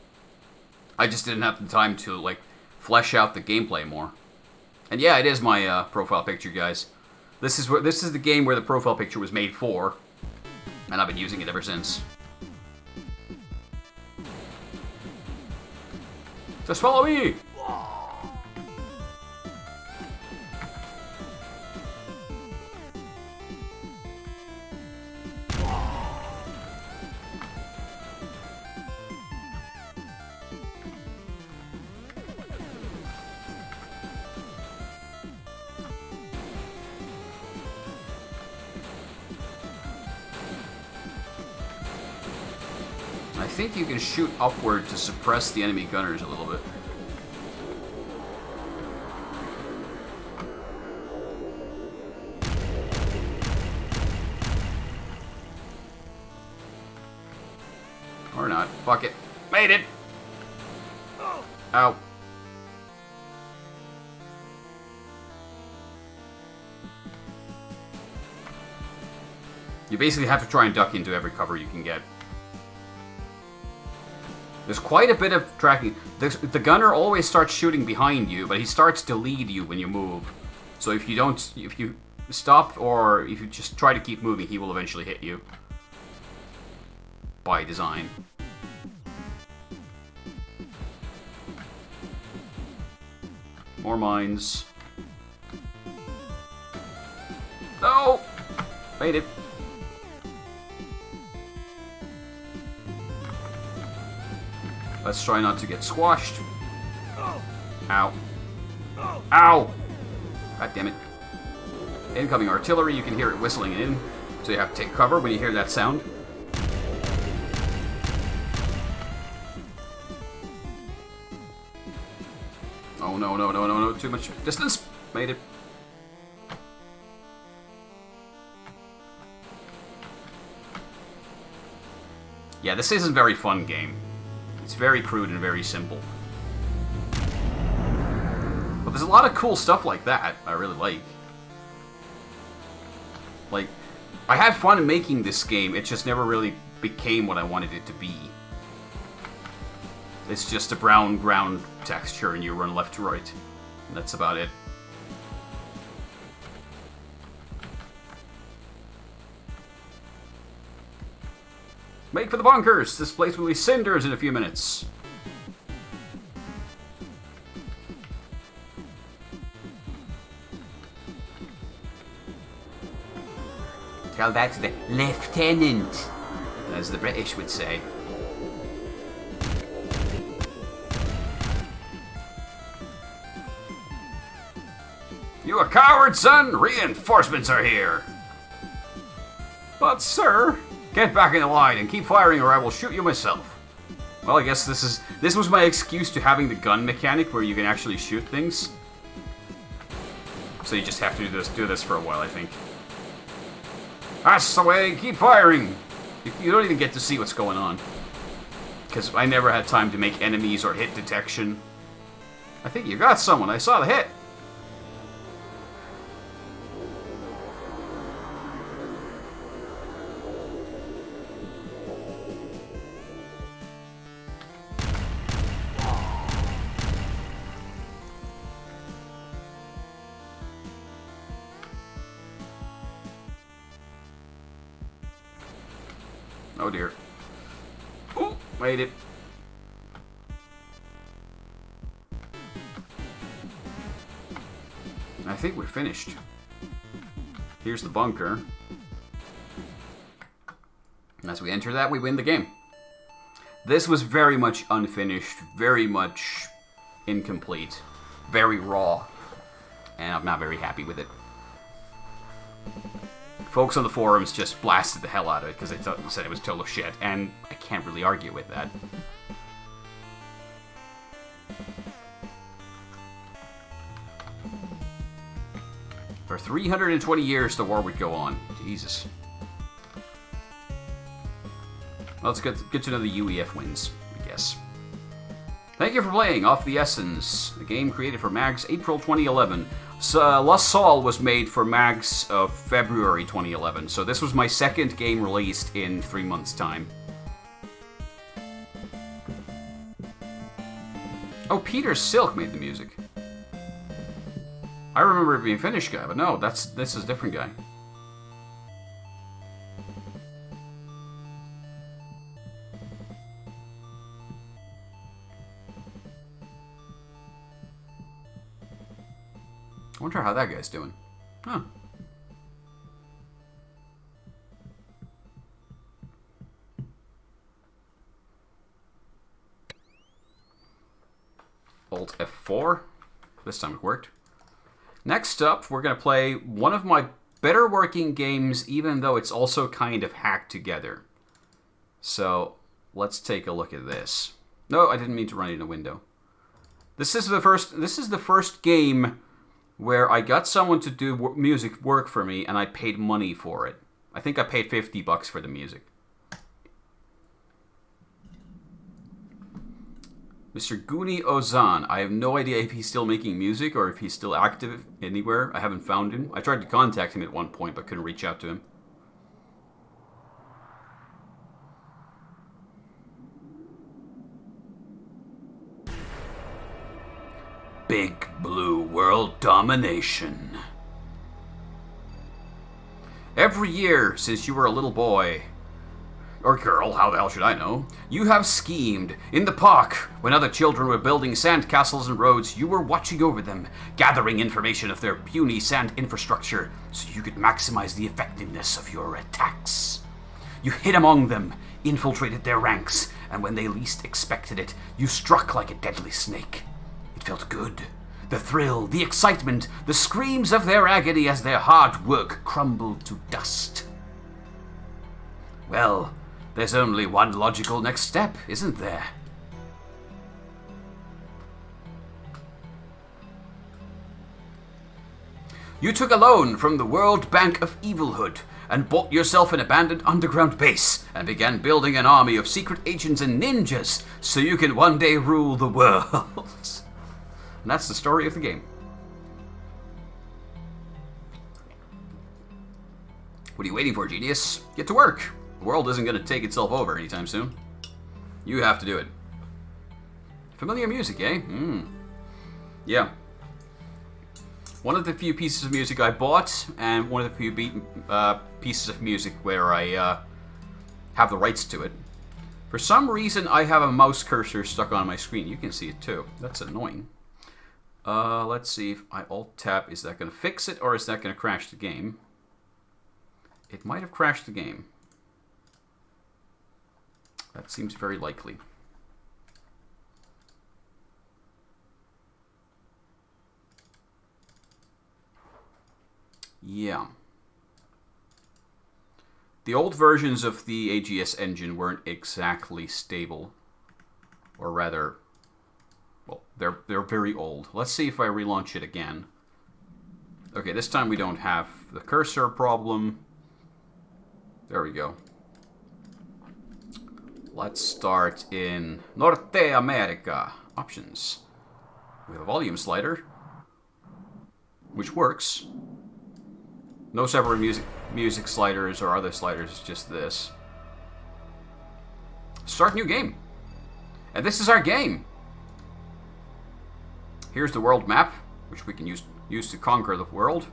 I just didn't have the time to, like, flesh out the gameplay more. And yeah, it is my profile picture, guys. This is the game where the profile picture was made for. And I've been using it ever since. Just follow me! I think you can shoot upward to suppress the enemy gunners a little bit. Or not. Fuck it. Made it! Ow. You basically have to try and duck into every cover you can get. There's quite a bit of tracking. The gunner always starts shooting behind you, but he starts to lead you when you move. So if you stop or if you just try to keep moving, he will eventually hit you. By design. More mines. No! Made it. Let's try not to get squashed. Ow. Ow! God damn it. Incoming artillery, you can hear it whistling in. So you have to take cover when you hear that sound. Oh no, no, no, no, no, too much distance. Made it. Yeah, this isn't a very fun game. It's very crude and very simple. But there's a lot of cool stuff like that I really like. Like, I had fun making this game, it just never really became what I wanted it to be. It's just a brown ground texture and you run left to right. And that's about it. Make for the bunkers! This place will be cinders in a few minutes. Tell that to the lieutenant, as the British would say. You a coward, son? Reinforcements are here. But, sir... Get back in the line and keep firing or I will shoot you myself. Well, I guess this was my excuse to having the gun mechanic where you can actually shoot things. So you just have to do this for a while, I think. That's the way, keep firing! You don't even get to see what's going on. Because I never had time to make enemies or hit detection. I think you got someone, I saw the hit. Oh dear. Ooh, made it. I think we're finished. Here's the bunker. As we enter that, we win the game. This was very much unfinished, very much incomplete, very raw, and I'm not very happy with it. Folks on the forums just blasted the hell out of it because they said it was total shit, and I can't really argue with that. For 320 years, the war would go on. Jesus. Well, it's good to know the UEF wins, I guess. Thank you for playing Off the Essence, a game created for MAG's April 2011. LaSol was made for MAG's of February 2011, so this was my second game released in 3 months' time. Oh, Peter Silk made the music. I remember it being a Finnish guy, but no, this is a different guy. I wonder how that guy's doing. Huh. Alt F4. This time it worked. Next up, we're going to play one of my better working games, even though it's also kind of hacked together. So, let's take a look at this. No, I didn't mean to run it in a window. This is the first game where I got someone to do music work for me, and I paid money for it. I think I paid $50 for the music. Mr. Guni Ozan. I have no idea if he's still making music or if he's still active anywhere. I haven't found him. I tried to contact him at one point, but couldn't reach out to him. Big Blue World Domination. Every year since you were a little boy, or girl, how the hell should I know, you have schemed. In the park, when other children were building sand castles and roads, you were watching over them, gathering information of their puny sand infrastructure so you could maximize the effectiveness of your attacks. You hid among them, infiltrated their ranks, and when they least expected it, you struck like a deadly snake. It felt good. The thrill, the excitement, the screams of their agony as their hard work crumbled to dust. Well, there's only one logical next step, isn't there? You took a loan from the World Bank of Evilhood and bought yourself an abandoned underground base and began building an army of secret agents and ninjas so you can one day rule the world. And that's the story of the game. What are you waiting for, genius? Get to work. The world isn't going to take itself over anytime soon. You have to do it. Familiar music, eh? Yeah. One of the few pieces of music I bought, and one of the few pieces of music where I have the rights to it. For some reason, I have a mouse cursor stuck on my screen. You can see it too. That's annoying. Let's see if I Alt-Tab. Is that going to fix it, or is that going to crash the game? It might have crashed the game. That seems very likely. Yeah. The old versions of the AGS engine weren't exactly stable. Or rather, well, they're very old. Let's see if I relaunch it again. Okay, this time we don't have the cursor problem. There we go. Let's start in Norte America. Options. We have a volume slider, which works. No separate music sliders or other sliders, it's just this. Start new game. And this is our game. Here's the world map, which we can use to conquer the world.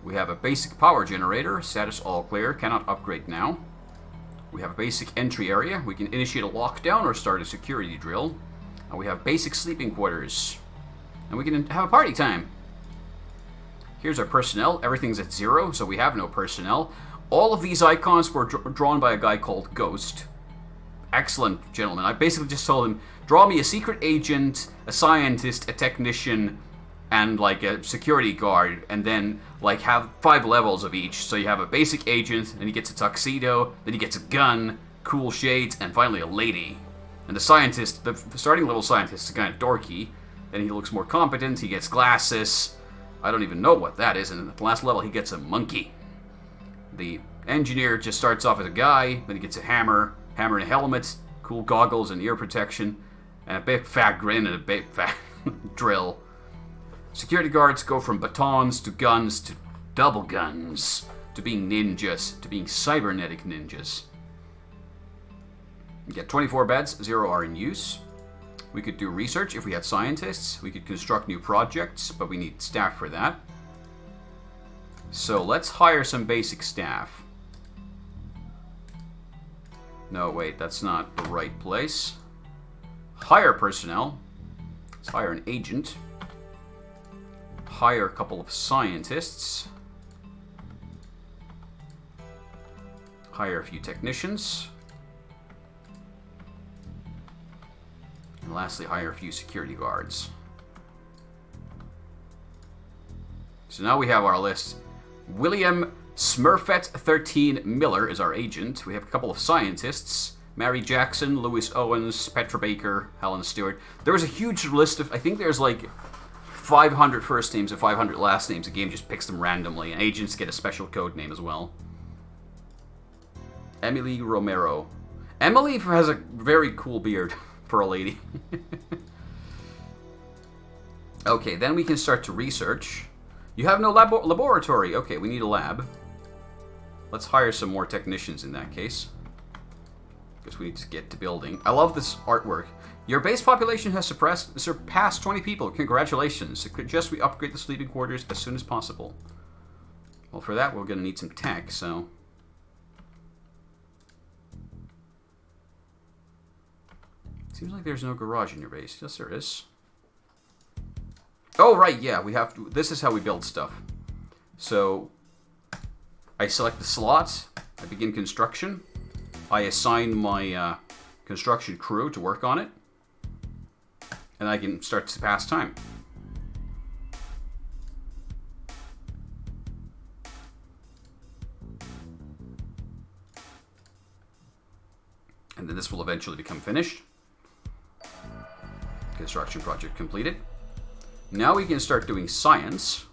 We have a basic power generator, status all clear, cannot upgrade now. We have a basic entry area. We can initiate a lockdown or start a security drill. And we have basic sleeping quarters. And we can have a party time. Here's our personnel. Everything's at 0, so we have no personnel. All of these icons were drawn by a guy called Ghost. Excellent, gentlemen. I basically just told him, draw me a secret agent, a scientist, a technician, and like a security guard, and then like have 5 levels of each. So you have a basic agent, then he gets a tuxedo, then he gets a gun, cool shades, and finally a lady. And the scientist, the starting level scientist, is kind of dorky. Then he looks more competent, he gets glasses. I don't even know what that is, and at the last level he gets a monkey. The engineer just starts off as a guy, then he gets a hammer and a helmet, cool goggles and ear protection, and a big fat grin and a big fat drill. Security guards go from batons to guns to double guns to being ninjas to being cybernetic ninjas. We get 24 beds, 0 are in use. We could do research if we had scientists. We could construct new projects, but we need staff for that. So let's hire some basic staff. No, wait, that's not the right place. Hire personnel. Let's hire an agent. Hire a couple of scientists. Hire a few technicians. And lastly, hire a few security guards. So now we have our list. William Smurfette 13 Miller is our agent. We have a couple of scientists. Mary Jackson, Lewis Owens, Petra Baker, Helen Stewart. There was a huge list of, I think there's like 500 first names and 500 last names. The game just picks them randomly, and agents get a special code name as well. Emily Romero. Emily has a very cool beard for a lady. Okay, then we can start to research. You have no laboratory. Okay, we need a lab. Let's hire some more technicians in that case, because we need to get to building. I love this artwork. Your base population has surpassed 20 people. Congratulations. Suggest we upgrade the sleeping quarters as soon as possible. Well, for that, we're going to need some tech, so... Seems like there's no garage in your base. Yes, there is. Oh, right, yeah, we have to... This is how we build stuff. So, I select the slots. I begin construction. I assign my construction crew to work on it. And I can start to pass time. And then this will eventually become finished. Construction project completed. Now we can start doing science.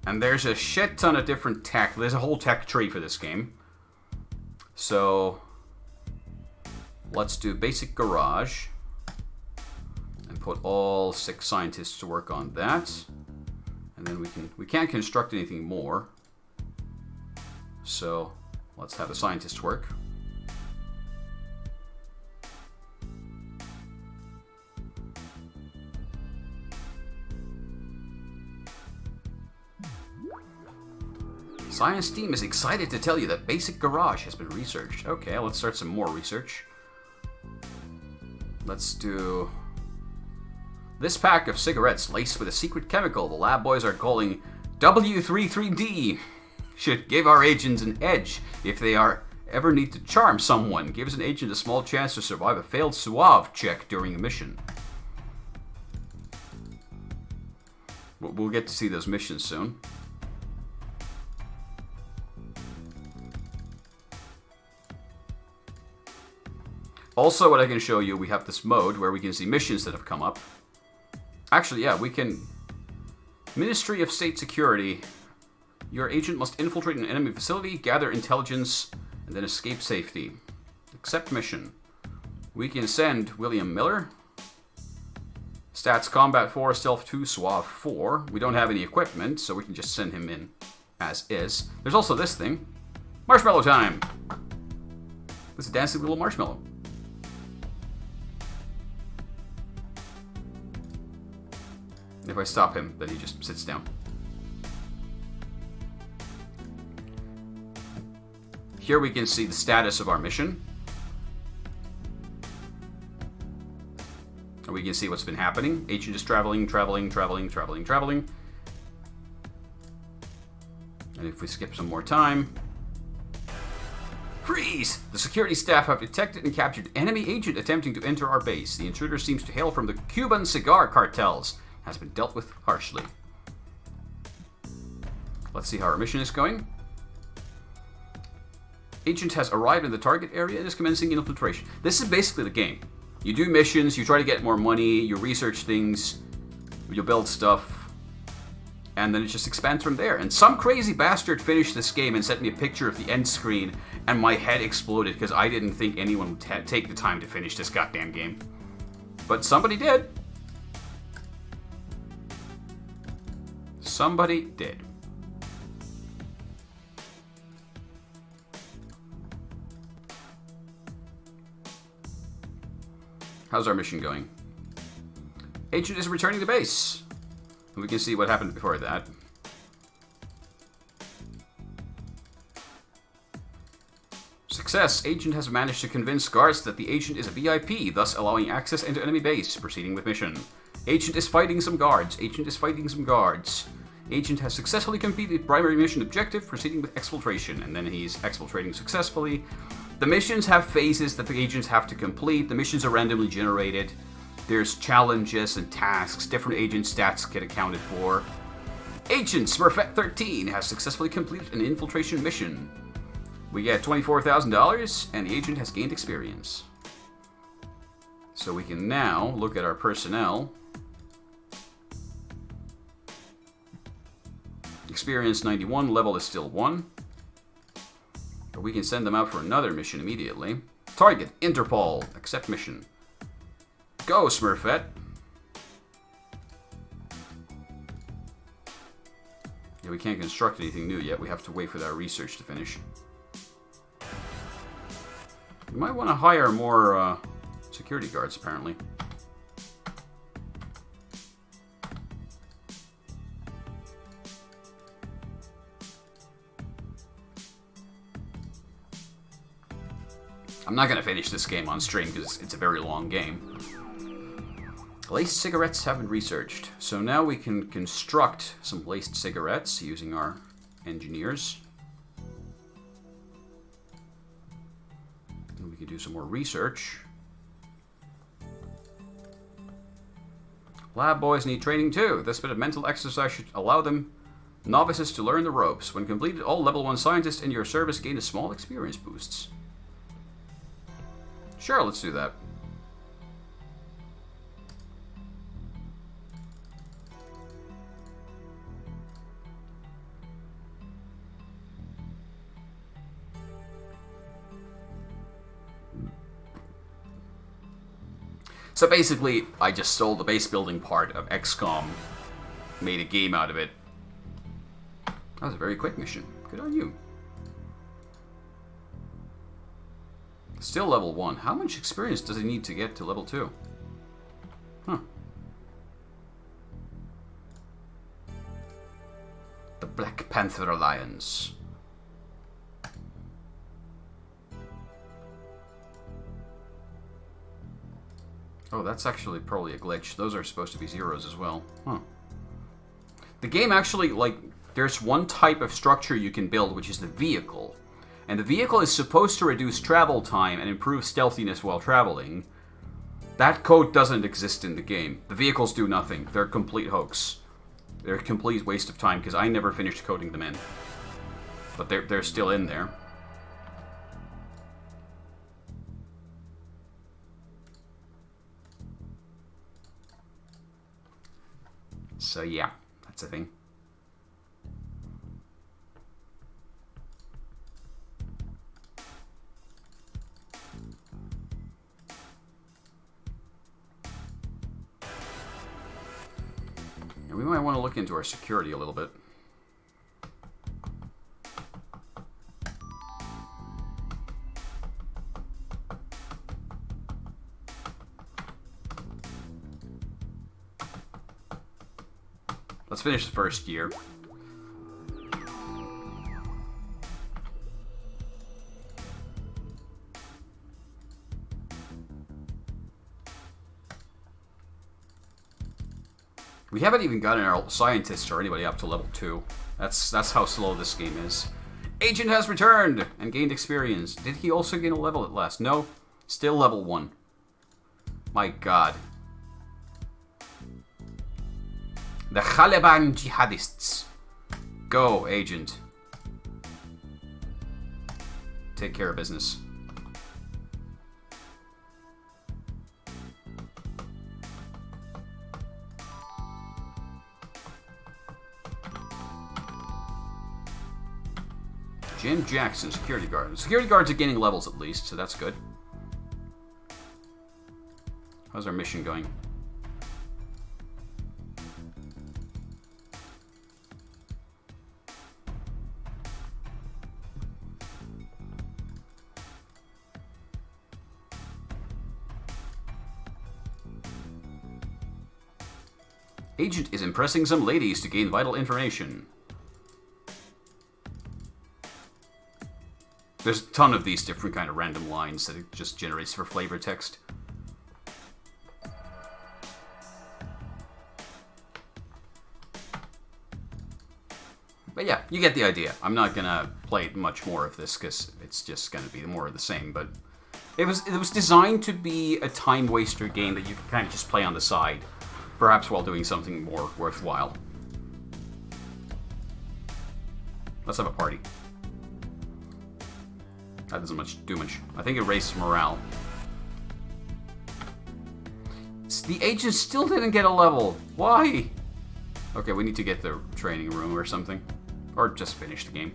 And there's a shit ton of different tech. There's a whole tech tree for this game. So let's do basic garage. And put all 6 scientists to work on that. And then we can't construct anything more. So let's have the scientists work. Science team is excited to tell you that basic garage has been researched. Okay, let's start some more research. Let's do this pack of cigarettes laced with a secret chemical the lab boys are calling W33D should give our agents an edge if they ever need to charm someone. Gives an agent a small chance to survive a failed suave check during a mission. We'll get to see those missions soon. Also, what I can show you, we have this mode where we can see missions that have come up. Actually, yeah, we can... Ministry of State Security. Your agent must infiltrate an enemy facility, gather intelligence, and then escape safety. Accept mission. We can send William Miller. Stats Combat 4, Stealth 2, Suave 4. We don't have any equipment, so we can just send him in as is. There's also this thing. Marshmallow time! This is a dancing little marshmallow. If I stop him, then he just sits down. Here we can see the status of our mission. And we can see what's been happening. Agent is traveling. And if we skip some more time... Freeze! The security staff have detected and captured enemy agent attempting to enter our base. The intruder seems to hail from the Cuban cigar cartels. Has been dealt with harshly. Let's see how our mission is going. Agent has arrived in the target area and is commencing infiltration. This is basically the game. You do missions, you try to get more money, you research things, you build stuff, and then it just expands from there. And some crazy bastard finished this game and sent me a picture of the end screen, and my head exploded because I didn't think anyone would take the time to finish this goddamn game. But somebody did. Somebody did. How's our mission going? Agent is returning to base. And we can see what happened before that. Success! Agent has managed to convince guards that the agent is a VIP, thus allowing access into enemy base. Proceeding with mission. Agent is fighting some guards. Agent is fighting some guards. Agent has successfully completed primary mission objective, proceeding with exfiltration. And then he's exfiltrating successfully. The missions have phases that the agents have to complete. The missions are randomly generated. There's challenges and tasks. Different agent stats get accounted for. Agent Smurfette 13 has successfully completed an infiltration mission. We get $24,000, and the agent has gained experience. So we can now look at our personnel. Experience 91, level is still 1. But we can send them out for another mission immediately. Target, Interpol, accept mission. Go, Smurfette. Yeah, we can't construct anything new yet. We have to wait for our research to finish. We might want to hire more security guards, apparently. I'm not going to finish this game on stream because it's a very long game. Laced cigarettes have been researched. So now we can construct some laced cigarettes using our engineers. And we can do some more research. Lab boys need training too. This bit of mental exercise should allow them, novices, to learn the ropes. When completed, all level 1 scientists in your service gain a small experience boosts. Sure, let's do that. So basically, I just stole the base building part of XCOM, made a game out of it. That was a very quick mission. Good on you. Still level 1. How much experience does he need to get to level 2? Huh. The Black Panther Alliance. Oh, that's actually probably a glitch. Those are supposed to be zeros as well. Huh. The game actually, like, there's one type of structure you can build, which is the vehicle. And the vehicle is supposed to reduce travel time and improve stealthiness while traveling. That code doesn't exist in the game. The vehicles do nothing. They're a complete hoax. They're a complete waste of time because I never finished coding them in. But they're still in there. So yeah, that's a thing. And we might want to look into our security a little bit. Let's finish the first year. We haven't even gotten our scientists or anybody up to level 2. That's how slow this game is. Agent has returned and gained experience. Did he also gain a level at last? No. Still level 1. My god. The Taliban jihadists. Go, Agent. Take care of business. Jim Jackson, security guard. Security guards are gaining levels at least, so that's good. How's our mission going? Agent is impressing some ladies to gain vital information. There's a ton of these different kind of random lines that it just generates for flavor text. But yeah, you get the idea. I'm not gonna play much more of this because it's just gonna be more of the same. But it was designed to be a time waster game that you can kind of just play on the side, perhaps while doing something more worthwhile. Let's have a party. That doesn't do much. I think it raises morale. The agent still didn't get a level. Why? Okay, we need to get the training room or something. Or just finish the game.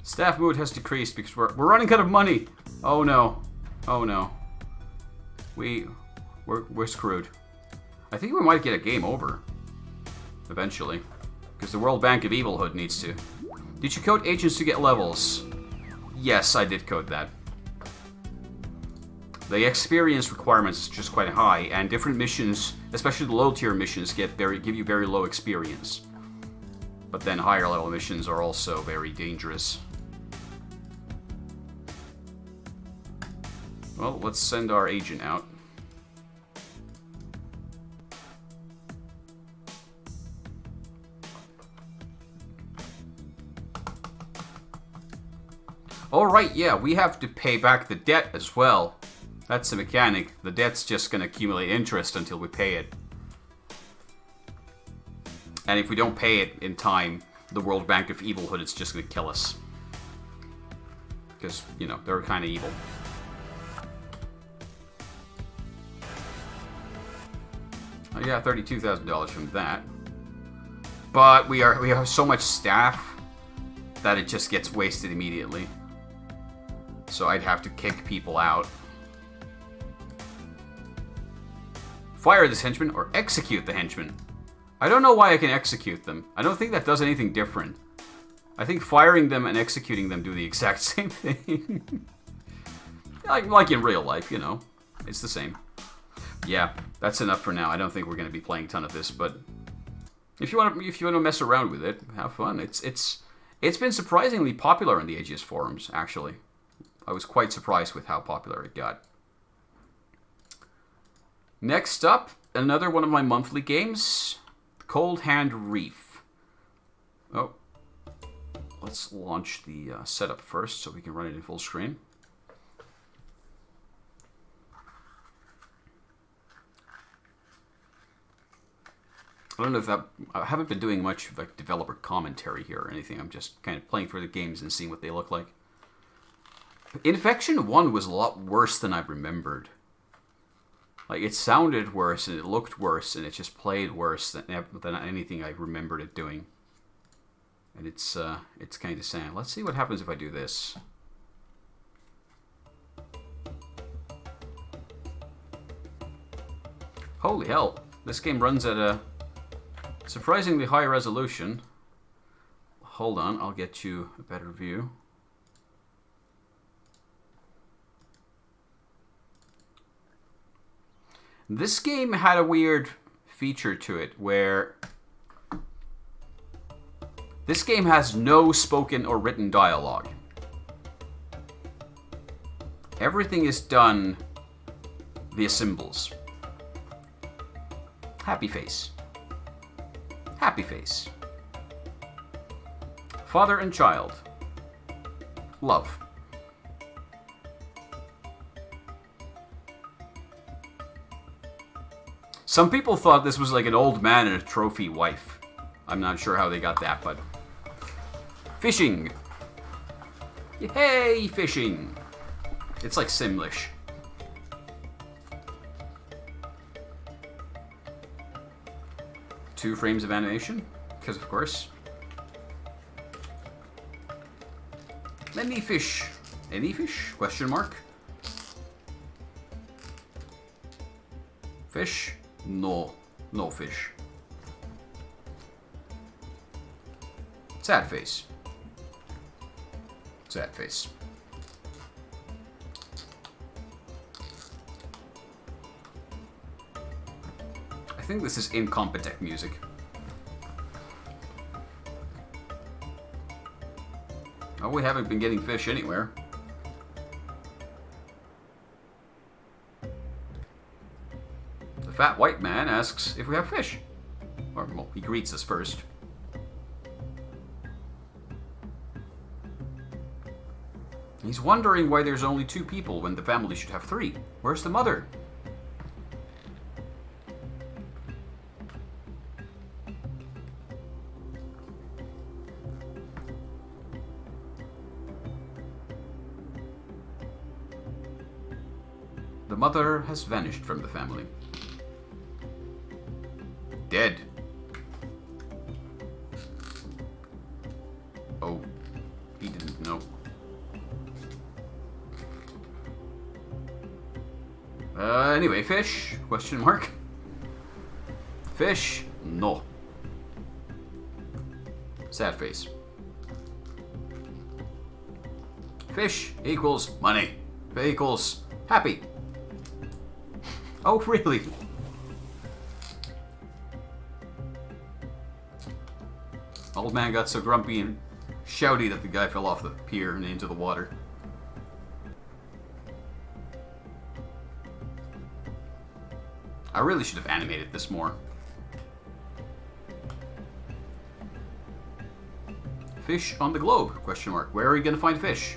Staff mood has decreased because we're running out of money. Oh no. Oh no. We're screwed. I think we might get a game over. Eventually. Because the World Bank of Evilhood needs to. Did you code agents to get levels? Yes, I did code that. The experience requirements is just quite high, and different missions, especially the low tier missions, give you very low experience. But then higher level missions are also very dangerous. Well, let's send our agent out. Alright, yeah, we have to pay back the debt as well. That's a mechanic. The debt's just gonna accumulate interest until we pay it. And if we don't pay it in time, the World Bank of Evilhood is just gonna kill us. Because, you know, they're kind of evil. Oh yeah, $32,000 from that. But we have so much staff that it just gets wasted immediately. So I'd have to kick people out. Fire this henchman or execute the henchman. I don't know why I can execute them. I don't think that does anything different. I think firing them and executing them do the exact same thing. like in real life, you know. It's the same. Yeah, that's enough for now. I don't think we're going to be playing a ton of this, but if you want to mess around with it, have fun. It's been surprisingly popular in the AGS forums, actually. I was quite surprised with how popular it got. Next up, another one of my monthly games, Cold Hand Reef. Oh, let's launch the setup first so we can run it in full screen. I don't know if I haven't been doing much like developer commentary here or anything. I'm just kind of playing through the games and seeing what they look like. Infection 1 was a lot worse than I remembered. Like, it sounded worse and it looked worse and it just played worse than anything I remembered it doing. And it's kind of sad. Let's see what happens if I do this. Holy hell, this game runs at a surprisingly high resolution. Hold on, I'll get you a better view. This game had a weird feature to it where this game has no spoken or written dialogue. Everything is done via symbols. Happy face. Happy face. Father and child. Love. Some people thought this was like an old man and a trophy wife. I'm not sure how they got that, but... Fishing! Hey, fishing! It's like Simlish. Two frames of animation, because of course. Many fish. Any fish? Question mark. Fish? No. No fish. Sad face. Sad face. I think this is incompetent music. Oh, we haven't been getting fish anywhere. The fat white man asks if we have fish. Or, well, he greets us first. He's wondering why there's only 2 people when the family should have 3. Where's the mother? The mother has vanished from the family. Dead. Oh, he didn't know. Anyway, fish? Question mark. Fish? No. Sad face. Fish equals money. Equals happy. Oh, really? Old man got so grumpy and shouty that the guy fell off the pier and into the water. I really should have animated this more. Fish on the globe? Question mark. Where are we going to find fish?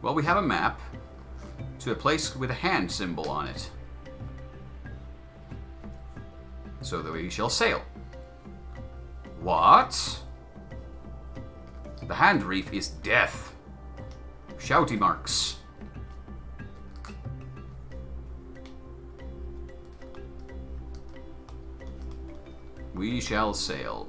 Well, we have a map to a place with a hand symbol on it. So that we shall sail. What? The hand reef is death. Shouty marks. We shall sail.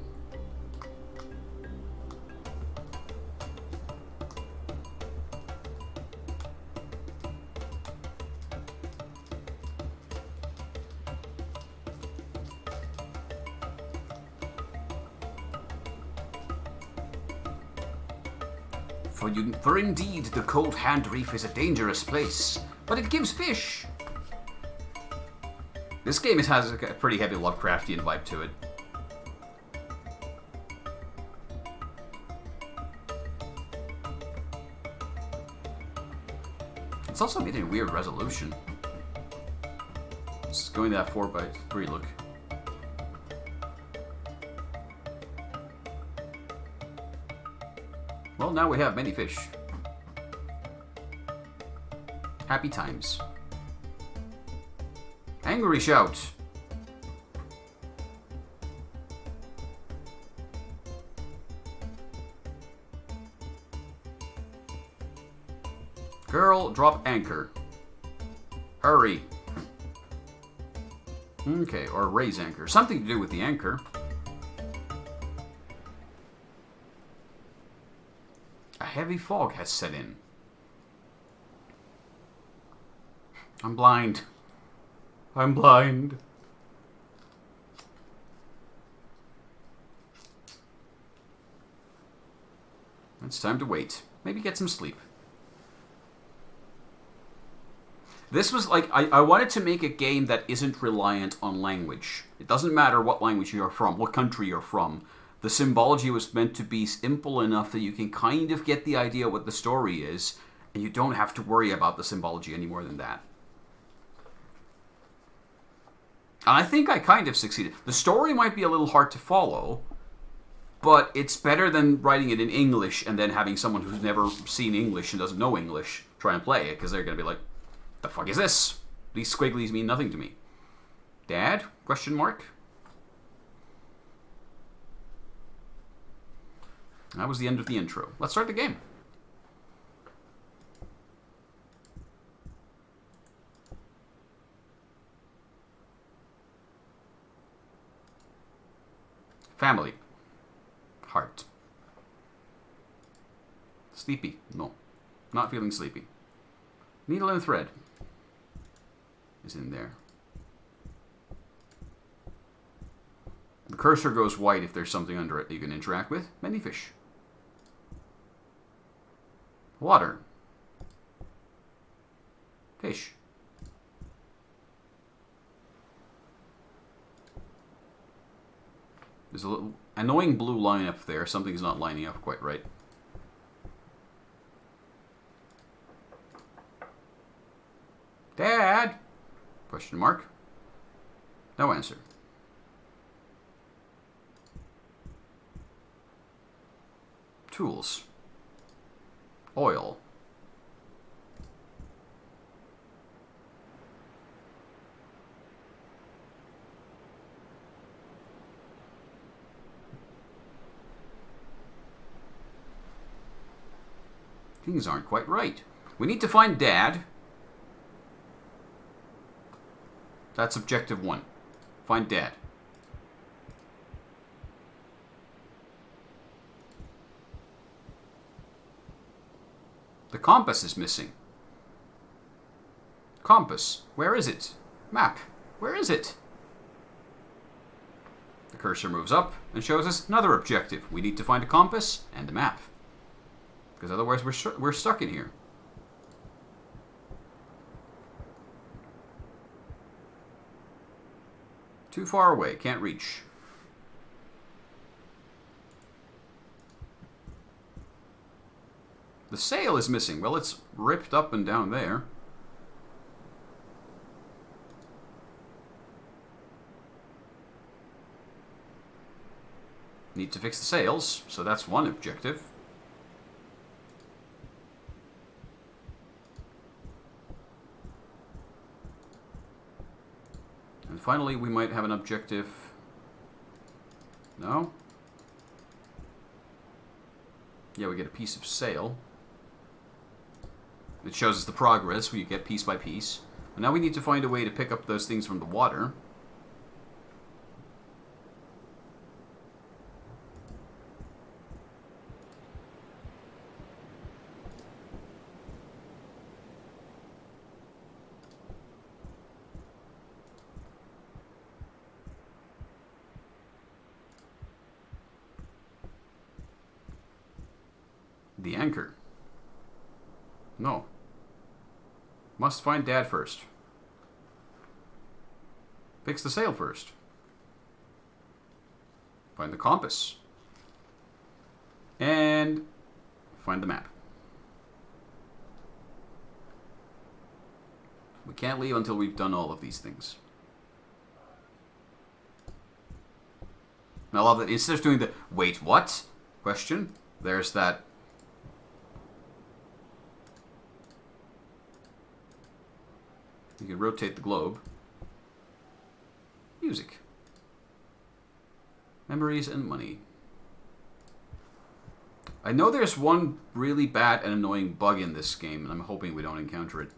For indeed, the cold hand reef is a dangerous place, but it gives fish. This game has a pretty heavy Lovecraftian vibe to it. It's also getting a weird resolution. It's going that 4:3 look. Well, now we have many fish. Happy times. Angry shout. Girl, drop anchor. Hurry. Okay, or raise anchor. Something to do with the anchor. A heavy fog has set in. I'm blind. I'm blind. It's time to wait. Maybe get some sleep. This was like, I wanted to make a game that isn't reliant on language. It doesn't matter what language you're from, what country you're from. The symbology was meant to be simple enough that you can kind of get the idea what the story is, and you don't have to worry about the symbology any more than that. And I think I kind of succeeded. The story might be a little hard to follow, but it's better than writing it in English and then having someone who's never seen English and doesn't know English try and play it, because they're going to be like, the fuck is this? These squigglies mean nothing to me. Dad? Question mark? That was the end of the intro. Let's start the game. Family. Heart. Sleepy. No. Not feeling sleepy. Needle and thread is in there. The cursor goes white if there's something under it that you can interact with. Many fish. Water. Fish. There's a little annoying blue line up there. Something's not lining up quite right. Dad? Question mark. No answer. Tools. Oil. Things aren't quite right. We need to find Dad. That's objective 1. Find Dad. The compass is missing. Compass. Where is it? Map. Where is it? The cursor moves up and shows us another objective. We need to find a compass and a map. Because otherwise we're stuck in here. Too far away. Can't reach. The sail is missing. Well, it's ripped up and down there. Need to fix the sails, so that's one objective. And finally, we might have an objective. No? Yeah, we get a piece of sail. It shows us the progress, where you get piece by piece. And now we need to find a way to pick up those things from the water. The anchor. No. Must find Dad first. Fix the sail first. Find the compass. And find the map. We can't leave until we've done all of these things. And I love that instead of doing the wait what question, there's that you can rotate the globe. Music. Memories and money. I know there's one really bad and annoying bug in this game, and I'm hoping we don't encounter it.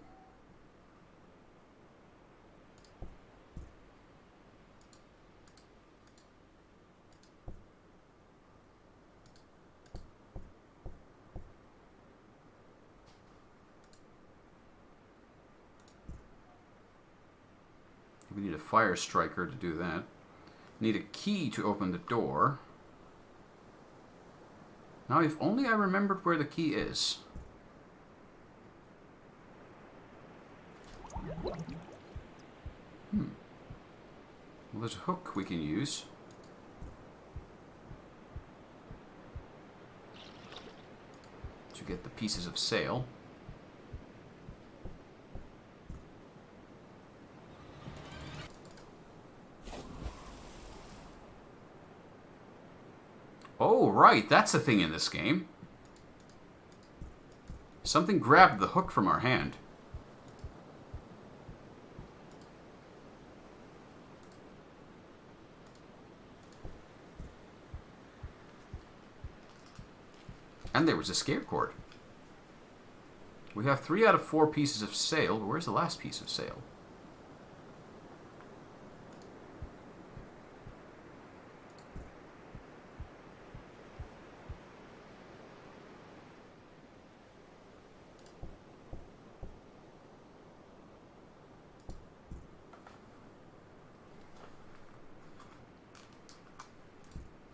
We need a fire striker to do that. Need a key to open the door. Now, if only I remembered where the key is. Well, there's a hook we can use. To get the pieces of sail. Oh, right, that's a thing in this game. Something grabbed the hook from our hand. And there was a scare cord. We have 3 out of 4 pieces of sail, but where's the last piece of sail?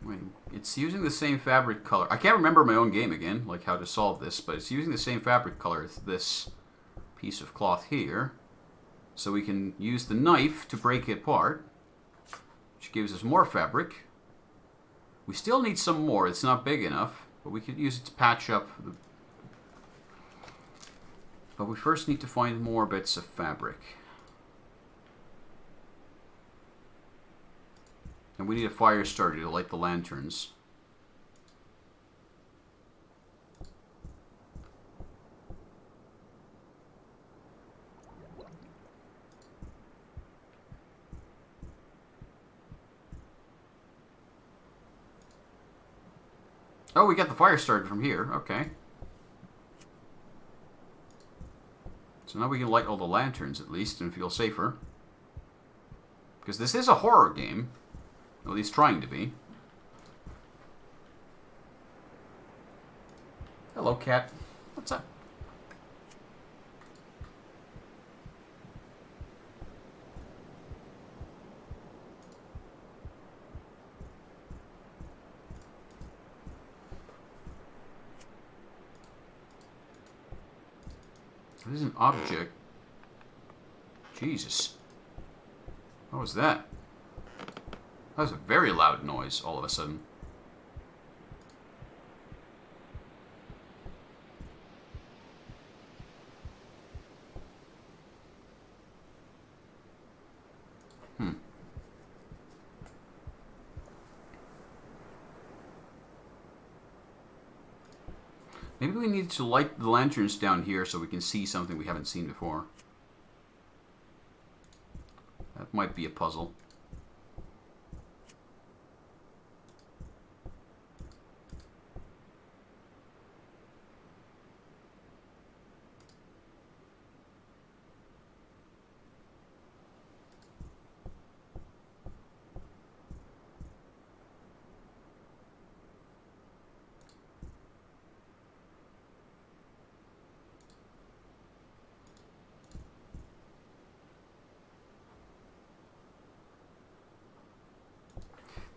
Wait, it's using the same fabric color. I can't remember my own game again, like how to solve this, but it's using the same fabric color as this piece of cloth here. So we can use the knife to break it apart, which gives us more fabric. We still need some more. It's not big enough, but we could use it to patch up the... But we first need to find more bits of fabric. And we need a fire starter to light the lanterns. Oh, we got the fire started from here. Okay. So now we can light all the lanterns at least and feel safer. Because this is a horror game. At least trying to be. Hello, cat. What's up? This is an object. Jesus. What was that? That was a very loud noise all of a sudden. Maybe we need to light the lanterns down here so we can see something we haven't seen before. That might be a puzzle.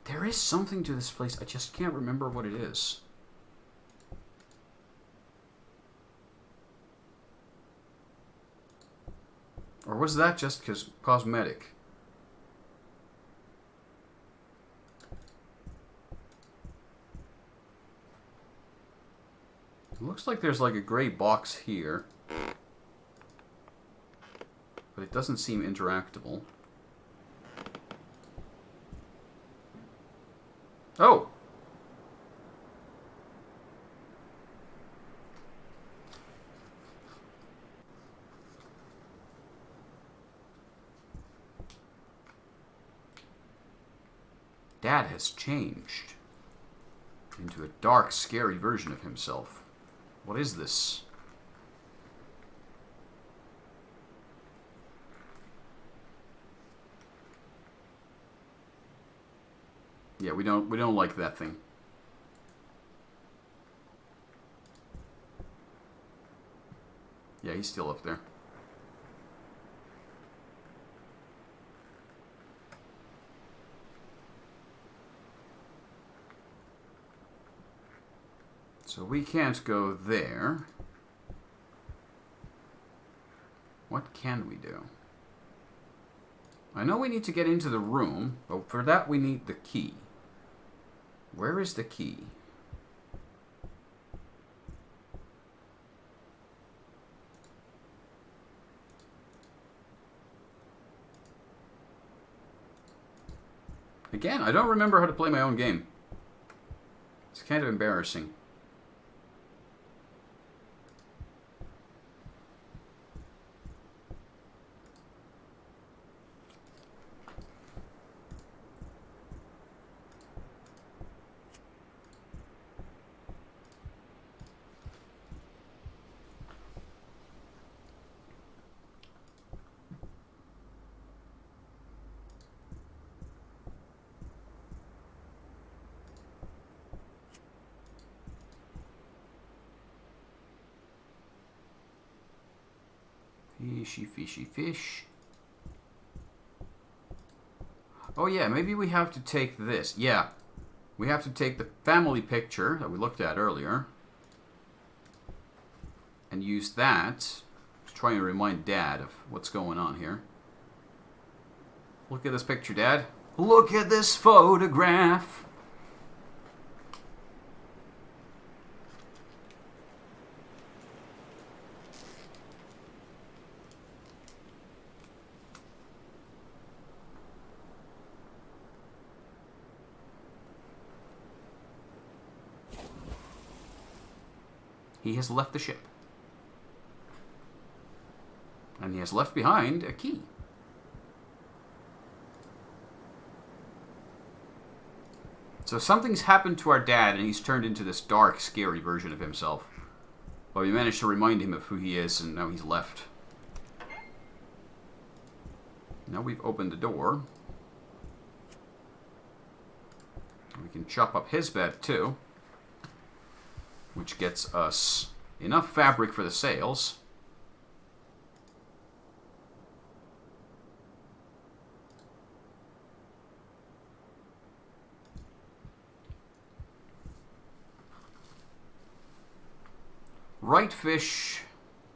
There is something to this place, I just can't remember what it is. Or was that just because cosmetic? It looks like there's like a gray box here. But it doesn't seem interactable. Oh! Dad has changed into a dark, scary version of himself. What is this? Yeah, we don't like that thing. Yeah, he's still up there. So we can't go there. What can we do? I know we need to get into the room, but for that we need the key. Where is the key? Again, I don't remember how to play my own game. It's kind of embarrassing. Fishy, fishy, fish. Oh yeah, maybe we have to take this. Yeah, we have to take the family picture that we looked at earlier and use that to try and remind Dad of what's going on here. Look at this picture, Dad. Look at this photograph. He has left the ship. And he has left behind a key. So something's happened to our dad and he's turned into this dark, scary version of himself. But we managed to remind him of who he is and now he's left. Now we've opened the door. We can chop up his bed too. Which gets us enough fabric for the sails. Right fish,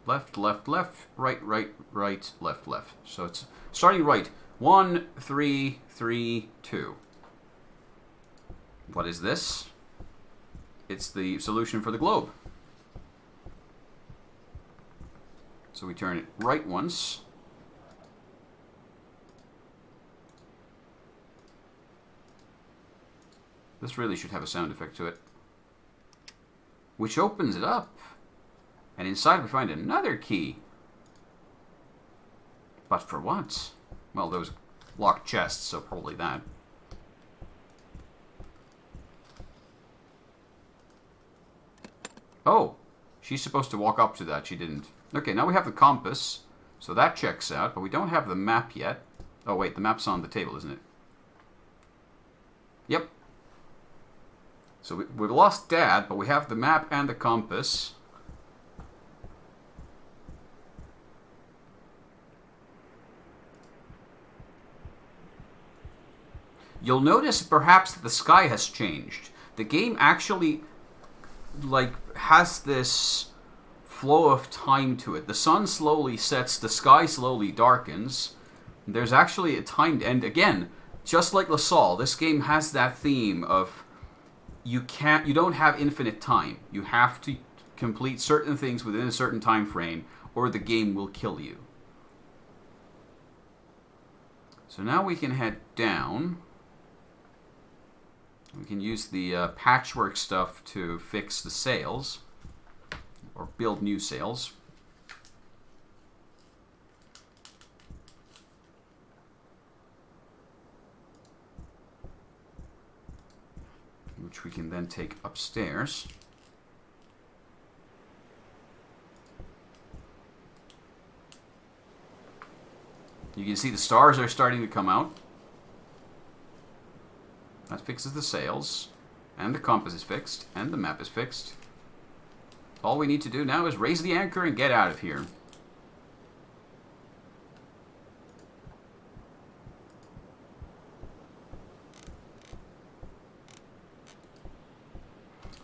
left, left, left, right, right, right, left, left. So it's starting right. 1, 3, 3, 2. What is this? It's the solution for the globe. So we turn it right once. This really should have a sound effect to it. Which opens it up. And inside we find another key. But for what? Well, those locked chests, so probably that. Oh, she's supposed to walk up to that. She didn't. Okay, now we have the compass. So that checks out, but we don't have the map yet. Oh, wait, the map's on the table, isn't it? Yep. So we've lost Dad, but we have the map and the compass. You'll notice perhaps that the sky has changed. The game actually has this flow of time to it. The sun slowly sets, the sky slowly darkens. There's actually a timed end. Again, just like LaSol, this game has that theme of you don't have infinite time. You have to complete certain things within a certain time frame or the game will kill you. So now we can head down. We can use the patchwork stuff to fix the sails, or build new sails. Which we can then take upstairs. You can see the stars are starting to come out. That fixes the sails, and the compass is fixed, and the map is fixed. All we need to do now is raise the anchor and get out of here.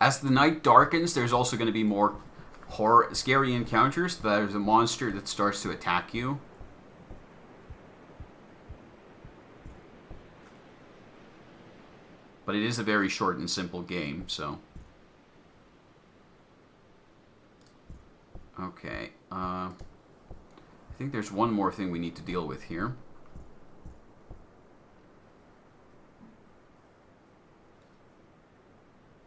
As the night darkens, there's also going to be more scary encounters. There's a monster that starts to attack you. But it is a very short and simple game, so... Okay, I think there's one more thing we need to deal with here.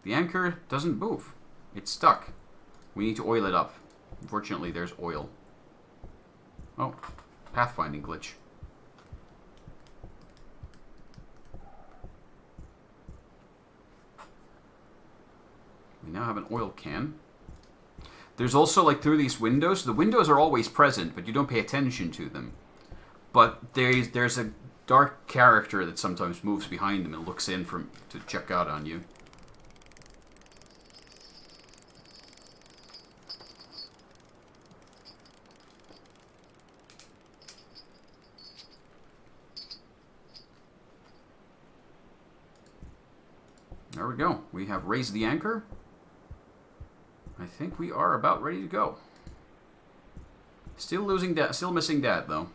The anchor doesn't move. It's stuck. We need to oil it up. Unfortunately, there's oil. Oh, pathfinding glitch. We now have an oil can. There's also, like, through these windows, the windows are always present, but you don't pay attention to them. But there's a dark character that sometimes moves behind them and looks in to check out on you. There we go. We have raised the anchor. I think we are about ready to go. Still missing Dad, though.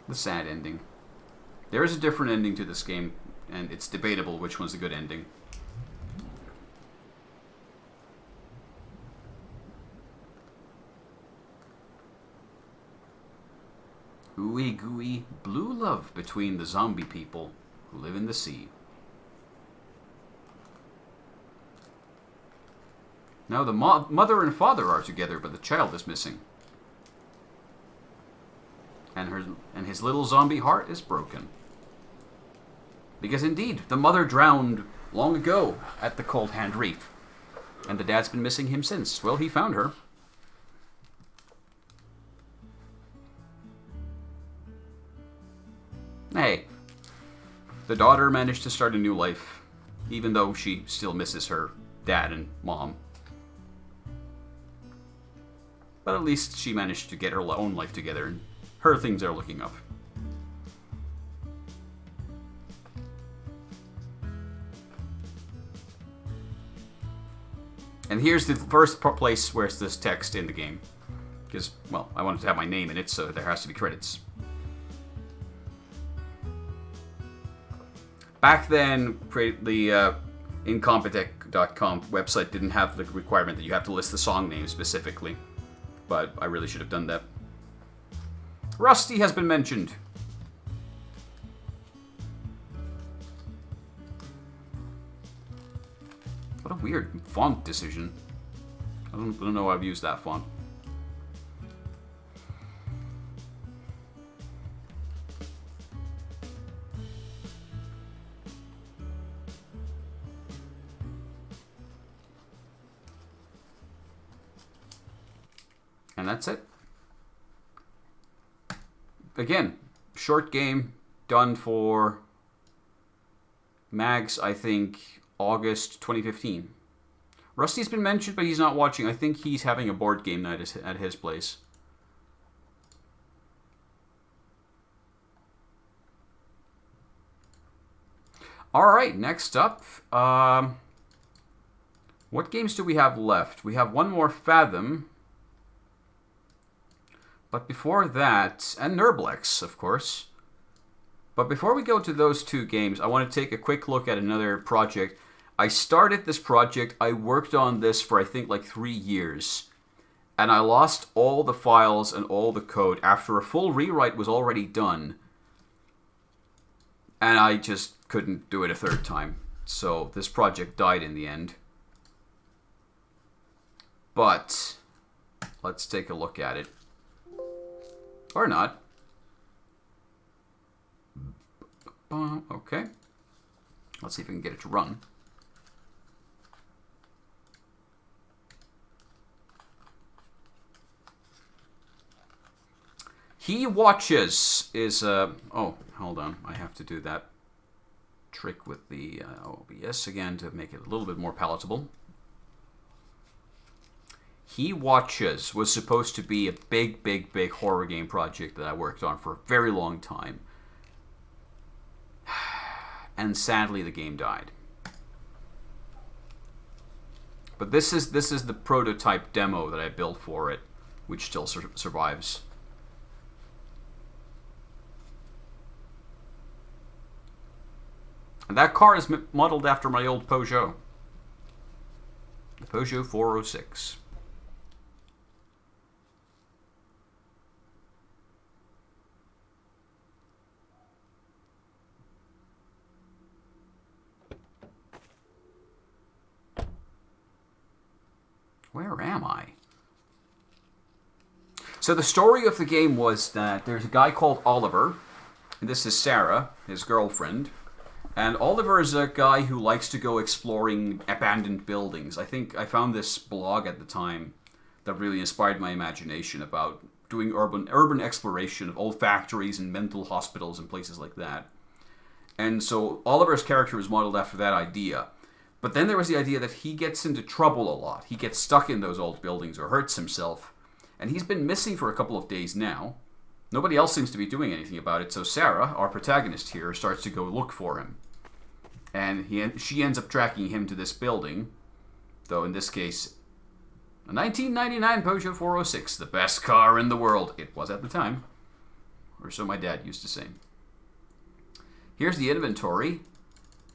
The sad ending. There is a different ending to this game, and it's debatable which one's a good ending. Ooey gooey blue love between the zombie people who live in the sea. Now the mother and father are together, but the child is missing. And his little zombie heart is broken. Because indeed, the mother drowned long ago at the Cold Hand Reef. And the dad's been missing him since. Well, he found her. Hey, the daughter managed to start a new life, even though she still misses her dad and mom. But at least she managed to get her own life together, and her things are looking up. And here's the first place where it's this text in the game. Because, well, I wanted to have my name in it, so there has to be credits. Back then, the Incompetech.com website didn't have the requirement that you have to list the song name specifically. But I really should have done that. Rusty has been mentioned. What a weird font decision. I don't know why I've used that font. And that's it. Again, short game, done for Mags, I think, August 2015. Rusty's been mentioned, but he's not watching. I think he's having a board game night at his place. Alright, next up. What games do we have left? We have one more Fathom. But before that, and GNRBLEX, of course. But before we go to those two games, I want to take a quick look at another project. I started this project, I worked on this for I think like 3 years. And I lost all the files and all the code after a full rewrite was already done. And I just couldn't do it a third time. So this project died in the end. But let's take a look at it. Or not. Okay. Let's see if we can get it to run. He watches is oh, hold on. I have to do that trick with the OBS again to make it a little bit more palatable. He Watches was supposed to be a big, big, big horror game project that I worked on for a very long time. And sadly the game died. But this is the prototype demo that I built for it, which still survives. And that car is modeled after my old Peugeot. The Peugeot 406. Where am I? So the story of the game was that there's a guy called Oliver, and this is Sarah, his girlfriend. And Oliver is a guy who likes to go exploring abandoned buildings. I think I found this blog at the time that really inspired my imagination about doing urban exploration of old factories and mental hospitals and places like that. And so Oliver's character was modeled after that idea. But then there was the idea that he gets into trouble a lot. He gets stuck in those old buildings or hurts himself. And he's been missing for a couple of days now. Nobody else seems to be doing anything about it. So Sarah, our protagonist here, starts to go look for him. And she ends up tracking him to this building. Though in this case, a 1999 Peugeot 406, the best car in the world. It was at the time. Or so my dad used to say. Here's the inventory.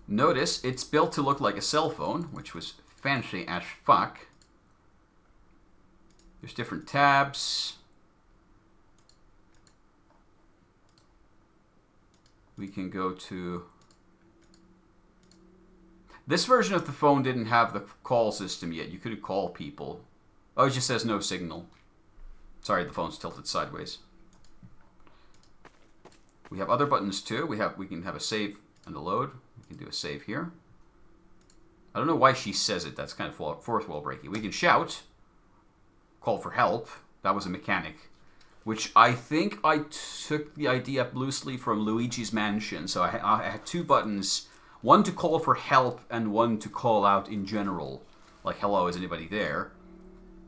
Notice it's built to look like a cell phone, which was fancy as fuck. There's different tabs. We can go to... This version of the phone didn't have the call system yet. You couldn't call people. Oh, it just says no signal. Sorry, the phone's tilted sideways. We have other buttons too. We can have a save and a load. We can do a save here. I don't know why she says it. That's kind of fourth wall breaking. We can shout. Call for help. That was a mechanic. Which I think I took the idea up loosely from Luigi's Mansion. So I had two buttons. One to call for help and one to call out in general. Like, hello, is anybody there?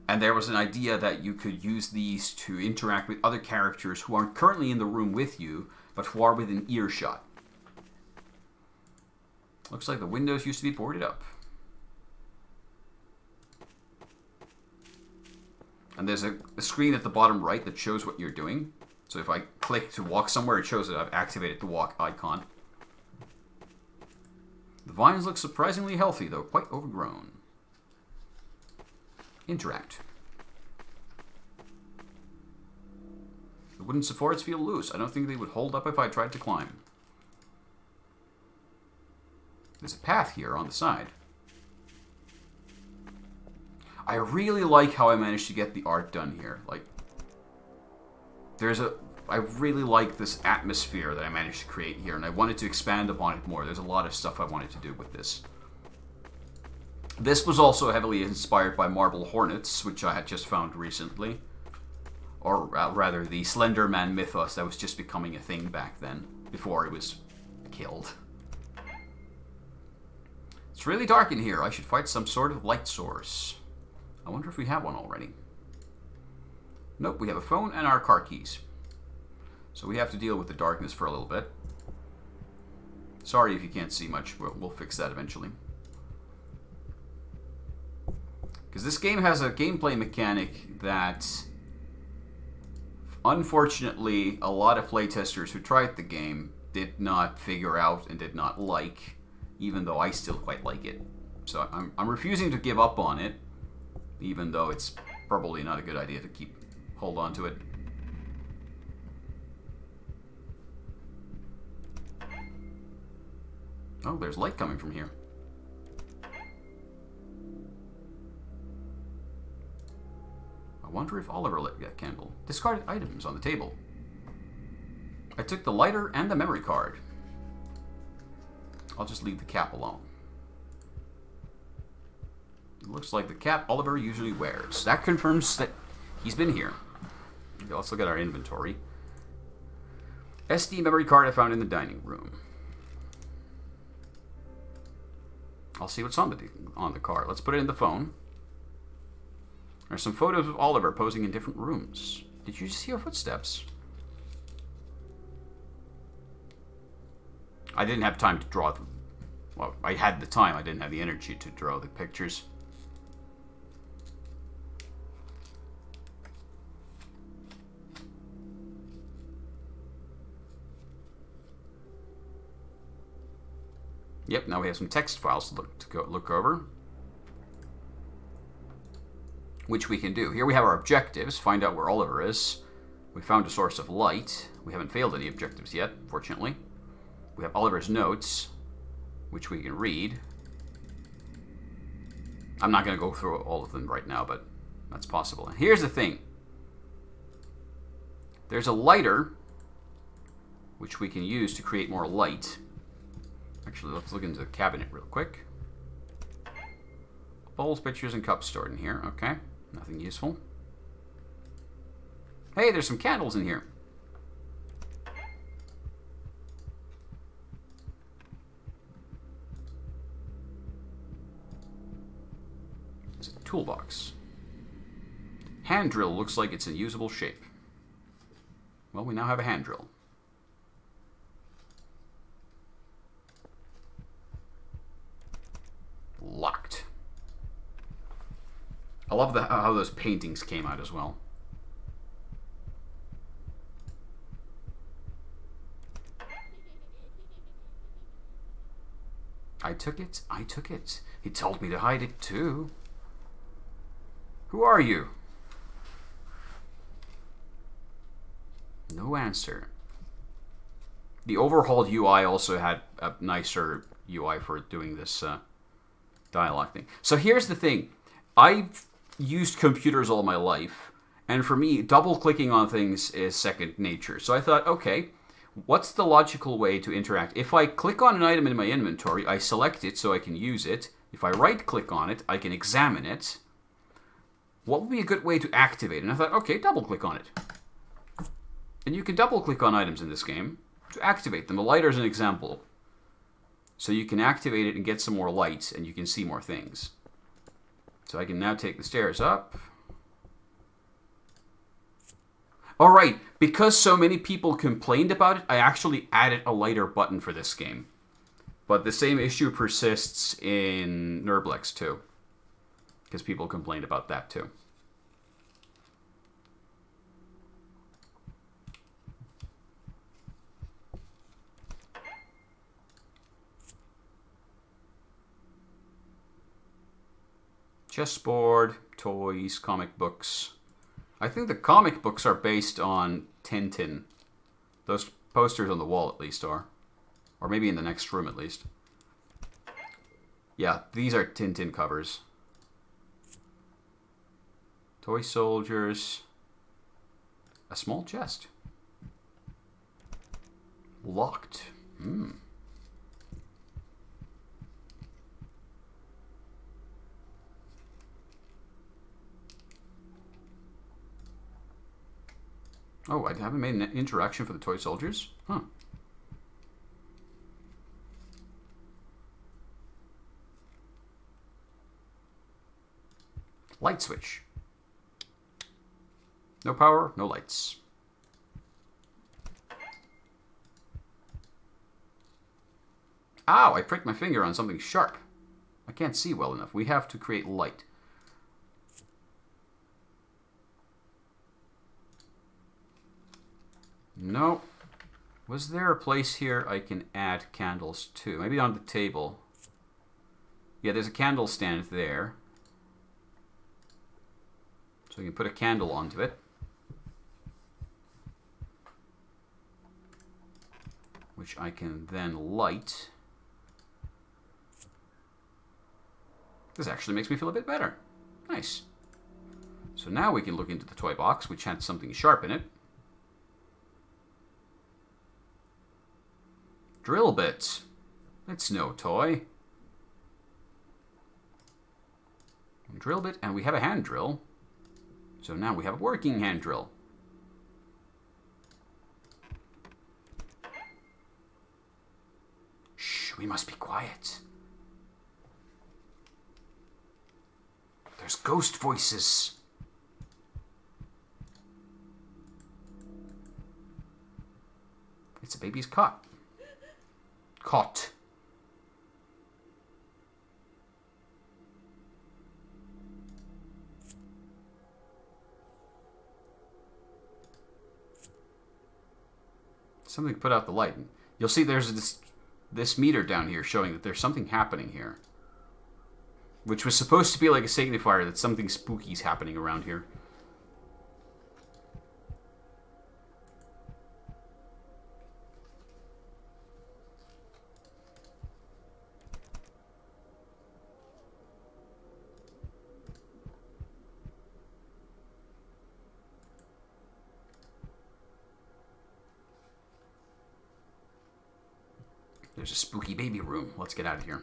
And there was an idea that you could use these to interact with other characters who aren't currently in the room with you, but who are within earshot. Looks like the windows used to be boarded up. And there's a screen at the bottom right that shows what you're doing. So if I click to walk somewhere, it shows that I've activated the walk icon. The vines look surprisingly healthy, though quite overgrown. Interact. The wooden supports feel loose. I don't think they would hold up if I tried to climb. There's a path here on the side. I really like how I managed to get the art done here. Like, I really like this atmosphere that I managed to create here, and I wanted to expand upon it more. There's a lot of stuff I wanted to do with this. This was also heavily inspired by Marble Hornets, which I had just found recently. Or rather, the Slender Man mythos that was just becoming a thing back then, before it was killed. It's really dark in here. I should find some sort of light source. I wonder if we have one already. Nope, we have a phone and our car keys. So we have to deal with the darkness for a little bit. Sorry if you can't see much, but we'll fix that eventually. Because this game has a gameplay mechanic that, unfortunately, a lot of playtesters who tried the game did not figure out and did not like, even though I still quite like it. So I'm refusing to give up on it, even though it's probably not a good idea to hold on to it. Oh, there's light coming from here. I wonder if Oliver lit that candle. Discarded items on the table. I took the lighter and the memory card. I'll just leave the cap alone. It looks like the cap Oliver usually wears. That confirms that he's been here. Okay, let's look at our inventory. SD memory card I found in the dining room. I'll see what's on the card. Let's put it in the phone. There's some photos of Oliver posing in different rooms. Did you just hear footsteps? I didn't have time to draw them. Well, I had the time. I didn't have the energy to draw the pictures. Yep, now we have some text files to look over. Which we can do. Here we have our objectives. Find out where Oliver is. We found a source of light. We haven't failed any objectives yet, fortunately. We have Oliver's notes, which we can read. I'm not going to go through all of them right now, but that's possible. And here's the thing. There's a lighter, which we can use to create more light. Actually, let's look into the cabinet real quick. Bowls, pitchers, and cups stored in here. Okay, nothing useful. Hey, there's some candles in here. There's a toolbox. Hand drill looks like it's in usable shape. Well, we now have a hand drill. Locked. I love how those paintings came out as well. I took it. I took it. He told me to hide it too. Who are you? No answer. The overhauled UI also had a nicer UI for doing this dialogue thing. So here's the thing. I've used computers all my life, and for me, double-clicking on things is second nature. So I thought, okay, what's the logical way to interact? If I click on an item in my inventory, I select it so I can use it. If I right-click on it, I can examine it. What would be a good way to activate it? And I thought, okay, double-click on it. And you can double-click on items in this game to activate them. The lighter is an example. So you can activate it and get some more light, and you can see more things. So I can now take the stairs up. Alright, because so many people complained about it, I actually added a lighter button for this game. But the same issue persists in GNRBLEX too. Because people complained about that too. Chessboard, toys, comic books. I think the comic books are based on Tintin. Those posters on the wall at least are. Or maybe in the next room at least. Yeah, these are Tintin covers. Toy soldiers. A small chest. Locked. Hmm. Oh, I haven't made an interaction for the toy soldiers? Huh. Light switch. No power, no lights. Ow, I pricked my finger on something sharp. I can't see well enough. We have to create light. No. Was there a place here I can add candles to? Maybe on the table. Yeah, there's a candle stand there. So we can put a candle onto it. Which I can then light. This actually makes me feel a bit better. Nice. So now we can look into the toy box, which had something sharp in it. Drill bits. It's no toy. Drill bit, and we have a hand drill. So now we have a working hand drill. Shh, we must be quiet. There's ghost voices. It's a baby's cot. Cot. Something put out the light. You'll see there's this meter down here showing that there's something happening here. Which was supposed to be like a signifier that something spooky's happening around here. There's a spooky baby room. Let's get out of here.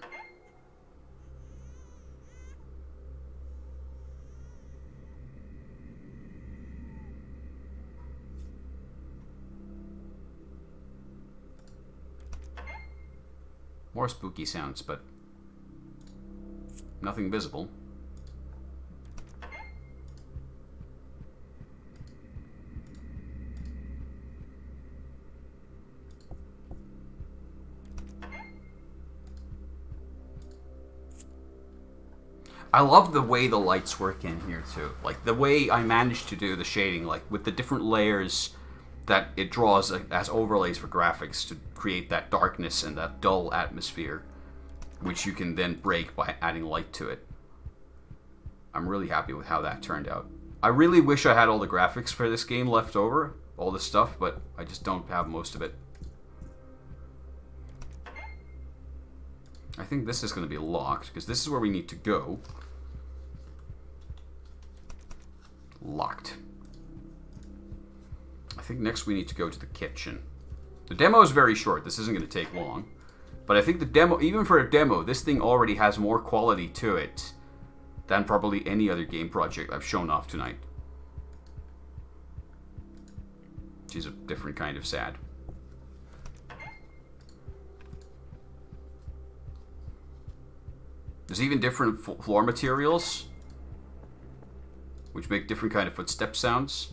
More spooky sounds, but nothing visible. I love the way the lights work in here too. Like the way I managed to do the shading, like with the different layers that it draws as overlays for graphics to create that darkness and that dull atmosphere, which you can then break by adding light to it. I'm really happy with how that turned out. I really wish I had all the graphics for this game left over, all the stuff, but I just don't have most of it. I think this is going to be locked, because this is where we need to go. Locked. I think next we need to go to the kitchen. The demo is very short. This isn't going to take long. But I think the demo, even for a demo, this thing already has more quality to it than probably any other game project I've shown off tonight. Which is a different kind of sad. There's even different floor materials, which make different kind of footstep sounds.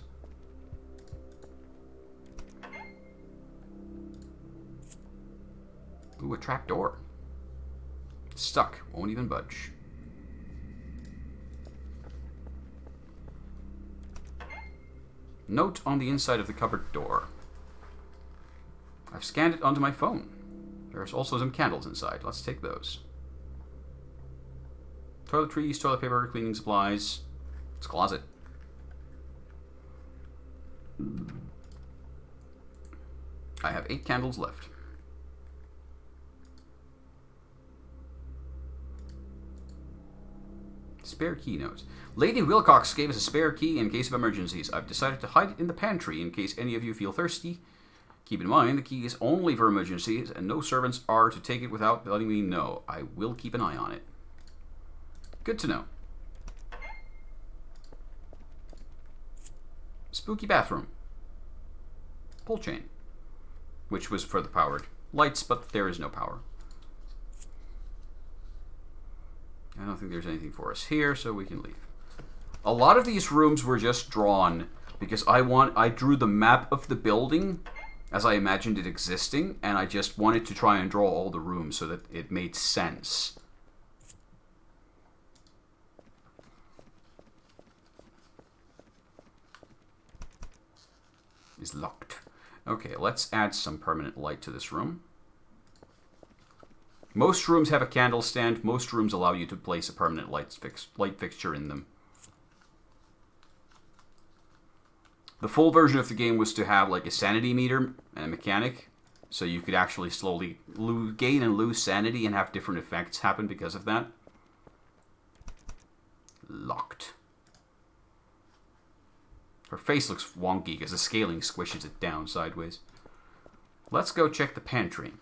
Ooh, a trap door. Stuck. Won't even budge. Note on the inside of the cupboard door. I've scanned it onto my phone. There's also some candles inside. Let's take those. Toiletries, toilet paper, cleaning supplies. It's a closet. I have 8 candles left. Spare key notes. Lady Wilcox gave us a spare key in case of emergencies. I've decided to hide it in the pantry in case any of you feel thirsty. Keep in mind, the key is only for emergencies, and no servants are to take it without letting me know. I will keep an eye on it. Good to know. Spooky bathroom. Pull chain. Which was for the powered lights, but there is no power. I don't think there's anything for us here, so we can leave. A lot of these rooms were just drawn because I drew the map of the building as I imagined it existing, and I just wanted to try and draw all the rooms so that it made sense. Is locked. Okay, let's add some permanent light to this room. Most rooms have a candle stand. Most rooms allow you to place a permanent light fixture in them. The full version of the game was to have like a sanity meter and a mechanic, so you could actually slowly gain and lose sanity and have different effects happen because of that. Locked. Her face looks wonky because the scaling squishes it down sideways. Let's go check the pantry.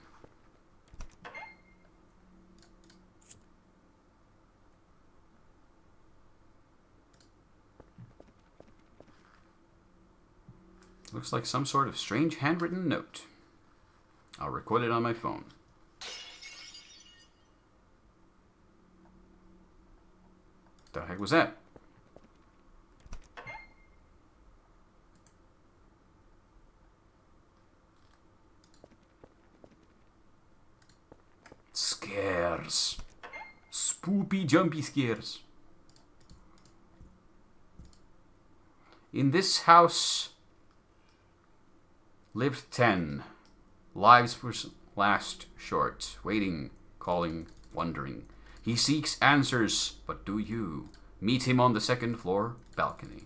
looks like some sort of strange handwritten note. I'll record it on my phone. The heck was that? Scares. Spoopy jumpy scares. In this house lived 10. Lives were last short. Waiting, calling, wondering. He seeks answers, but do you? Meet him on the second floor balcony.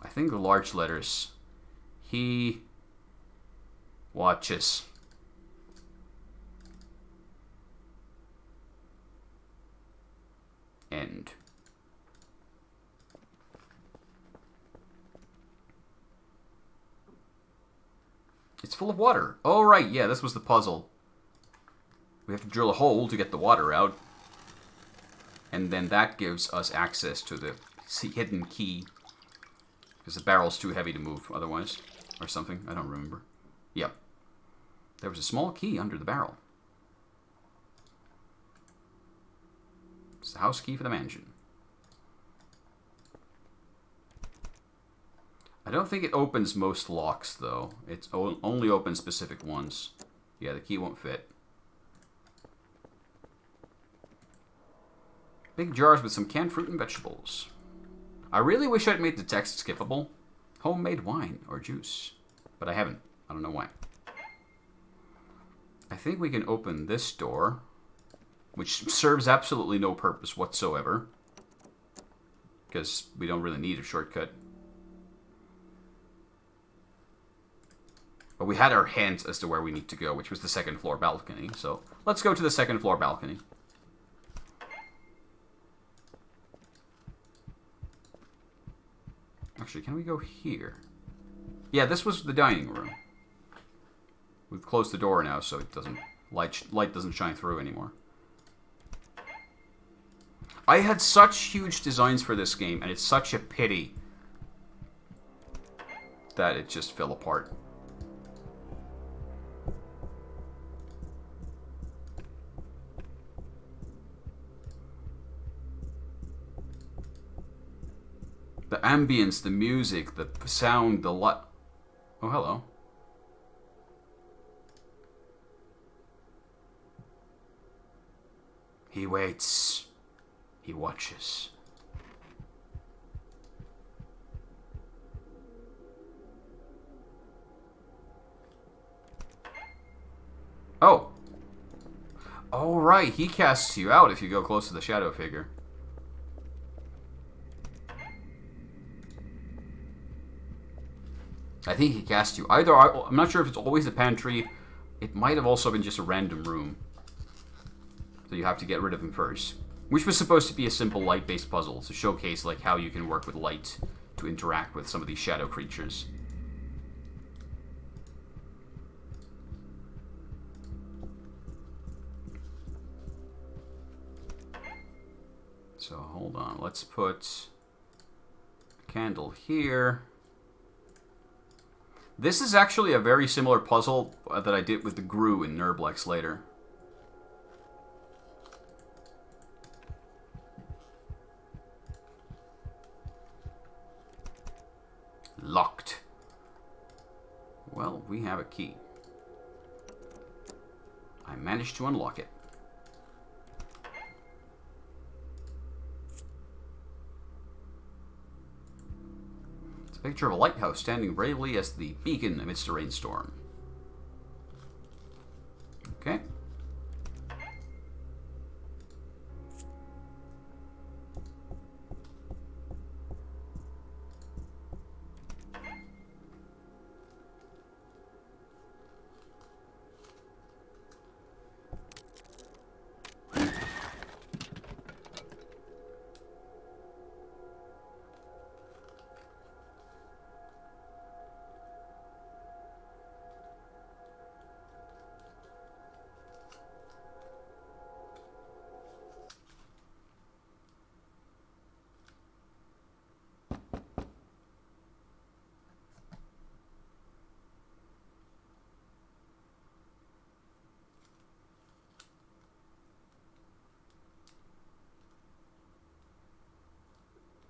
I think the large letters. He watches. End. It's full of water. Oh, right, yeah, this was the puzzle. We have to drill a hole to get the water out. And then that gives us access to the hidden key. Because the barrel's too heavy to move otherwise. Or something, I don't remember. Yep. There was a small key under the barrel. It's the house key for the mansion. I don't think it opens most locks, though. It only opens specific ones. Yeah, the key won't fit. Big jars with some canned fruit and vegetables. I really wish I'd made the text skippable. Homemade wine or juice. But I haven't. I don't know why. I think we can open this door, which serves absolutely no purpose whatsoever. Because we don't really need a shortcut. But we had our hint as to where we need to go, which was the second floor balcony. So let's go to the second floor balcony. Actually, can we go here? Yeah, this was the dining room. We've closed the door now, so it doesn't light doesn't shine through anymore. I had such huge designs for this game, and it's such a pity that it just fell apart. The ambience, the music, the sound, the light. Oh, hello. He waits. He watches. Oh. Oh, right. He casts you out if you go close to the shadow figure. I think he cast you. Either, I'm not sure if it's always the pantry. It might have also been just a random room. So you have to get rid of him first. Which was supposed to be a simple light-based puzzle to showcase like how you can work with light to interact with some of these shadow creatures. So hold on, let's put a candle here. This is actually a very similar puzzle that I did with the Gru in GNRBLEX later. Locked. Well, we have a key. I managed to unlock it. It's a picture of a lighthouse standing bravely as the beacon amidst a rainstorm. Okay.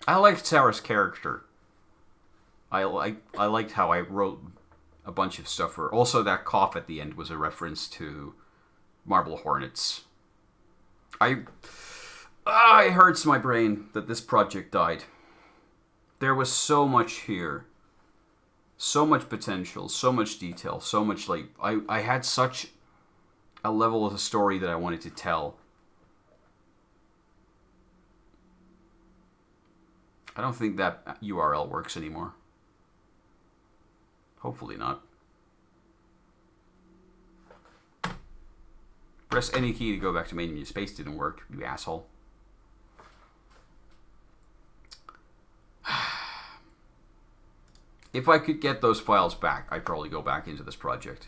I liked Sarah's character. I liked how I wrote a bunch of stuff for her. Also, that cough at the end was a reference to Marble Hornets. It hurts my brain that this project died. There was so much here. So much potential, so much detail, so much, like, I had such a level of the story that I wanted to tell. I don't think that URL works anymore. Hopefully not. Press any key to go back to main menu. Space didn't work, you asshole. If I could get those files back, I'd probably go back into this project.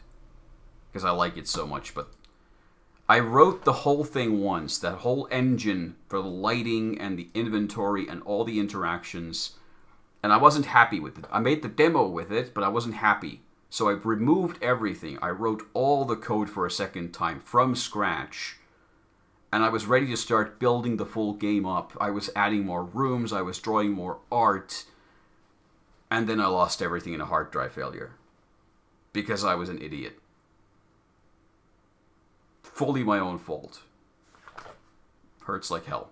Because I like it so much, but I wrote the whole thing once, that whole engine for the lighting and the inventory and all the interactions, and I wasn't happy with it. I made the demo with it, but I wasn't happy. So I removed everything. I wrote all the code for a second time from scratch, and I was ready to start building the full game up. I was adding more rooms, I was drawing more art, and then I lost everything in a hard drive failure. Because I was an idiot. Fully my own fault. Hurts like hell.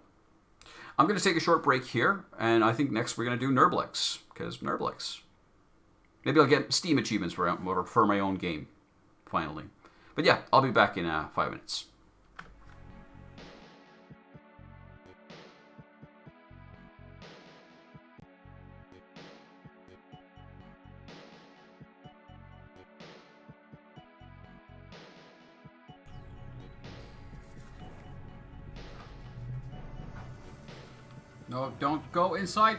I'm going to take a short break here, and I think next we're going to do GNRBLEX. Because GNRBLEX. Maybe I'll get Steam achievements for my own game. Finally. But yeah, I'll be back in 5 minutes. No, don't go inside.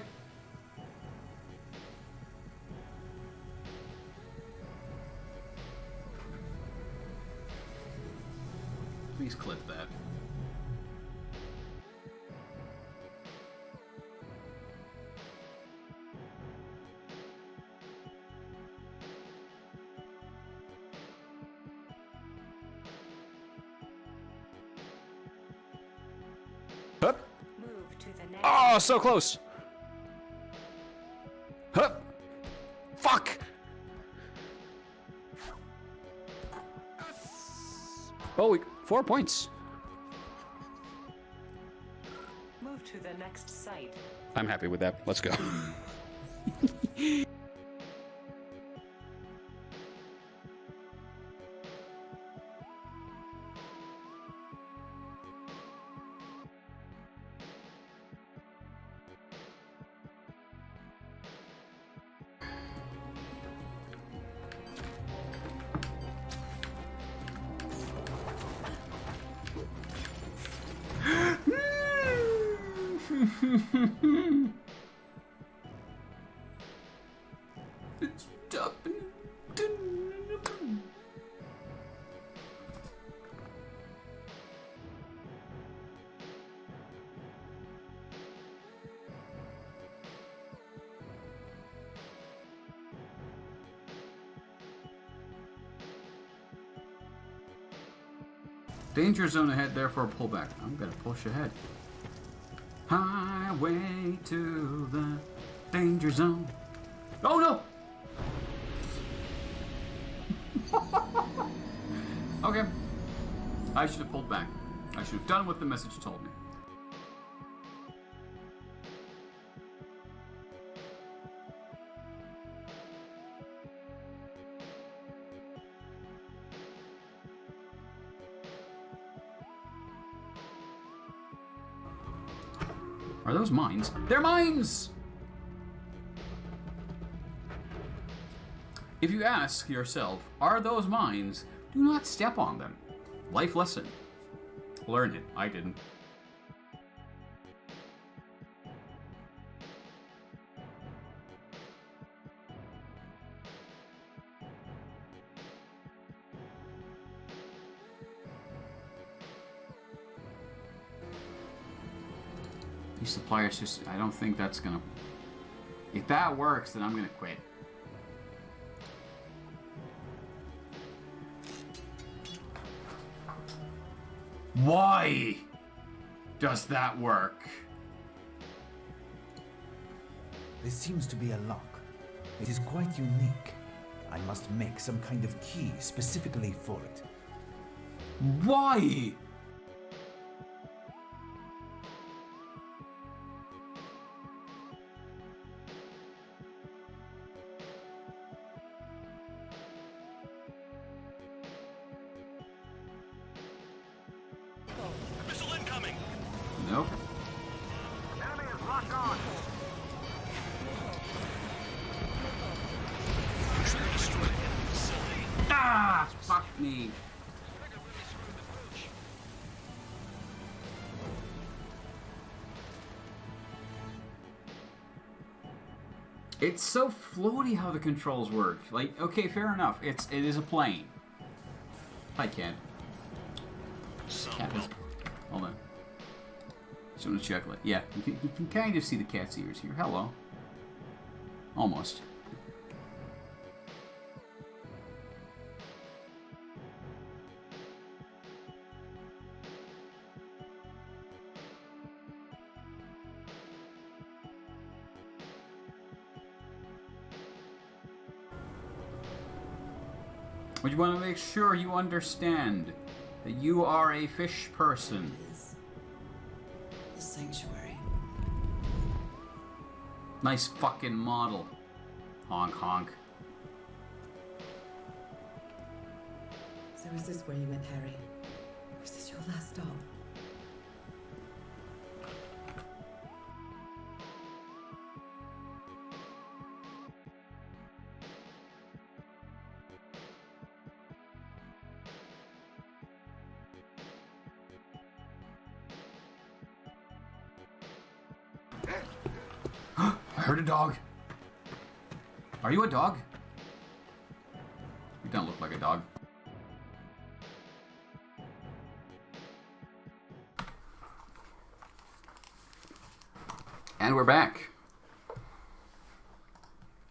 Please clip that. Hup. Move to the next. Oh, so close. Hup. Fuck. Oh, 4 points. Move to the next site. I'm happy with that. Let's go. It's up. Danger zone ahead, therefore pull back. I'm gonna push ahead. Highway to the danger zone. Oh no! Okay. I should have pulled back. I should have done what the message told me. Are those mines? They're mines! If you ask yourself, are those mines? Do not step on them. Life lesson. Learn it. I didn't. These suppliers just, I don't think that's gonna, if that works, then I'm gonna quit. Why does that work? There seems to be a lock. It is quite unique. I must make some kind of key specifically for it. Why? Missile incoming! Nope. Enemy is locked on! Ah, fuck me. It's so floaty how the controls work. Like, okay, fair enough. It is a plane. Hi, Cat. Cat is, hold on. Just want to check. Yeah, you can kind of see the cat's ears here. Hello. Almost. But you want to make sure you understand that you are a fish person. The sanctuary. Nice fucking model. Honk honk. So is this where you went, Harry? Or is this your last stop? I heard a dog. Are you a dog? You don't look like a dog. And we're back.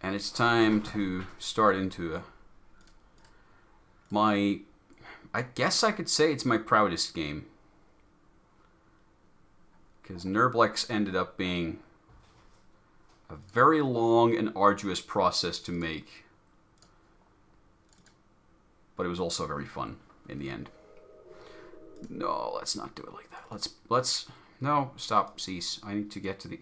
And it's time to start into I guess I could say it's my proudest game. Because GNRBLEX ended up being a very long and arduous process to make. But it was also very fun in the end. No, let's not do it like that. Let's no, stop, cease. I need to get to the...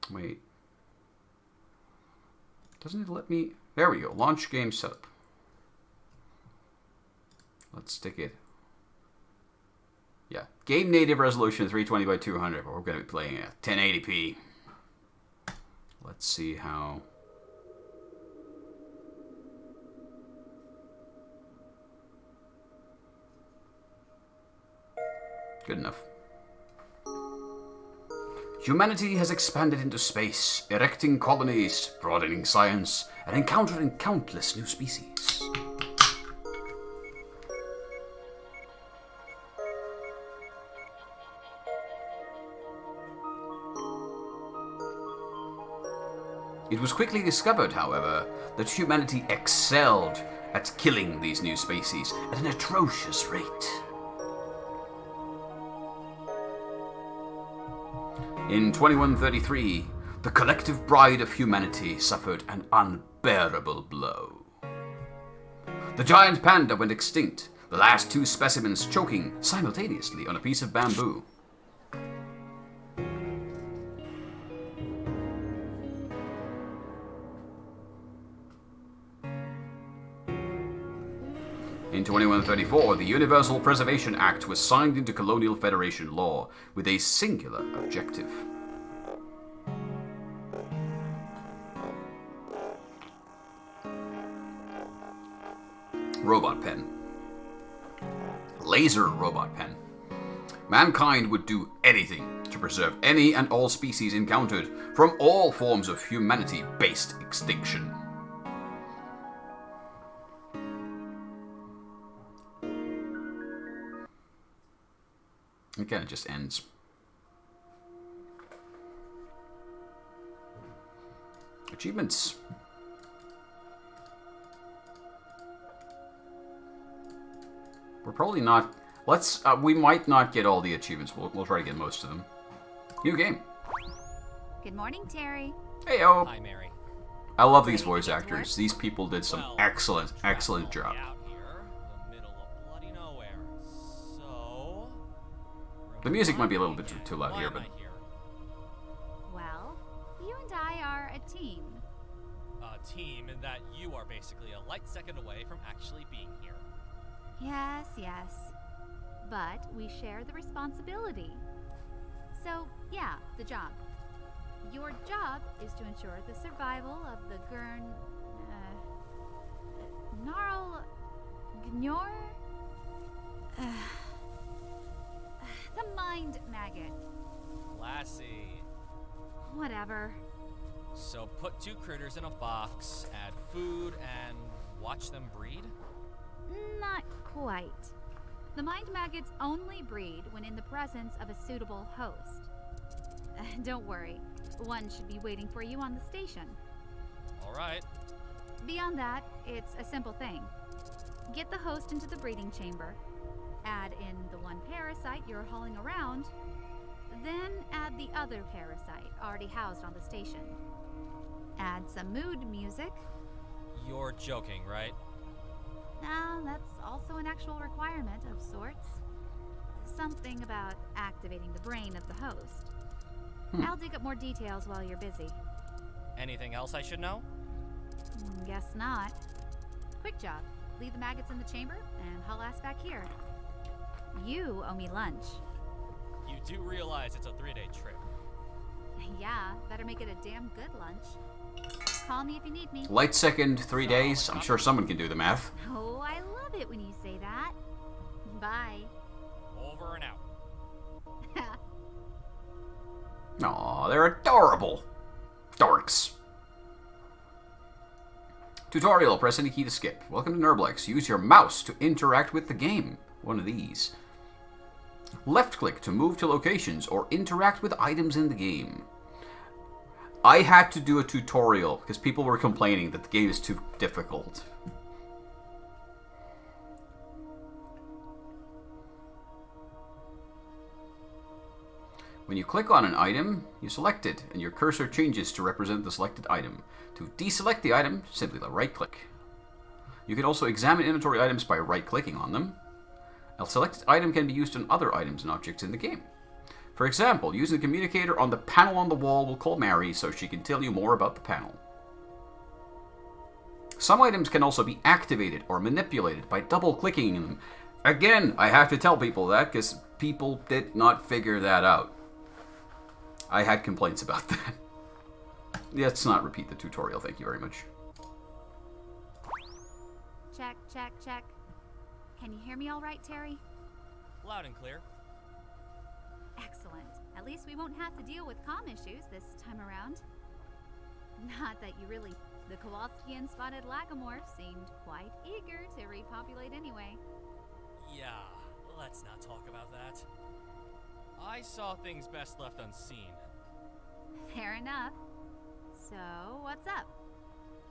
Wait. Doesn't it let me... There we go. Launch game setup. Let's stick it. Yeah. Game native resolution 320 by 200. But we're going to be playing at 1080p. Let's see how... Good enough. Humanity has expanded into space, erecting colonies, broadening science, and encountering countless new species. It was quickly discovered, however, that humanity excelled at killing these new species at an atrocious rate. In 2133, the collective bride of humanity suffered an unbearable blow. The giant panda went extinct, the last two specimens choking simultaneously on a piece of bamboo. In 2134, the Universal Preservation Act was signed into Colonial Federation law with a singular objective. Robot pen. Laser robot pen. Mankind would do anything to preserve any and all species encountered from all forms of humanity-based extinction. It kind of just ends. Achievements. We're probably not... Let's. We might not get all the achievements. We'll try to get most of them. New game. Good morning, Terry. Heyo. Hi, Mary. I love these voice actors. These people did some excellent job. The music might be a little bit too loud here, but... Well, you and I are a team. A team in that you are basically a light second away from actually being here. Yes, yes. But we share the responsibility. So, yeah, the job. Your job is to ensure the survival of the GNRBLEX? The mind maggot. Classy. Whatever. So put 2 critters in a box, add food, and watch them breed? Not quite. The mind maggots only breed when in the presence of a suitable host. Don't worry, one should be waiting for you on the station. Alright. Beyond that, it's a simple thing. Get the host into the breeding chamber, add in the one parasite you're hauling around, then add the other parasite already housed on the station. Add some mood music. You're joking, right? That's also an actual requirement of sorts. Something about activating the brain of the host. I'll dig up more details while you're busy. Anything else I should know? Guess not. Quick job. Leave the maggots in the chamber and haul ass back here. You owe me lunch. You do realize it's a 3-day trip. Yeah, better make it a damn good lunch. Call me if you need me. Light second, 3 days. I'm sure someone can do the math. Oh, I love it when you say that. Bye. Over and out. Aw, they're adorable. Dorks. Tutorial. Press any key to skip. Welcome to GNRBLEX. Use your mouse to interact with the game. One of these. Left click to move to locations or interact with items in the game. I had to do a tutorial because people were complaining that the game is too difficult. When you click on an item, you select it, and your cursor changes to represent the selected item. To deselect the item, simply right-click. You can also examine inventory items by right-clicking on them. A selected item can be used on other items and objects in the game. For example, using the communicator on the panel on the wall will call Mary so she can tell you more about the panel. Some items can also be activated or manipulated by double-clicking them. Again, I have to tell people that because people did not figure that out. I had complaints about that. Let's not repeat the tutorial, thank you very much. Check, check, check. Can you hear me all right, Terry? Loud and clear. Excellent. At least we won't have to deal with comm issues this time around. Not that you really... The Kowalski and Spotted Lagamore seemed quite eager to repopulate anyway. Yeah, let's not talk about that. I saw things best left unseen. Fair enough. So, what's up?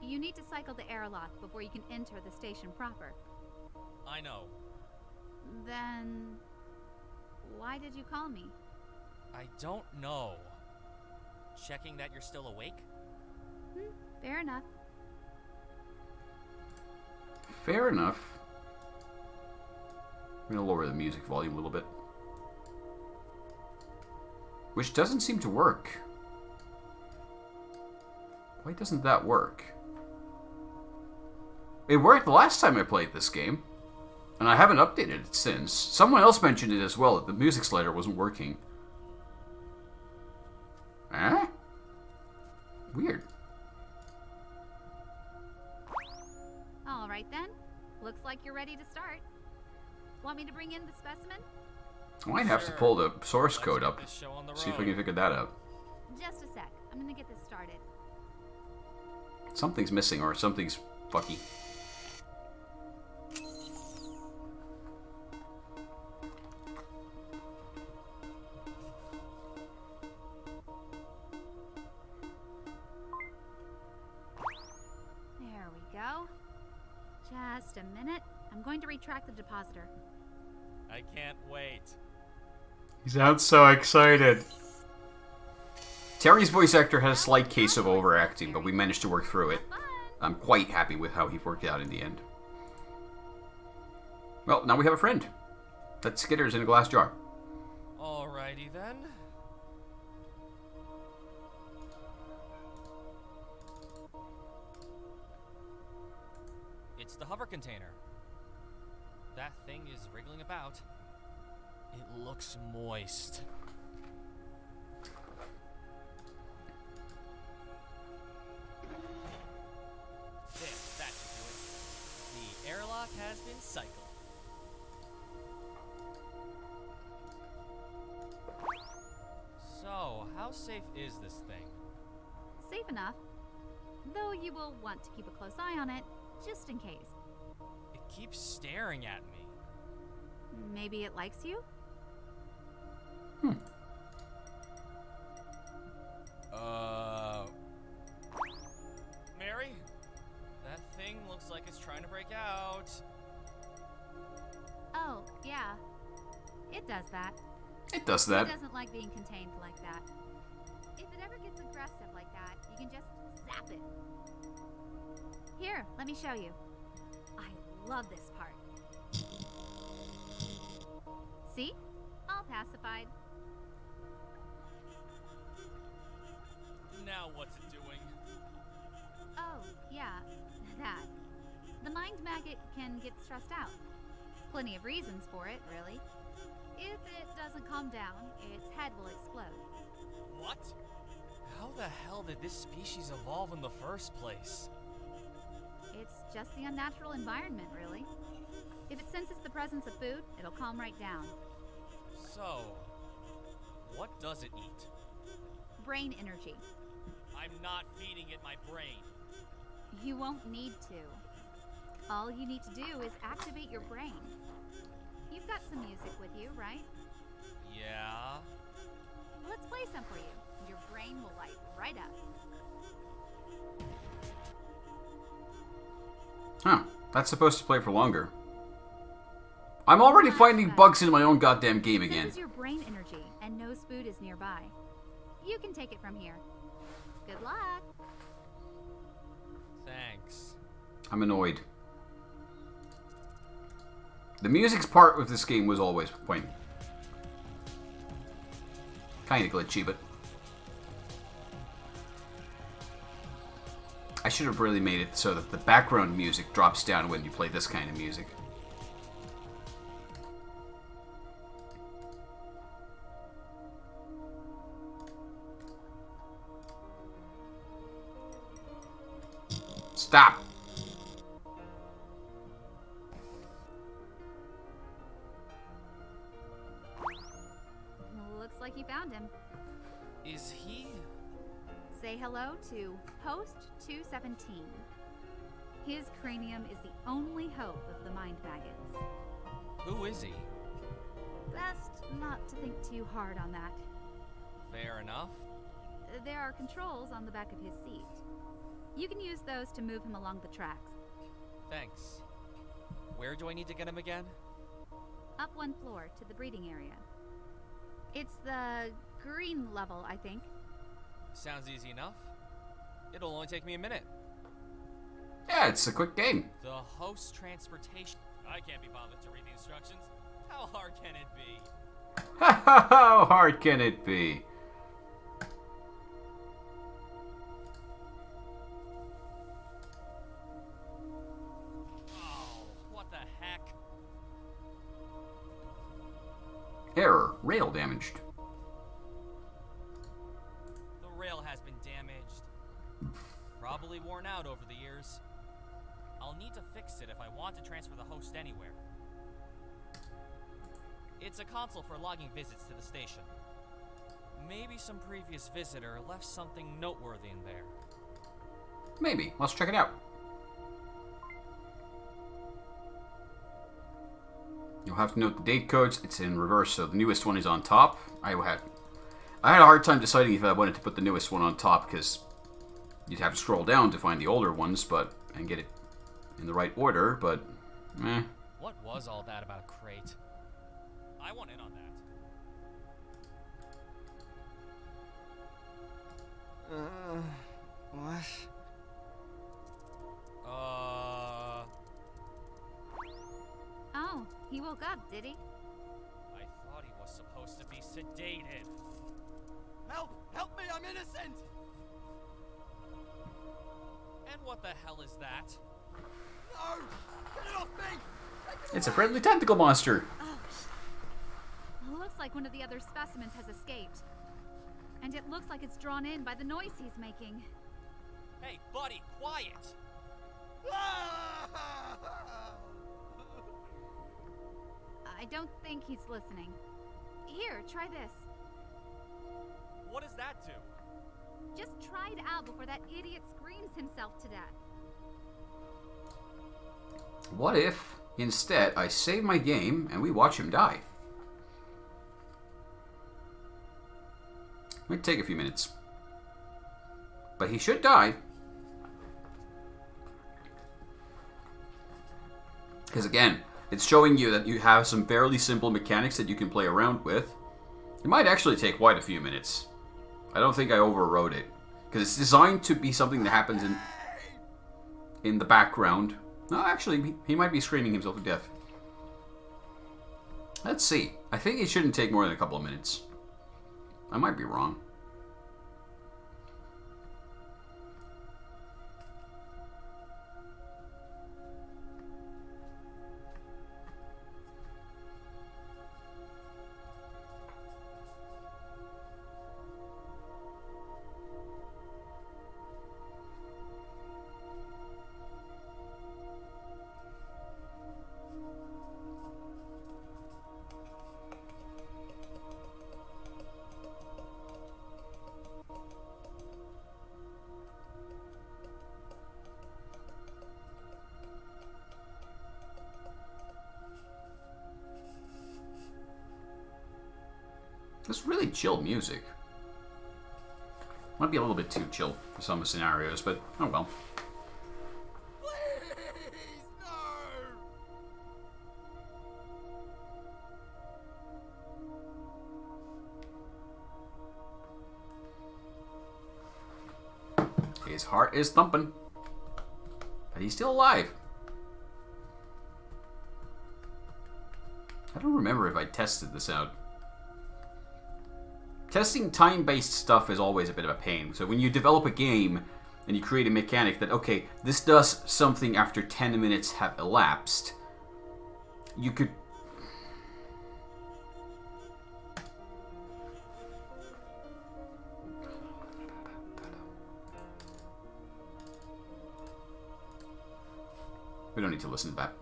You need to cycle the airlock before you can enter the station proper. I know. Then... why did you call me? I don't know. Checking that you're still awake? Fair enough. Fair enough. I'm going to lower the music volume a little bit. Which doesn't seem to work. Why doesn't that work? It worked the last time I played this game. And I haven't updated it since. Someone else mentioned it as well, that the music slider wasn't working. Huh? Weird. Alright then. Looks like you're ready to start. Want me to bring in the specimen? I might have to pull the source code up. See if we can figure that out. Just a sec. I'm gonna get this started. Something's missing or something's fucky. There we go. Just a minute. I'm going to retract the depositor. I can't wait. He sounds so excited. Terry's voice actor had a slight case of overacting, but we managed to work through it. I'm quite happy with how he worked out in the end. Well, now we have a friend. That Skitter's in a glass jar. Alrighty then. It's the hover container. That thing is wriggling about. It looks moist. There, that should do it. The airlock has been cycled. So, how safe is this thing? Safe enough. Though you will want to keep a close eye on it, just in case. It keeps staring at me. Maybe it likes you? Mary? That thing looks like it's trying to break out. Oh, yeah. It does that. It does that. It doesn't like being contained like that. If it ever gets aggressive like that, you can just zap it. Here, let me show you. I love this part. See? All pacified. Now what's it doing? Oh, yeah, that. The mind maggot can get stressed out. Plenty of reasons for it, really. If it doesn't calm down, its head will explode. What? How the hell did this species evolve in the first place? It's just the unnatural environment, really. If it senses the presence of food, it'll calm right down. So, what does it eat? Brain energy. I'm not feeding it my brain. You won't need to. All you need to do is activate your brain. You've got some music with you, right? Yeah. Let's play some for you, and your brain will light right up. Huh. That's supposed to play for longer. I'm already finding bugs in my own goddamn game again. Senses your brain energy and knows food is nearby. You can take it from here. Good luck. Thanks. I'm annoyed. The music's part of this game was always point. Kinda glitchy, but I should have really made it so that the background music drops down when you play this kind of music. Stop! Looks like you found him. Is he? Say hello to Host 217. His cranium is the only hope of the mind maggots. Who is he? Best not to think too hard on that. Fair enough. There are controls on the back of his seat. You can use those to move him along the tracks. Thanks. Where do I need to get him again? Up one floor to the breeding area. It's the green level, I think. Sounds easy enough. It'll only take me a minute. Yeah, it's a quick game. The host transportation. I can't be bothered to read the instructions. How hard can it be? How hard can it be? Oh, what the heck? Error. Rail damaged. The rail has been damaged. Probably worn out over the years. I'll need to fix it if I want to transfer the host anywhere. It's a console for logging visits to the station. Maybe some previous visitor left something noteworthy in there. Maybe. Let's check it out. You'll have to note the date codes. It's in reverse, so the newest one is on top. I had a hard time deciding if I wanted to put the newest one on top because you'd have to scroll down to find the older ones, and get it in the right order. But, What was all that about a crate? I want in on that. What? Oh, he woke up, did he? I thought he was supposed to be sedated. Help! Help me! I'm innocent! And what the hell is that? No! Get it off me! It's a friendly tentacle monster. Looks like one of the other specimens has escaped. And it looks like it's drawn in by the noise he's making. Hey, buddy, quiet! I don't think he's listening. Here, try this. What does that do? Just try it out before that idiot screams himself to death. What if, instead, I save my game and we watch him die? Might take a few minutes. But he should die. Because again, it's showing you that you have some fairly simple mechanics that you can play around with. It might actually take quite a few minutes. I don't think I overrode it. Because it's designed to be something that happens in the background. No, actually, he might be screaming himself to death. Let's see. I think it shouldn't take more than a couple of minutes. I might be wrong. It's really chill music. Might be a little bit too chill for some scenarios, but oh well. His heart is thumping, but he's still alive. I don't remember if I tested this out. Testing time-based stuff is always a bit of a pain. So when you develop a game and you create a mechanic that, okay, this does something after 10 minutes have elapsed, you could... We don't need to listen to that.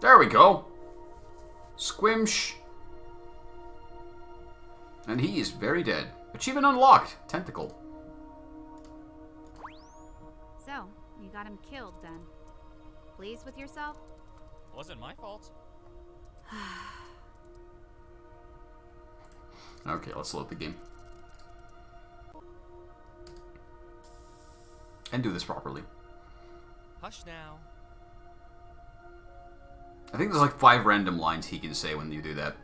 There we go. Squimsh. And he is very dead. Achievement unlocked. Tentacle. So, you got him killed then. Pleased with yourself? Wasn't my fault. Okay, let's load the game. And do this properly. Hush now. I think there's like 5 random lines he can say when you do that.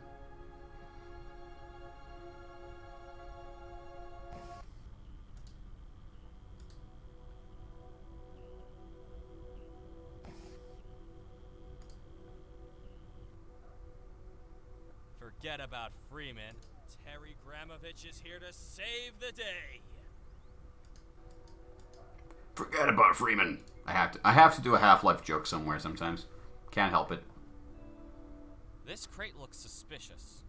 Forget about Freeman. Terry Gramovich is here to save the day. Forget about Freeman. I have to do a Half-Life joke somewhere sometimes. Can't help it. This crate looks suspicious.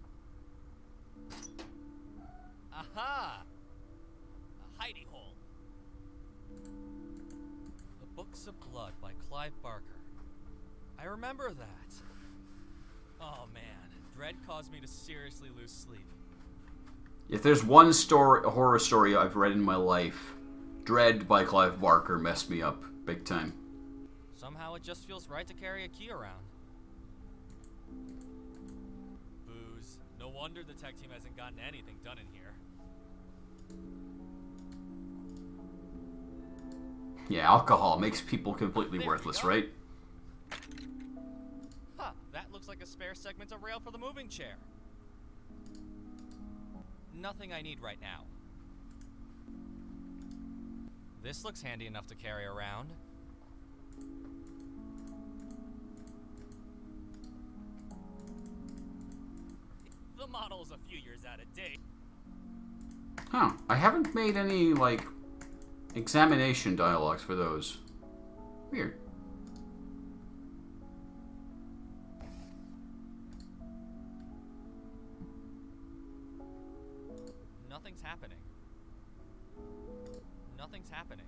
Aha! A hidey hole. The Books of Blood by Clive Barker. I remember that. Oh man, dread caused me to seriously lose sleep. If there's one a horror story I've read in my life, Dread by Clive Barker messed me up big time. Somehow it just feels right to carry a key around. No wonder the tech team hasn't gotten anything done in here. Yeah, alcohol makes people completely worthless, right? Huh, that looks like a spare segment of rail for the moving chair. Nothing I need right now. This looks handy enough to carry around. The model's a few years out of date. Huh. I haven't made any, like, examination dialogues for those. Weird. Nothing's happening. Nothing's happening.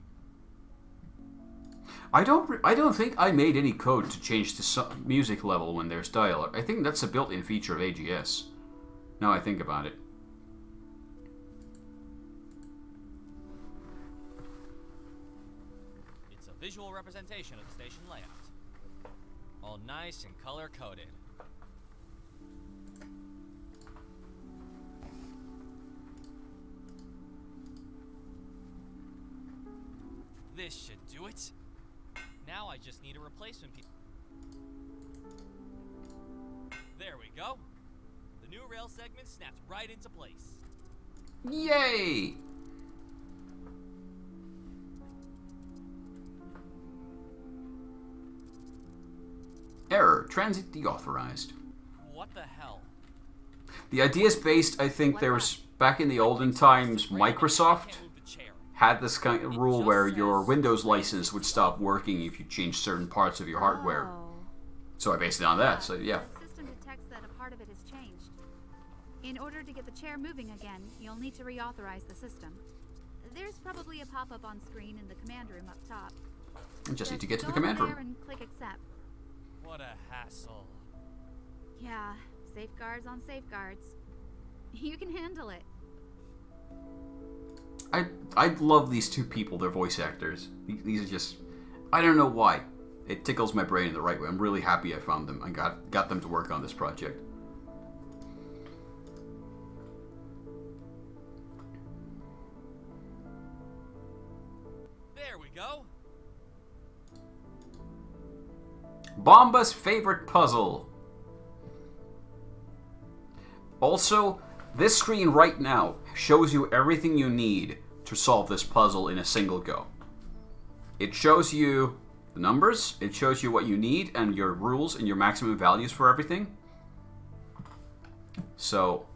I don't think I made any code to change the music level when there's dialogue. I think that's a built-in feature of AGS. Now I think about it. It's a visual representation of the station layout. All nice and color-coded. This should do it. Now I just need a replacement piece. There we go. The new rail segment snaps right into place. Yay! Error. Transit deauthorized. What the hell? The idea is based, I think there was, back in the olden times, Microsoft had this kind of rule where your Windows license would stop working if you changed certain parts of your hardware. So I based it on that, so yeah. The system detects that a part of it has changed. In order to get the chair moving again, you'll need to reauthorize the system. There's probably a pop-up on screen in the command room up top. I just need to get to the go command over there room. and click accept. What a hassle. Yeah, safeguards on safeguards. You can handle it. I love these two people, they're voice actors. These are just, I don't know why. It tickles my brain in the right way. I'm really happy I found them and got them to work on this project. There we go. Bomba's favorite puzzle. Also, this screen right now shows you everything you need to solve this puzzle in a single go. It shows you the numbers, it shows you what you need and your rules and your maximum values for everything. So,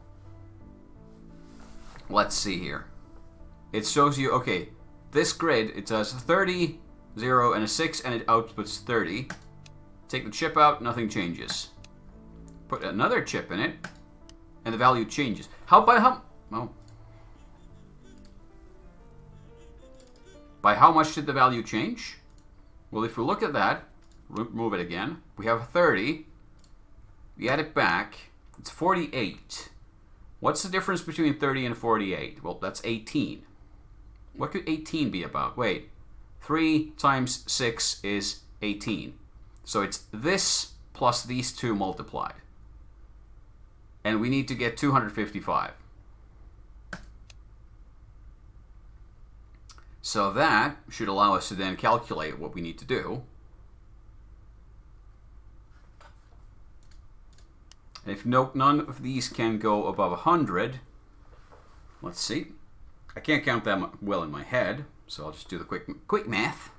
let's see here. It shows you, okay, this grid, it does 30, 0, and a 6, and it outputs 30. Take the chip out, nothing changes. Put another chip in it, and the value changes. By how much did the value change? Well, if we look at that, move it again, we have 30, we add it back, it's 48. What's the difference between 30 and 48? Well, that's 18. What could 18 be about? Wait, 3 times 6 is 18. So it's this plus these two multiplied. And we need to get 255. So that should allow us to then calculate what we need to do. And if none of these can go above 100, let's see. I can't count that well in my head, so I'll just do the quick math.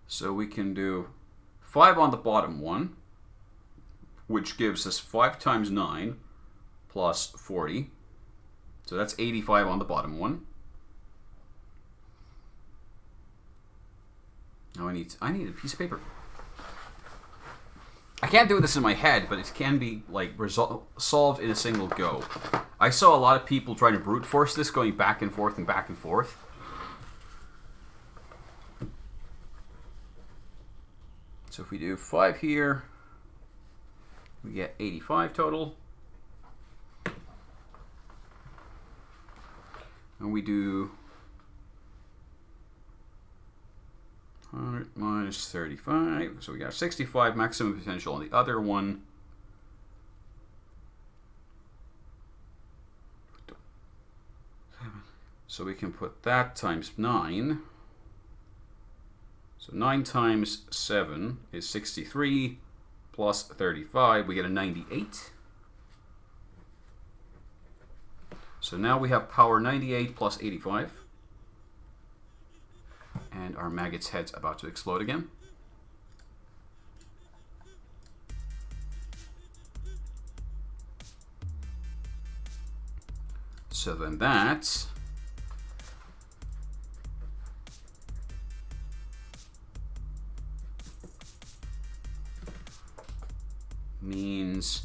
So we can do 5 on the bottom one, which gives us 5 times 9 plus 40. So that's 85 on the bottom one. Now I need a piece of paper. I can't do this in my head, but it can be like solved in a single go. I saw a lot of people trying to brute force this, going back and forth and back and forth. So if we do 5 here, we get 85 total. And we do 100 minus 35. So we got 65 maximum potential on the other one. So we can put that times 9. So 9 times 7 is 63 plus 35. We get a 98. So now we have power 98 plus 85. And our maggot's head's about to explode again. So then that means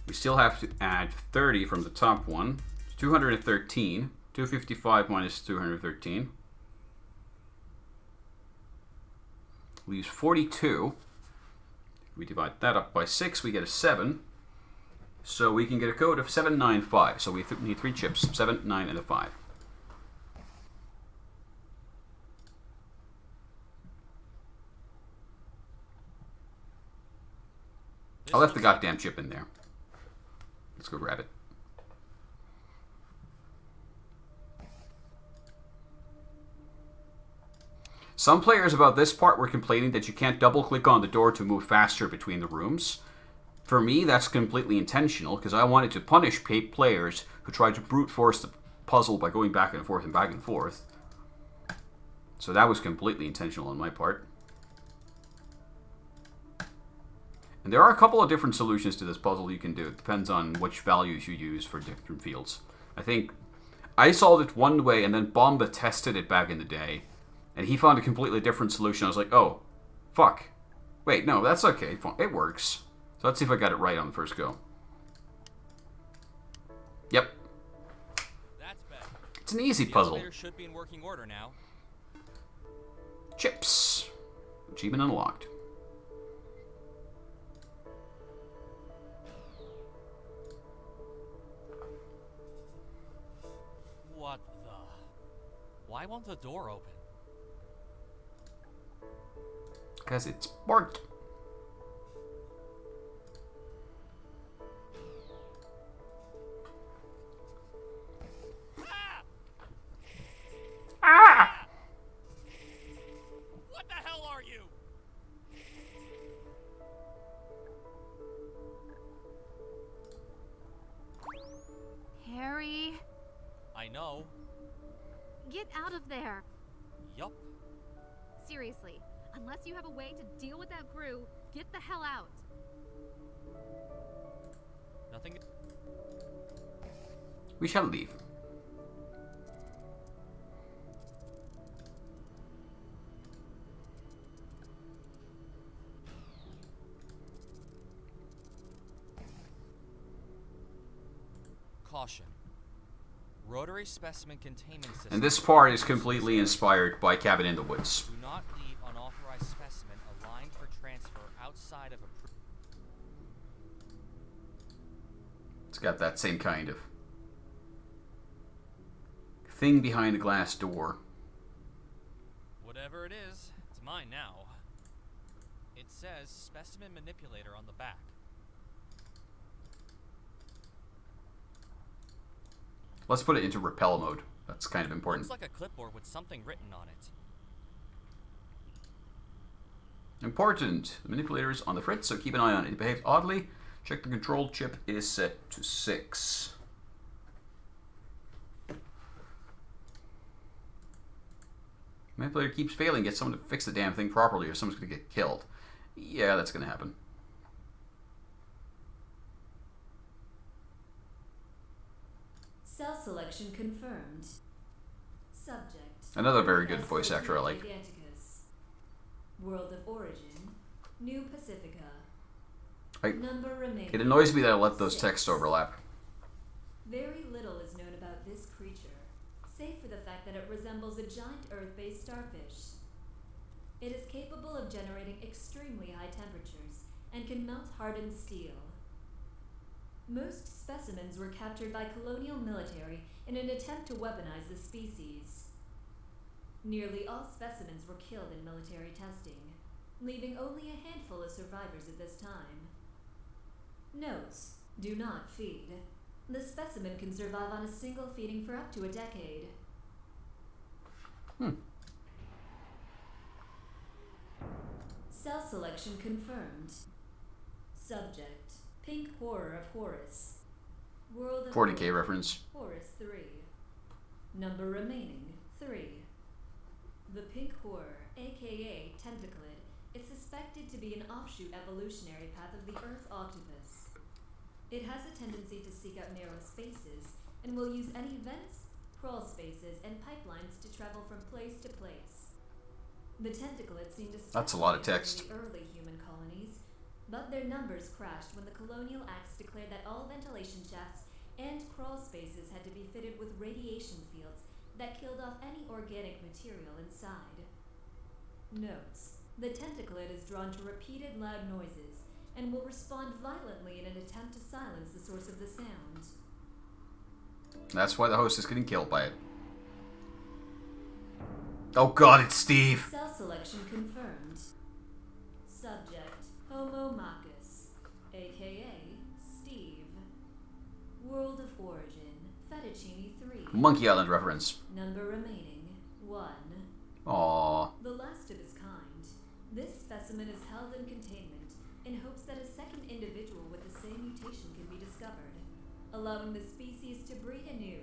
we still have to add 30 from the top one. 213. 255 minus 213 leaves 42. We divide that up by 6, we get a 7. So we can get a code of 795. So we need 3 chips, 7, 9, and a 5. I left the goddamn chip in there. Let's go grab it. Some players about this part were complaining that you can't double click on the door to move faster between the rooms. For me, that's completely intentional, because I wanted to punish players who tried to brute force the puzzle by going back and forth and back and forth. So that was completely intentional on my part. And there are a couple of different solutions to this puzzle you can do. It depends on which values you use for different fields. I think I solved it one way, and then Bomba tested it back in the day. And he found a completely different solution. I was like, oh, fuck. Wait, no, that's okay. It works. So let's see if I got it right on the first go. Yep. That's better. It's an easy The puzzle. elevator should be in working order now. Chips. Achievement unlocked. What the? Why won't the door open? Because it's marked. Ah! What the hell are you? Harry, I know. get out of there. Yup. Seriously, unless you have a way to deal with that brew, get the hell out. Nothing. We shall leave. Caution. Rotary specimen containment system. And this part is completely inspired by Cabin in the Woods. Do not leave unauthorized specimen aligned for transfer outside of a. It's got that same kind of thing behind a glass door. Whatever it is, it's mine now. It says specimen manipulator on the back. Let's put it into repel mode. That's kind of important. Looks like a clipboard with something written on it. Important. The manipulator is on the fritz, so keep an eye on it. It behaves oddly. Check the control chip is set to 6. Manipulator keeps failing. Get someone to fix the damn thing properly or someone's going to get killed. Yeah, that's going to happen. Cell selection confirmed. Subject. Another very good voice actor I like. Giganticus. World of origin. New Pacifica. Number remaining. It annoys me that I let those texts overlap. Very little is known about this creature, save for the fact that it resembles a giant Earth-based starfish. It is capable of generating extremely high temperatures and can melt hardened steel. Most specimens were captured by colonial military in an attempt to weaponize the species. Nearly all specimens were killed in military testing, leaving only a handful of survivors at this time. Notes: do not feed. The specimen can survive on a single feeding for up to a decade. Cell selection confirmed. Subject: Pink Horror of Horus. World of 40k Horus. reference. Horus 3. Number remaining 3. The Pink Horror, aka Tentaclid, is suspected to be an offshoot evolutionary path of the Earth octopus. It has a tendency to seek out narrow spaces and will use any vents, crawl spaces, and pipelines to travel from place to place. The Tentaclid seemed to That's a lot of text. in the early human colonies, but their numbers crashed when the Colonial Acts declared that all ventilation shafts and crawl spaces had to be fitted with radiation fields that killed off any organic material inside. Notes: the Tentaclid is drawn to repeated loud noises and will respond violently in an attempt to silence the source of the sound. That's why the host is getting killed by it. Oh god, it's Steve! Cell selection confirmed. Subject: Homo Machus, aka Steve. World of origin: Fettuccine 3. Monkey Island reference. Number remaining 1. Aww. The last of its kind. This specimen is held in containment in hopes that a second individual with the same mutation can be discovered, allowing the species to breed anew.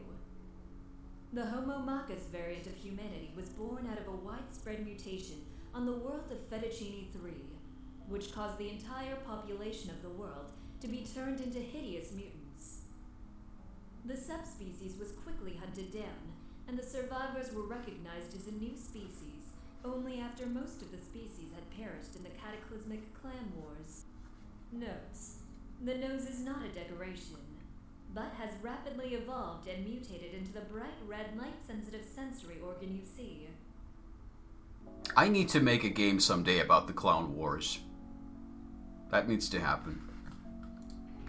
The Homo Machus variant of humanity was born out of a widespread mutation on the world of Fettuccine 3, which caused the entire population of the world to be turned into hideous mutants. The subspecies was quickly hunted down, and the survivors were recognized as a new species only after most of the species had perished in the cataclysmic clan wars. Notes: the nose is not a decoration, but has rapidly evolved and mutated into the bright red light-sensitive sensory organ you see. I need to make a game someday about the Clown Wars. That needs to happen.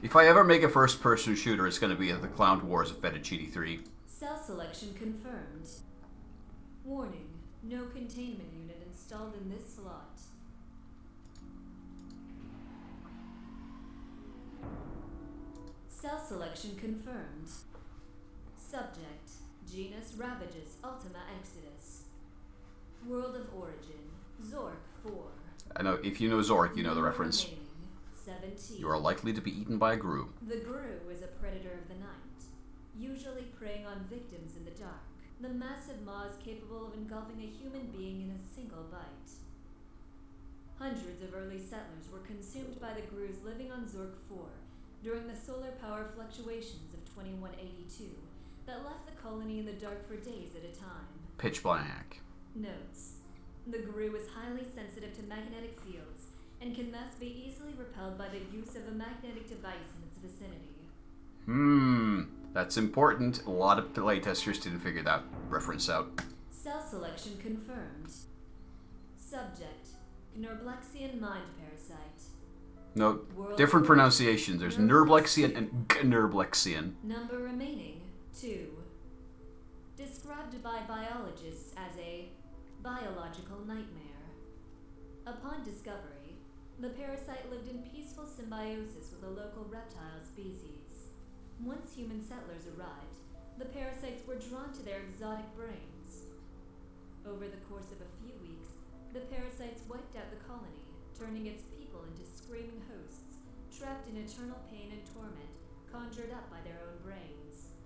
If I ever make a first-person shooter, it's going to be the Clown Wars of Fettuccine 3. Cell selection confirmed. Warning: no containment unit installed in this slot. Cell selection confirmed. Subject: Genus Ravages Ultima Exodus. World of origin: Zork 4. I know, if you know Zork, you know the reference. Remaining 17. You are likely to be eaten by a Gru. The Gru is a predator of the night, usually preying on victims in the dark. The massive maw is capable of engulfing a human being in a single bite. Hundreds of early settlers were consumed by the Grus living on Zork 4 during the solar power fluctuations of 2182 that left the colony in the dark for days at a time. Pitch black. Notes: the Gru is highly sensitive to magnetic fields and can thus be easily repelled by the use of a magnetic device in its vicinity. That's important. A lot of playtesters didn't figure that reference out. Cell selection confirmed. Subject: GNRBLEXian mind parasite. No, different pronunciations. There's GNRBLEXian and GNRBLEXian. Number remaining 2. Described by biologists as a biological nightmare. Upon discovery, the parasite lived in peaceful symbiosis with a local reptile species. Once human settlers arrived, the parasites were drawn to their exotic brains. Over the course of a few weeks, the parasites wiped out the colony, turning its people into screaming hosts, trapped in eternal pain and torment, conjured up by their own brains.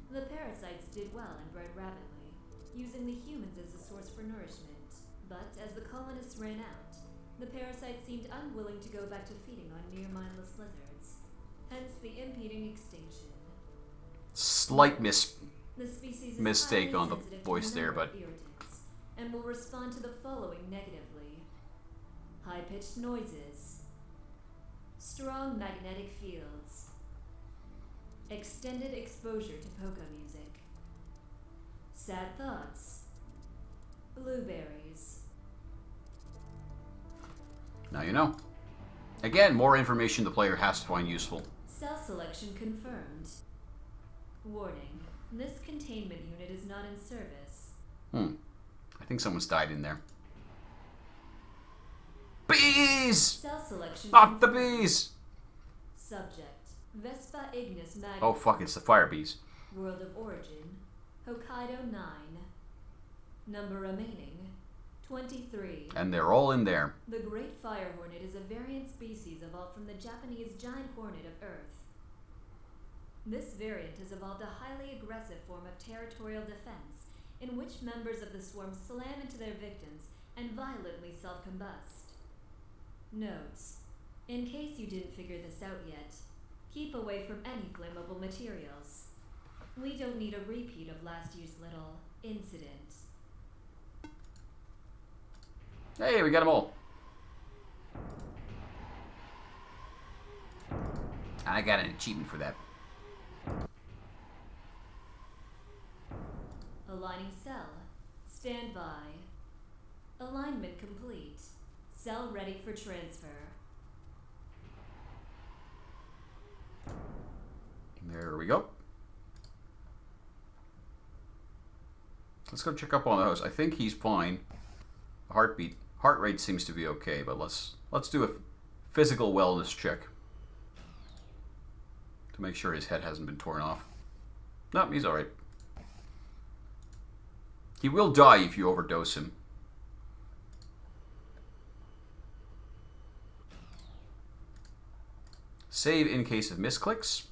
The parasites did well and bred rapidly, using the humans as a source for nourishment. But as the colonists ran out, the parasites seemed unwilling to go back to feeding on near-mindless lizards, hence the impeding extinction. Slight The species is mistake highly on the sensitive to voice there, mineral but irritants, and will respond to the following negatively: high-pitched noises, strong magnetic fields, extended exposure to polka music, sad thoughts, blueberries. now you know. Again, more information the player has to find useful. Cell selection confirmed. Warning: this containment unit is not in service. I think someone's died in there. Bees! Cell selection. Not the bees! Subject: Vespa Ignis Magnus. Oh fuck, it's the fire bees. World of origin: Hokkaido 9. Number remaining: 23. And they're all in there. The Great Fire Hornet is a variant species evolved from the Japanese giant hornet of Earth. This variant has evolved a highly aggressive form of territorial defense, in which members of the swarm slam into their victims and violently self-combust. Notes: in case you didn't figure this out yet, keep away from any flammable materials. We don't need a repeat of last year's little incident. Hey, we got them all. I got an achievement for that. Aligning cell. Stand by. Alignment complete. Cell ready for transfer. There we go. Let's go check up on the host. I think he's fine. Heart rate seems to be okay, but let's do a physical wellness check to make sure his head hasn't been torn off. No, he's alright. He will die if you overdose him. Save in case of misclicks.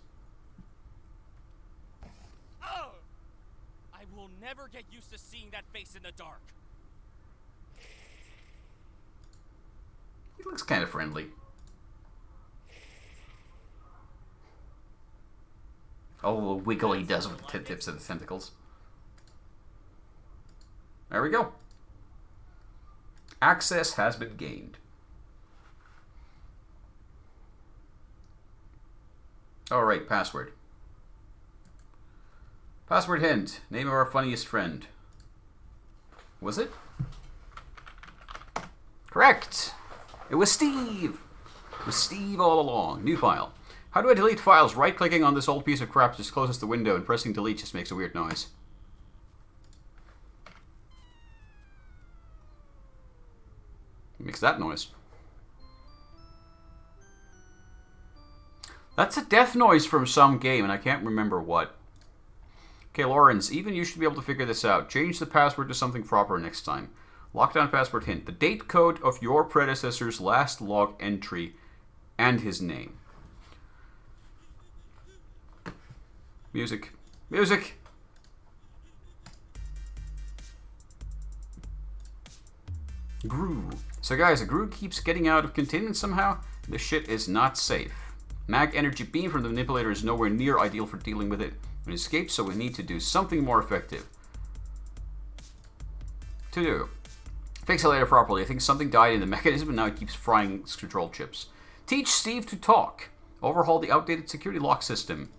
Oh! I will never get used to seeing that face in the dark. He looks kind of friendly. Oh, the wiggle he does with the tips of the tentacles. There we go. Access has been gained. Alright, password. Password hint. Name of our funniest friend. Was it? Correct! It was Steve! It was Steve all along. New file. How do I delete files? Right-clicking on this old piece of crap just closes the window and pressing delete just makes a weird noise. It makes that noise. That's a death noise from some game, and I can't remember what. Okay, Lawrence, even you should be able to figure this out. Change the password to something proper next time. Lockdown password hint. The date code of your predecessor's last log entry and his name. Music. Music! Gru. So guys, a Gru keeps getting out of containment somehow. This shit is not safe. Mag energy beam from the manipulator is nowhere near ideal for dealing with it when it escapes, so we need to do something more effective. To do. Fix it later properly. I think something died in the mechanism and now it keeps frying control chips. Teach Steve to talk. Overhaul the outdated security lock system.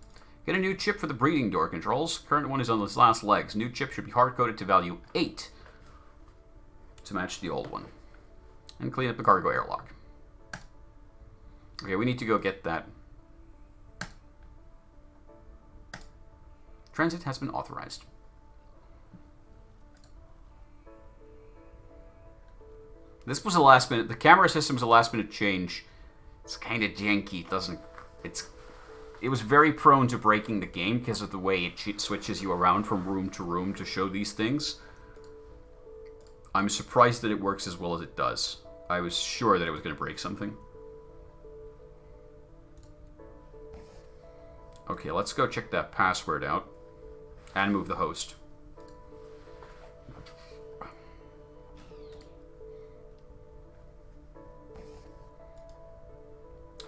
Get a new chip for the breeding door controls. Current one is on its last legs. New chip should be hard-coded to value 8 to match the old one. And clean up the cargo airlock. Okay, we need to go get that. Transit has been authorized. This was a last minute. The camera system was a last minute change. It's kind of janky. It was very prone to breaking the game because of the way it switches you around from room to room to show these things. I'm surprised that it works as well as it does. I was sure that it was going to break something. Okay, let's go check that password out. And move the host.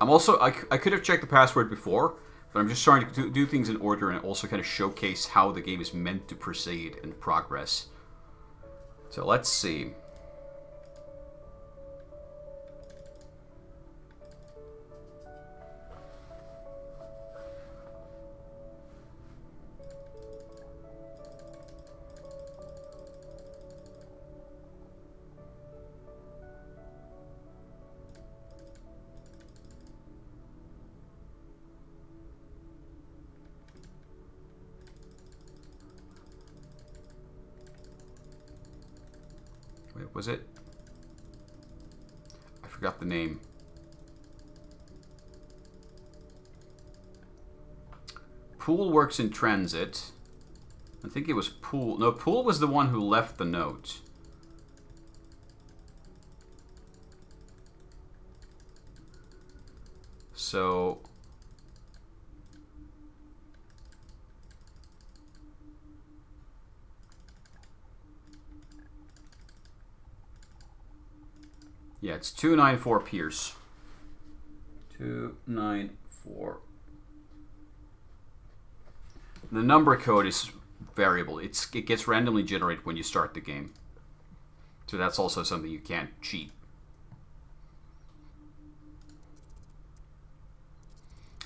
I'm also, I could have checked the password before, but I'm just trying to do things in order and also kind of showcase how the game is meant to proceed and progress. So let's see. Was it? I forgot the name. Poole works in transit. I think it was Poole. No, Poole was the one who left the note. So... yeah, it's 294 Pierce. 294. The number code is variable. It gets randomly generated when you start the game. So that's also something you can't cheat.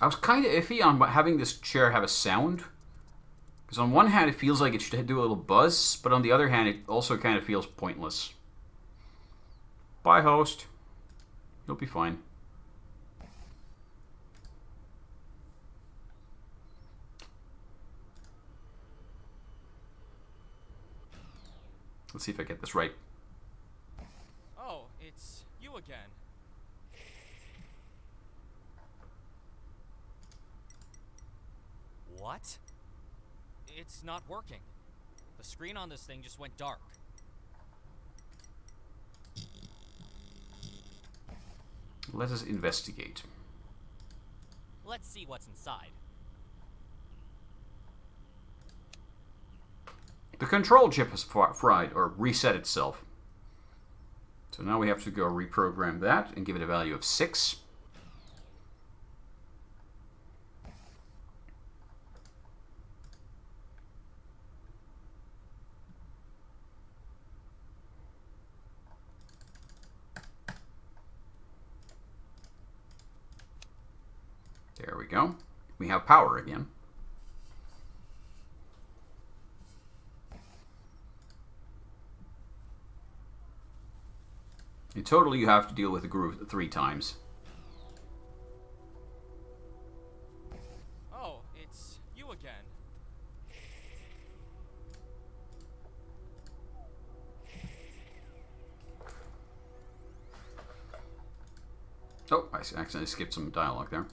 I was kind of iffy on having this chair have a sound. Because on one hand it feels like it should do a little buzz, but on the other hand it also kind of feels pointless. Bye, host. You'll be fine. Let's see if I get this right. Oh, it's you again. What? It's not working. The screen on this thing just went dark. Let us investigate. Let's see what's inside. The control chip has fried or reset itself. So now we have to go reprogram that and give it a value of 6. There we go. We have power again. In total, you have to deal with the group 3 times. Oh, it's you again. Oh, I accidentally skipped some dialogue there.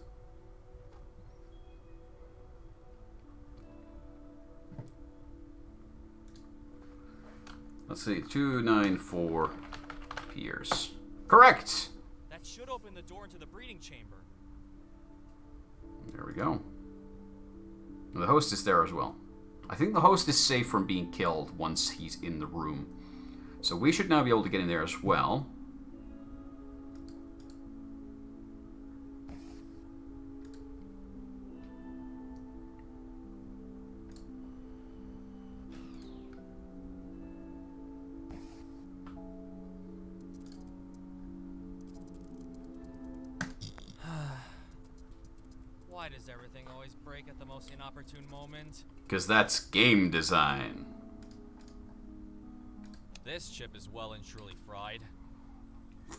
Let's see, 294 Pierce. Correct! That should open the door into the breeding chamber. There we go. And the host is there as well. I think the host is safe from being killed once he's in the room. So we should now be able to get in there as well. Why does everything always break at the most inopportune moment? Because that's game design. This chip is well and truly fried.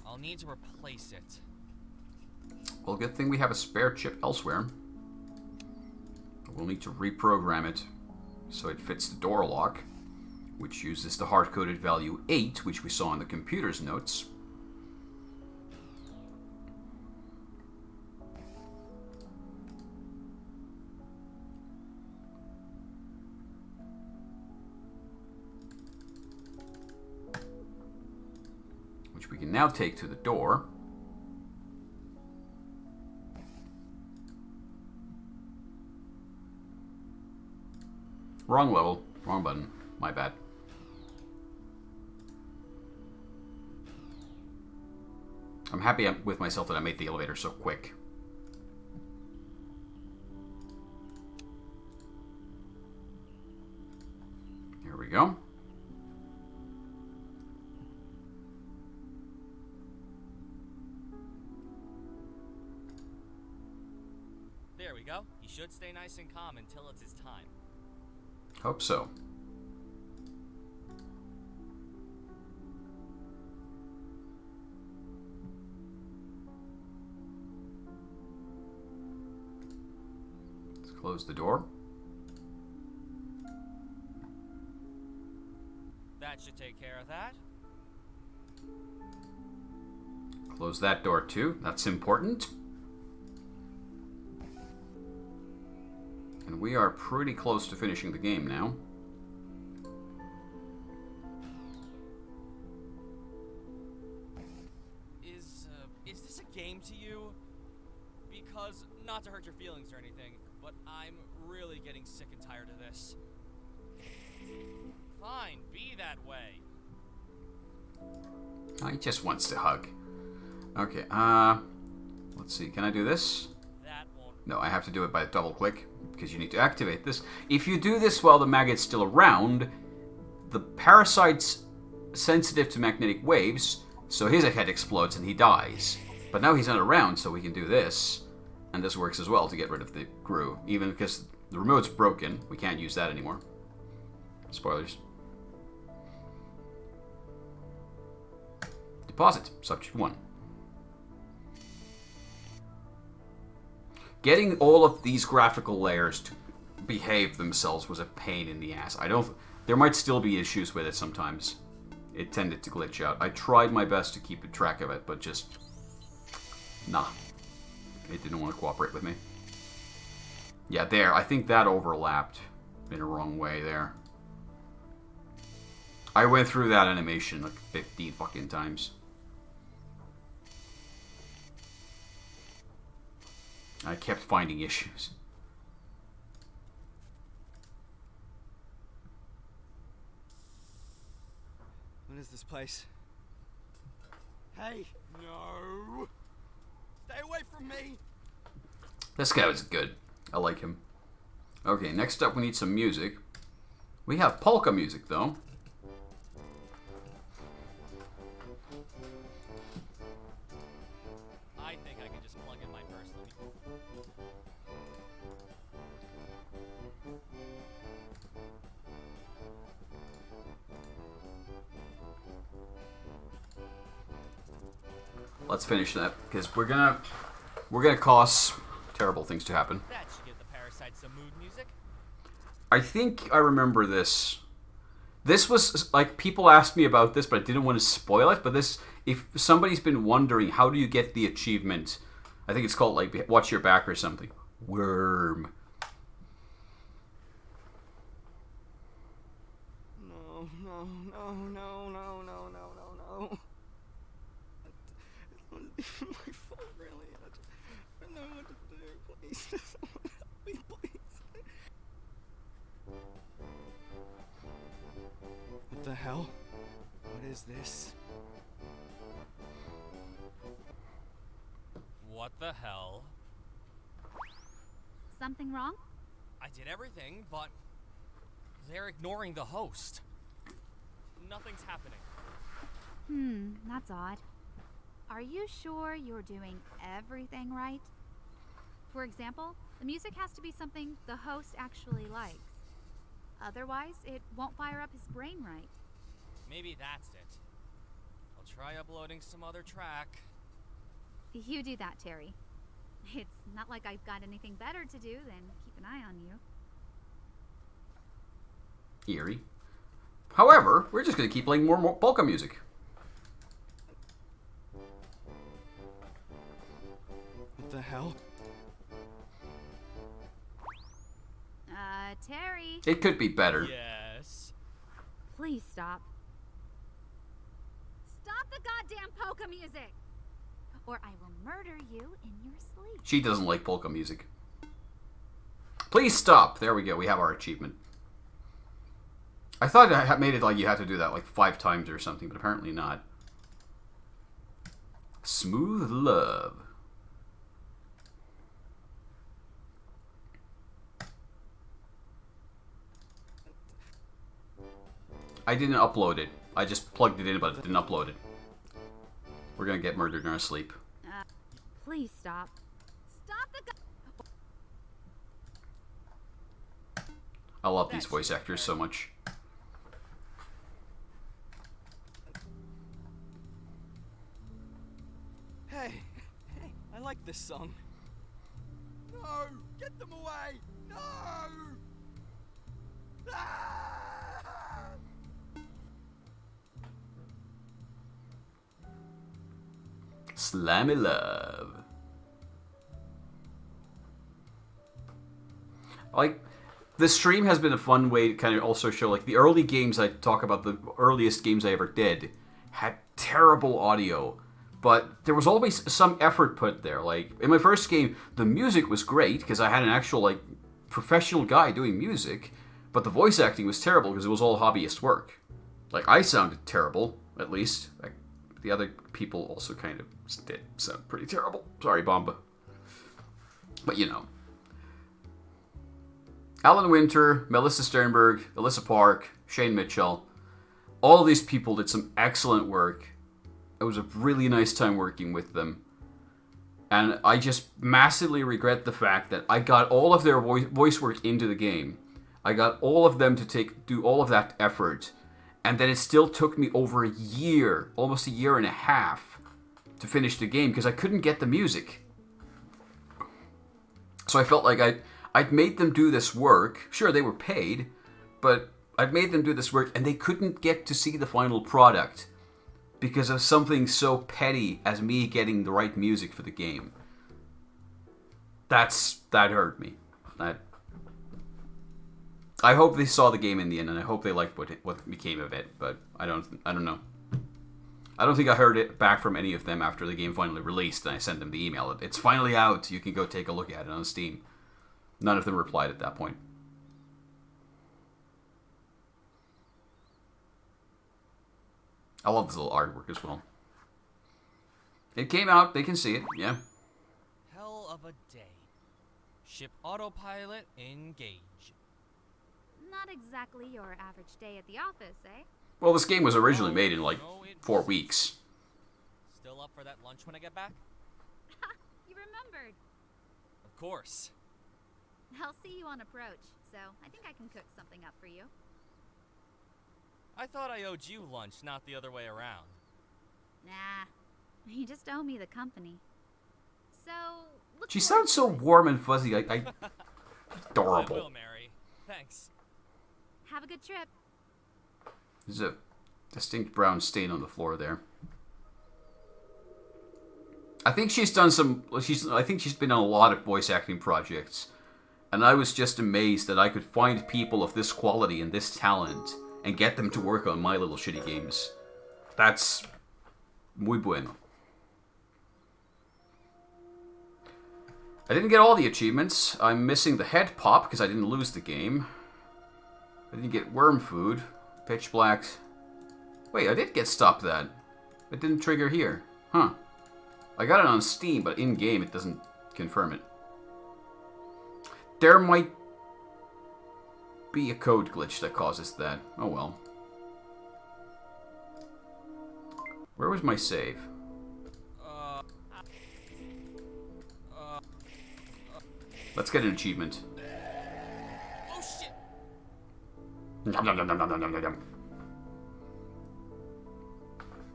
I'll need to replace it. Well, good thing we have a spare chip elsewhere. We'll need to reprogram it so it fits the door lock, which uses the hard-coded value 8, which we saw in the computer's notes. Which we can now take to the door. Wrong level, wrong button, my bad. I'm happy with myself that I made the elevator so quick. Here we go. There we go. He should stay nice and calm until it's his time. Hope so. Let's close the door. That should take care of that. Close that door too. That's important. And we are pretty close to finishing the game now. Is this a game to you? Because, not to hurt your feelings or anything, but I'm really getting sick and tired of this. Fine, be that way. Oh, he just wants to hug. Okay, let's see. Can I do this? That won't... No, I have to do it by double click because you need to activate this. If you do this while the maggot's still around, the parasite's sensitive to magnetic waves, so his head explodes and he dies. But now he's not around, so we can do this. And this works as well to get rid of the Gru. Even because the remote's broken, we can't use that anymore. Spoilers. Deposit. Subject 1. Getting all of these graphical layers to behave themselves was a pain in the ass. There might still be issues with it sometimes. It tended to glitch out. I tried my best to keep track of it, but just... nah. It didn't want to cooperate with me. Yeah, there. I think that overlapped in a wrong way there. I went through that animation like 15 fucking times. I kept finding issues. What is this place? Hey! No! Stay away from me! This guy was good. I like him. Okay, next up we need some music. We have polka music though. I think I can just plug in my personal. Let's finish that because we're gonna cause terrible things to happen. That should give the parasite some mood music. I think I remember this. This was like people asked me about this, but I didn't want to spoil it. But this, if somebody's been wondering how do you get the achievement, I think it's called like watch your back or something. Worm. No, no, no, no, no, no, no, no, no. It's my fault, really. I don't know what to do. Please, just someone help me, please. What the hell? What is this? What the hell? Something wrong? I did everything, but they're ignoring the host. Nothing's happening. That's odd. Are you sure you're doing everything right? For example, the music has to be something the host actually likes. Otherwise, it won't fire up his brain right. Maybe that's it. I'll try uploading some other track. You do that, Terry. It's not like I've got anything better to do than keep an eye on you. Eerie. However, we're just going to keep playing more polka music. What the hell? Terry. It could be better. Yes. Please stop. Stop the goddamn polka music! Or I will murder you in your sleep. She doesn't like polka music. Please stop. There we go. We have our achievement. I thought I made it like you had to do that like 5 times or something, but apparently not. Smooth Love. I didn't upload it. I just plugged it in, but didn't upload it. We're gonna get murdered in our sleep. Please stop. Stop the I love these voice actors so much. Hey, I like this song. No! Get them away! No! Ah! Slammy love. Like, the stream has been a fun way to kind of also show, like, the early games I talk about, the earliest games I ever did, had terrible audio. But there was always some effort put there. Like, in my first game, the music was great, because I had an actual, like, professional guy doing music. But the voice acting was terrible, because it was all hobbyist work. Like, I sounded terrible, at least. Like, the other people also kind of did sound pretty terrible. Sorry, Bomba. But, you know. Alan Winter, Melissa Sternberg, Alyssa Park, Shane Mitchell. All of these people did some excellent work. It was a really nice time working with them. And I just massively regret the fact that I got all of their voice work into the game. I got all of them to do all of that effort. And then it still took me over a year, almost a year and a half, to finish the game because I couldn't get the music. So I felt like I'd made them do this work. Sure, they were paid, but I'd made them do this work and they couldn't get to see the final product because of something so petty as me getting the right music for the game. That hurt me. I hope they saw the game in the end, and I hope they liked what became of it. But I don't know. I don't think I heard it back from any of them after the game finally released, and I sent them the email. It's finally out. You can go take a look at it on Steam. None of them replied at that point. I love this little artwork as well. It came out. They can see it. Yeah. Hell of a day. Ship autopilot engage. Not exactly your average day at the office, eh? Well, this game was originally made in like 4 weeks. Still up for that lunch when I get back? You remembered. Of course. I'll see you on approach, so I think I can cook something up for you. I thought I owed you lunch, not the other way around. Nah, you just owe me the company. So, She sounds so warm and fuzzy. Adorable. I will, Mary. Thanks. Have a good trip. There's a distinct brown stain on the floor there. I think she's done some. I think she's been on a lot of voice acting projects, and I was just amazed that I could find people of this quality and this talent and get them to work on my little shitty games. That's muy bueno. I didn't get all the achievements. I'm missing the head pop because I didn't lose the game. I didn't get worm food. Pitch black. Wait, I did get stop that. It didn't trigger here. Huh. I got it on Steam, but in-game it doesn't confirm it. There might be a code glitch that causes that. Oh well. Where was my save? Let's get an achievement. Oh shit! Nom, nom, nom, nom, nom, nom, nom, nom.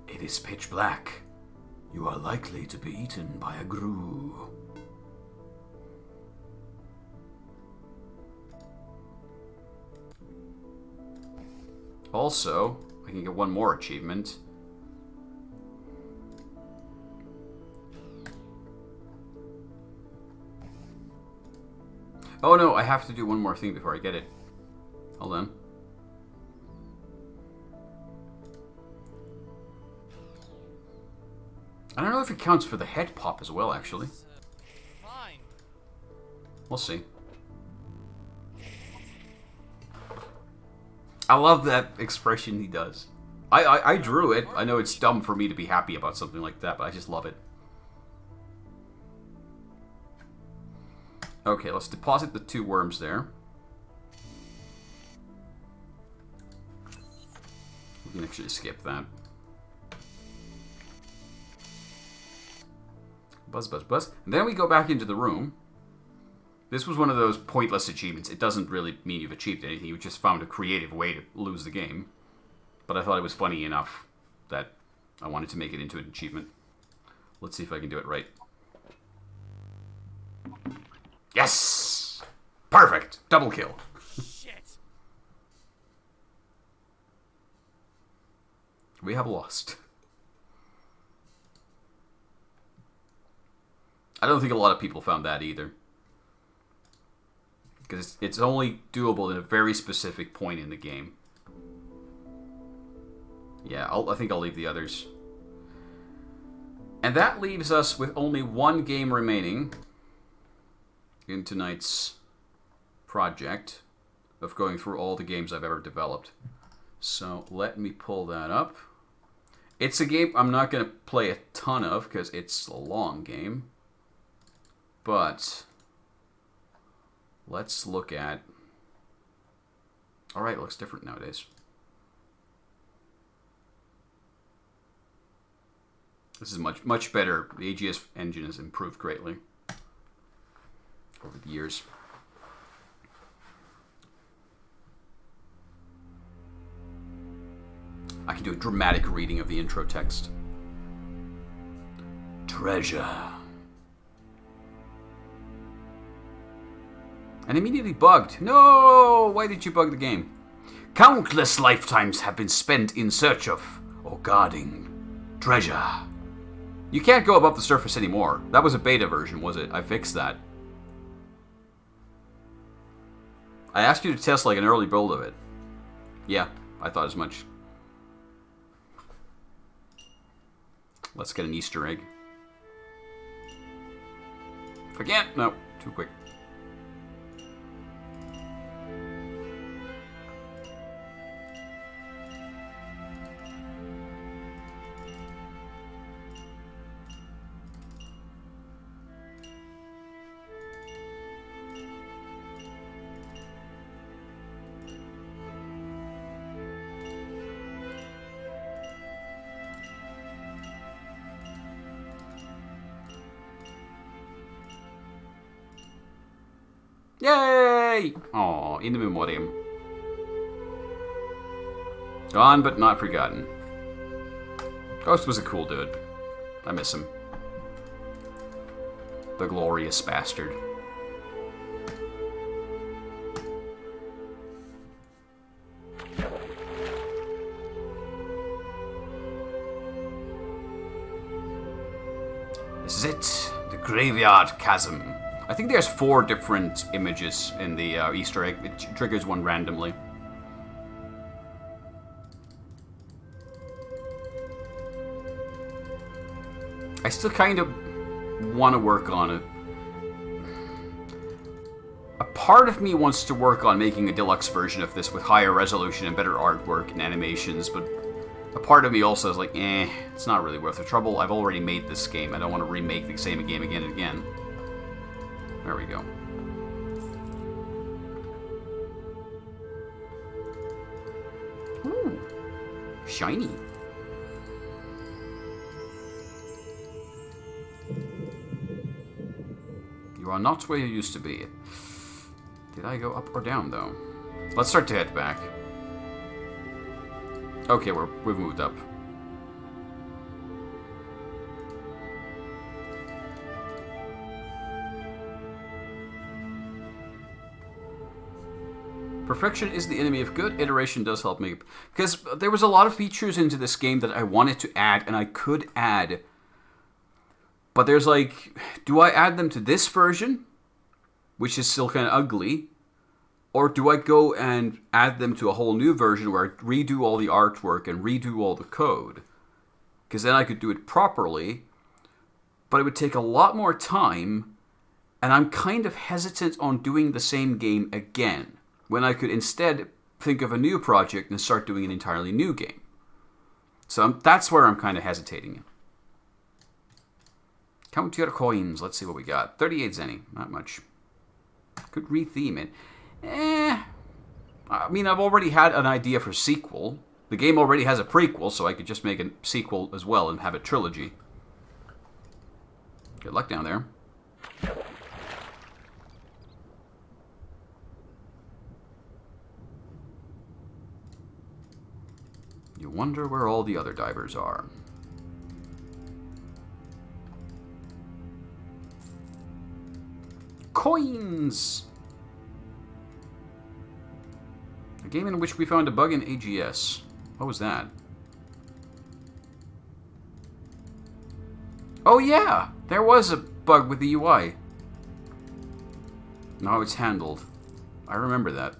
It is pitch black. You are likely to be eaten by a grue. Also, I can get one more achievement. Oh no, I have to do one more thing before I get it. Hold on. I don't know if it counts for the head pop as well, actually. Fine. We'll see. I love that expression he does. I drew it. I know it's dumb for me to be happy about something like that, but I just love it. Okay, let's deposit the 2 worms there. We can actually skip that. Buzz, buzz, buzz. And then we go back into the room. This was one of those pointless achievements. It doesn't really mean you've achieved anything. You just found a creative way to lose the game. But I thought it was funny enough that I wanted to make it into an achievement. Let's see if I can do it right. Yes! Perfect! Double kill. Shit! We have lost. I don't think a lot of people found that either. Because it's only doable at a very specific point in the game. Yeah, I think I'll leave the others. And that leaves us with only one game remaining in tonight's project of going through all the games I've ever developed. So let me pull that up. It's a game I'm not going to play a ton of because it's a long game. But let's look at... Alright, it looks different nowadays. This is much better. The AGS engine has improved greatly over the years. I can do a dramatic reading of the intro text. Treasure. And immediately bugged. No! Why did you bug the game? Countless lifetimes have been spent in search of, or guarding, treasure. You can't go above the surface anymore. That was a beta version, was it? I fixed that. I asked you to test like an early build of it. Yeah, I thought as much. Let's get an Easter egg. Again? No, too quick. Yay! Aw, in the memoriam. Gone but not forgotten. Ghost was a cool dude. I miss him. The glorious bastard. This is it. The Graveyard Chasm. I think there's 4 different images in the Easter egg. It triggers one randomly. I still kind of want to work on it. A part of me wants to work on making a deluxe version of this with higher resolution and better artwork and animations, but a part of me also is like, it's not really worth the trouble. I've already made this game. I don't want to remake the same game again and again. There we go. Ooh, shiny. You are not where you used to be. Did I go up or down, though? Let's start to head back. Okay, we've moved up. Perfection is the enemy of good. Iteration does help me. Because there was a lot of features into this game that I wanted to add, and I could add. But there's like, do I add them to this version, which is still kind of ugly? Or do I go and add them to a whole new version where I redo all the artwork and redo all the code? Because then I could do it properly, but it would take a lot more time, and I'm kind of hesitant on doing the same game again, when I could instead think of a new project and start doing an entirely new game. So that's where I'm kind of hesitating. Count your coins. Let's see what we got. 38 zenny. Not much. Could retheme it. I mean, I've already had an idea for sequel. The game already has a prequel, so I could just make a sequel as well and have a trilogy. Good luck down there. You wonder where all the other divers are. Coins! A game in which we found a bug in AGS. What was that? Oh yeah! There was bug with the UI. And how it's handled. I remember that.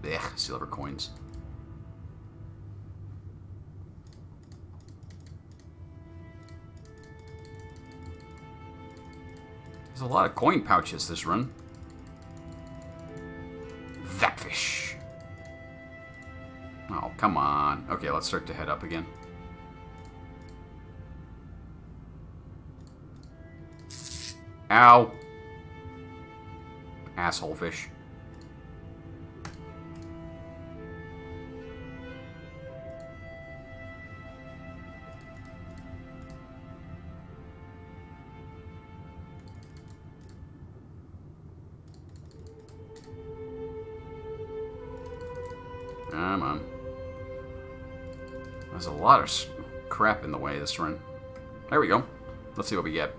Ugh, silver coins. There's a lot of coin pouches this run. Zapfish. Oh, come on. Okay, let's start to head up again. Ow. Asshole fish. Come on. There's a lot of crap in the way this run. There we go. Let's see what we get.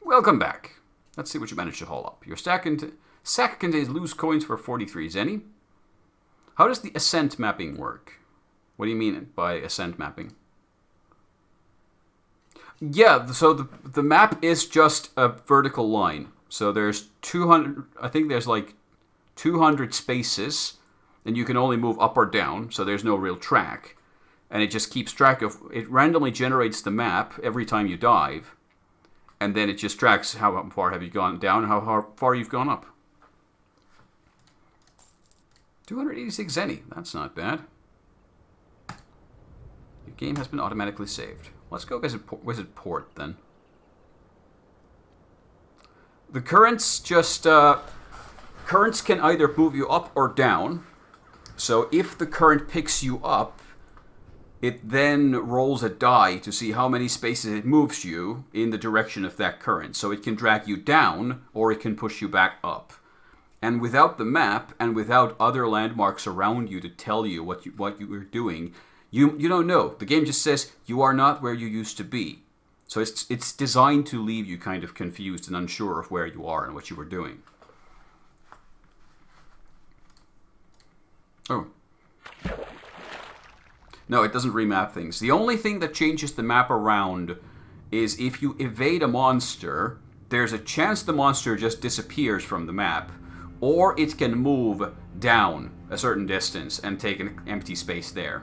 Welcome back. Let's see what you managed to haul up. Your sack contains loose coins for 43 zenny. How does the ascent mapping work? What do you mean by ascent mapping? Yeah, so the map is just a vertical line. So there's 200, I think there's like 200 spaces, and you can only move up or down, so there's no real track. And it just keeps track of, it randomly generates the map every time you dive, and then it just tracks how far have you gone down and how far you've gone up. 286 zenny, that's not bad. Your game has been automatically saved. Let's go visit port then. The currents just, currents can either move you up or down. So if the current picks you up, it then rolls a die to see how many spaces it moves you in the direction of that current. So it can drag you down or it can push you back up. And without the map and without other landmarks around you to tell you what you were doing, you don't know. The game just says you are not where you used to be. So it's designed to leave you kind of confused and unsure of where you are and what you were doing. Oh. No, it doesn't remap things. The only thing that changes the map around is if you evade a monster, there's a chance the monster just disappears from the map, or it can move down a certain distance and take an empty space there.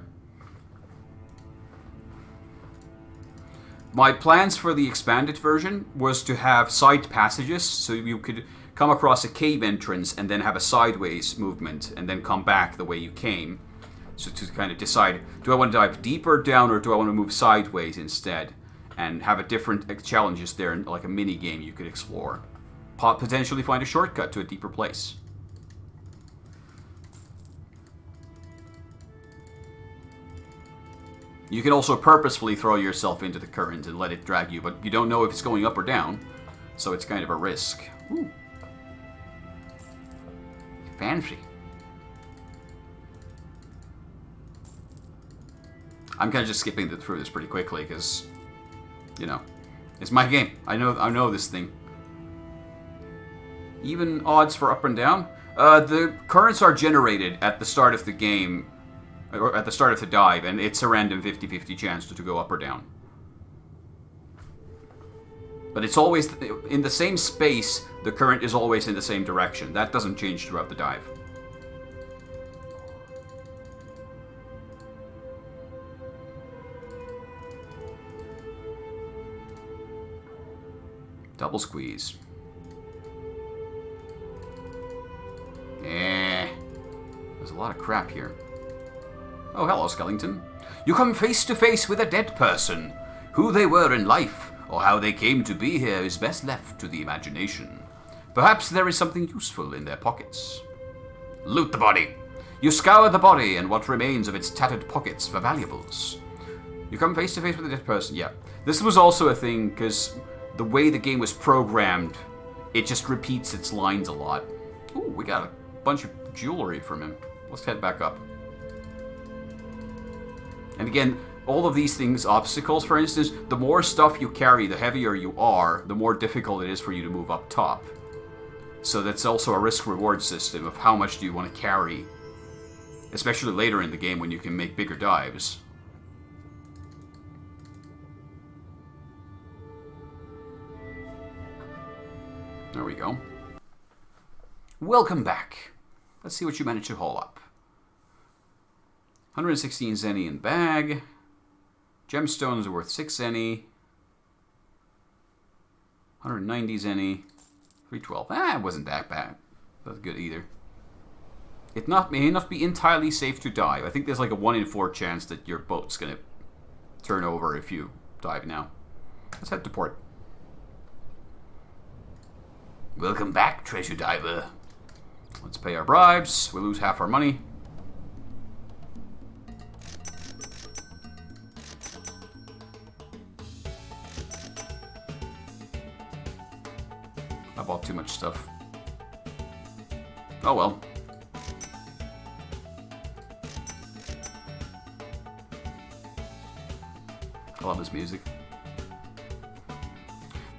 My plans for the expanded version was to have side passages, so you could come across a cave entrance and then have a sideways movement and then come back the way you came. So to kind of decide, do I want to dive deeper down or do I want to move sideways instead? And have a different challenges there, like a mini game you could explore. Potentially find a shortcut to a deeper place. You can also purposefully throw yourself into the current and let it drag you, but you don't know if it's going up or down, so it's kind of a risk. Ooh. Fancy. I'm kind of just skipping through this pretty quickly because, you know, it's my game. I know this thing. Even odds for up and down. The currents are generated at the start of the game, or at the start of the dive, and it's a random 50-50 chance to go up or down. But it's always in the same space. The current is always in the same direction. That doesn't change throughout the dive. Double squeeze. There's a lot of crap here. Oh, hello, Skellington. You come face to face with a dead person. Who they were in life, or how they came to be here, is best left to the imagination. Perhaps there is something useful in their pockets. Loot the body. You scour the body and what remains of its tattered pockets for valuables. You come face to face with a dead person. Yeah. This was also a thing, because the way the game was programmed, it just repeats its lines a lot. Ooh, we got a bunch of jewelry from him. Let's head back up. And again, all of these things, obstacles, for instance, the more stuff you carry, the heavier you are, the more difficult it is for you to move up top. So that's also a risk-reward system of how much do you want to carry. Especially later in the game when you can make bigger dives. There we go. Welcome back. Let's see what you managed to haul up. 116 zenny in bag. Gemstones are worth 6 zenny. 190 zenny. 312. It wasn't that bad. That's good either. It may not be entirely safe to dive. I think there's like a 1 in 4 chance that your boat's gonna turn over if you dive now. Let's head to port. Welcome back, treasure diver. Let's pay our bribes. We'll lose half our money. I bought too much stuff. Oh well. I love this music.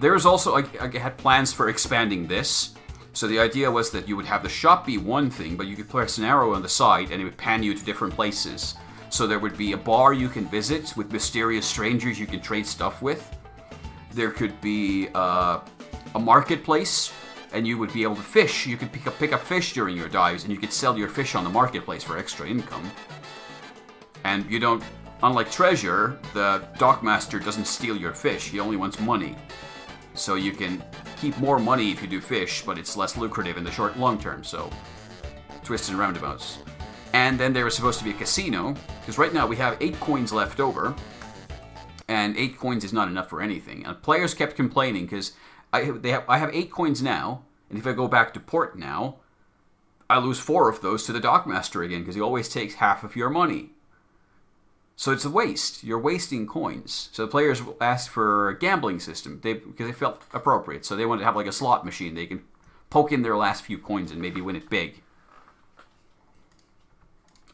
There's also, I had plans for expanding this. So the idea was that you would have the shop be one thing, but you could press an arrow on the side and it would pan you to different places. So there would be a bar you can visit with mysterious strangers you can trade stuff with. There could be a marketplace, and you would be able to fish. You could pick up fish during your dives, and you could sell your fish on the marketplace for extra income. And you don't, unlike treasure, the dockmaster doesn't steal your fish. He only wants money. So you can keep more money if you do fish, but it's less lucrative in the long term. So twists and roundabouts. And then there was supposed to be a casino, because right now we have 8 coins left over, and 8 coins is not enough for anything. And players kept complaining because I have 8 coins now, and if I go back to port now, I lose 4 of those to the dockmaster again, because he always takes half of your money. So it's a waste. You're wasting coins. So the players asked for a gambling system because they felt appropriate. So they wanted to have like a slot machine. They can poke in their last few coins and maybe win it big.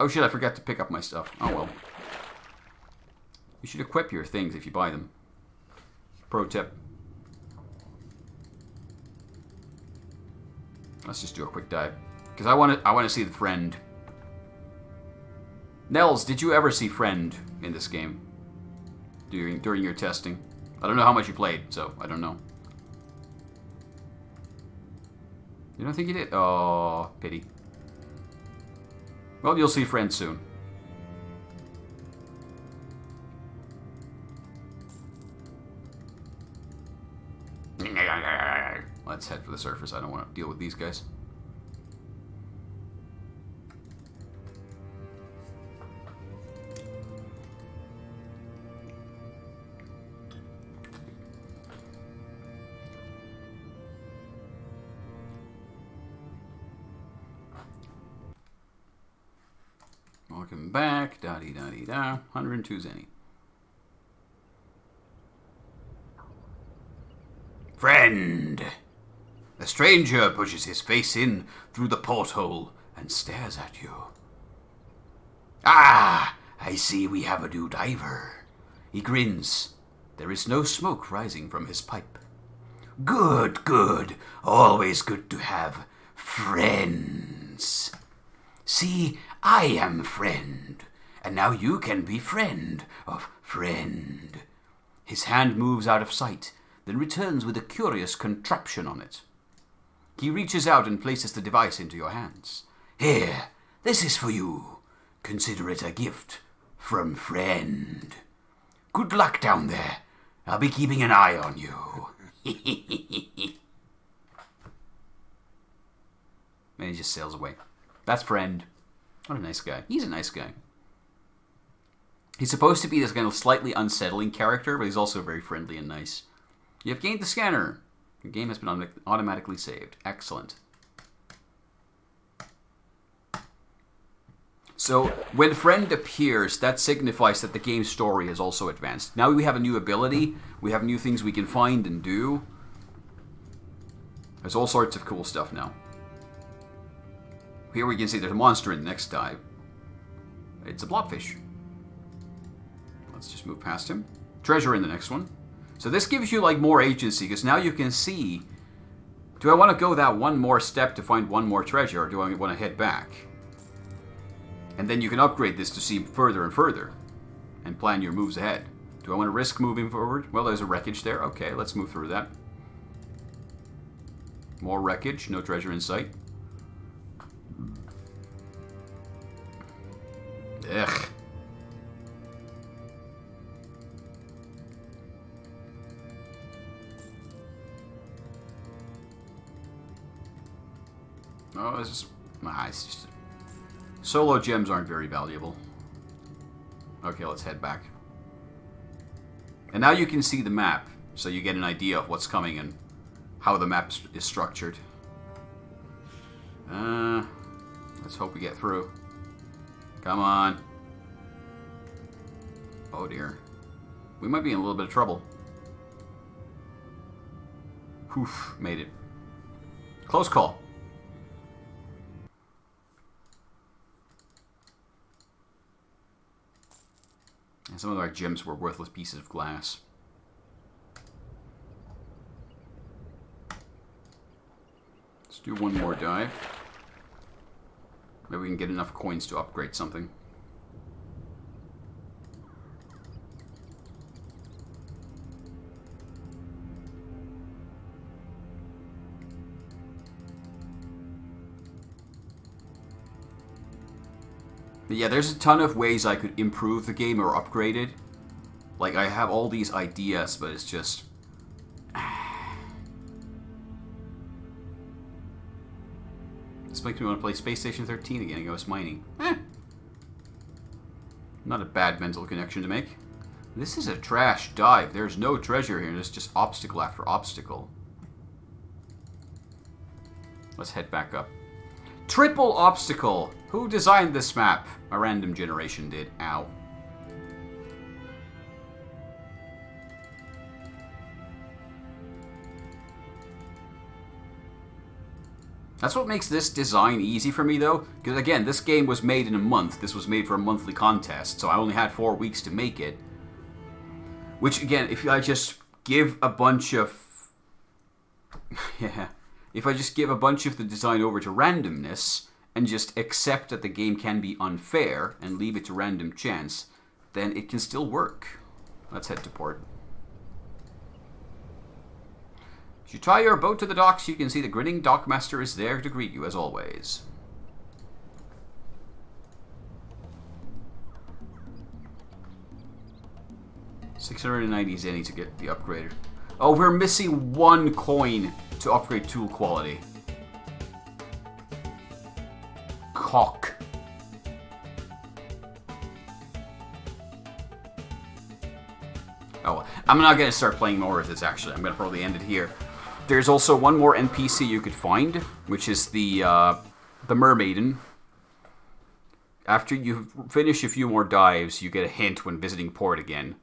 Oh shit, I forgot to pick up my stuff. Oh well. You should equip your things if you buy them. Pro tip. Let's just do a quick dive. Because I want to see the friend. Nels, did you ever see friend in this game? During your testing? I don't know how much you played, so I don't know. You don't think you did? Oh, pity. Well, you'll see friend soon. Let's head for the surface. I don't want to deal with these guys. Welcome back. Da-dee-da-dee-da. 102 zenny. Friend! The stranger pushes his face in through the porthole and stares at you. Ah! I see we have a new diver. He grins. There is no smoke rising from his pipe. Good, good. Always good to have friends. See, I am friend, and now you can be friend of friend. His hand moves out of sight, then returns with a curious contraption on it. He reaches out and places the device into your hands. Here, this is for you. Consider it a gift from friend. Good luck down there. I'll be keeping an eye on you. And he just sails away. That's friend. What a nice guy. He's a nice guy. He's supposed to be this kind of slightly unsettling character, but he's also very friendly and nice. You have gained the scanner. Your game has been automatically saved. Excellent. So, when friend appears, that signifies that the game's story has also advanced. Now we have a new ability. We have new things we can find and do. There's all sorts of cool stuff now. Here we can see there's a monster in the next dive. It's a blobfish. Let's just move past him. Treasure in the next one. So this gives you like more agency, because now you can see, do I want to go that one more step to find one more treasure, or do I want to head back? And then you can upgrade this to see further and further, and plan your moves ahead. Do I want to risk moving forward? Well, there's a wreckage there. Okay, let's move through that. More wreckage, no treasure in sight. Ugh. Oh, this is... Nah, it's just... Solo gems aren't very valuable. Okay, let's head back. And now you can see the map, so you get an idea of what's coming and how the map is structured. Let's hope we get through. Come on. Oh dear. We might be in a little bit of trouble. Whew, made it. Close call. And some of our gems were worthless pieces of glass. Let's do one more dive. Maybe we can get enough coins to upgrade something. But yeah, there's a ton of ways I could improve the game or upgrade it. Like, I have all these ideas, but it's just... This makes me want to play Space Station 13 again and go mining. Not a bad mental connection to make. This is a trash dive. There's no treasure here. There's just obstacle after obstacle. Let's head back up. Triple obstacle. Who designed this map? A random generation did. Ow. That's what makes this design easy for me, though. Because, again, this game was made in a month. This was made for a monthly contest, so I only had 4 weeks to make it. Which, again, if I just give a bunch of... yeah. If I just give a bunch of the design over to randomness, and just accept that the game can be unfair, and leave it to random chance, then it can still work. Let's head to port. As you tie your boat to the docks, you can see the grinning dockmaster is there to greet you, as always. $690 zenny to get the upgrader. Oh, we're missing 1 coin to upgrade tool quality. Cock. Oh, I'm not going to start playing more of this, actually. I'm going to probably end it here. There's also one more NPC you could find, which is the Mermaiden. After you finish a few more dives, you get a hint when visiting port again.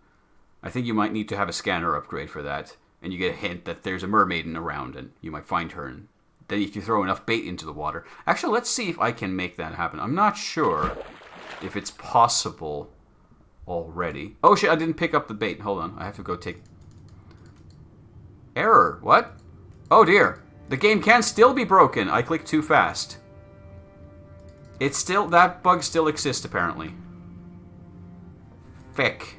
I think you might need to have a scanner upgrade for that. And you get a hint that there's a mermaiden around, and you might find her. And then if you throw enough bait into the water... Actually, let's see if I can make that happen. I'm not sure if it's possible already. Oh shit, I didn't pick up the bait. Hold on, I have to go take... Error. What? Oh dear. The game can still be broken. I clicked too fast. It's still... That bug still exists, apparently. Feck.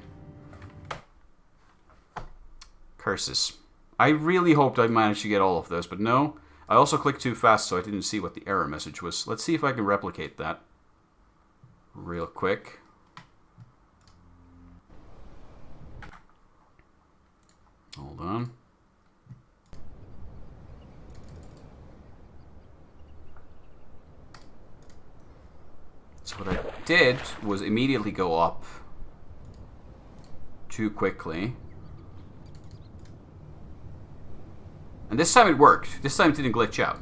Curses. I really hoped I managed to get all of those, but no. I also clicked too fast, so I didn't see what the error message was. Let's see if I can replicate that real quick. Hold on. So what I did was immediately go up too quickly. And this time it worked. This time it didn't glitch out.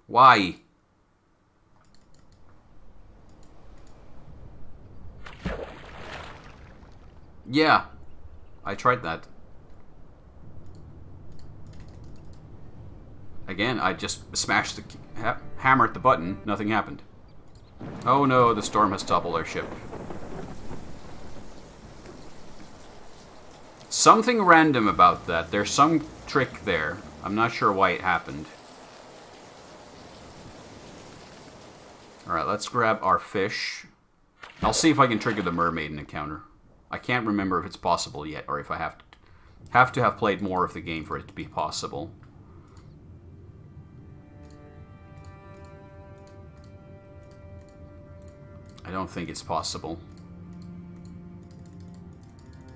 Why? Yeah. I tried that. Again, I just smashed the... hammered the button. Nothing happened. Oh no, the storm has toppled our ship. Something random about that. There's some trick there. I'm not sure why it happened. Alright, let's grab our fish. I'll see if I can trigger the mermaiden encounter. I can't remember if it's possible yet, or if I have to Have to have played more of the game for it to be possible. I don't think it's possible.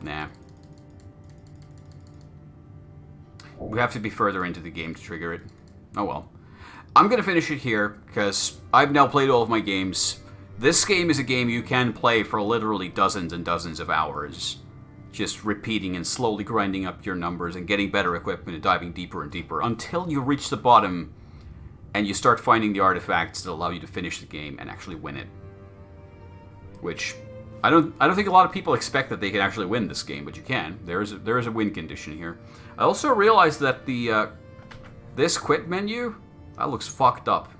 Nah. We have to be further into the game to trigger it. Oh well. I'm going to finish it here, because I've now played all of my games. This game is a game you can play for literally dozens and dozens of hours. Just repeating and slowly grinding up your numbers and getting better equipment and diving deeper and deeper until you reach the bottom and you start finding the artifacts that allow you to finish the game and actually win it. Which, I don't think a lot of people expect that they can actually win this game, but you can. There is a win condition here. I also realized that the this quit menu, that looks fucked up.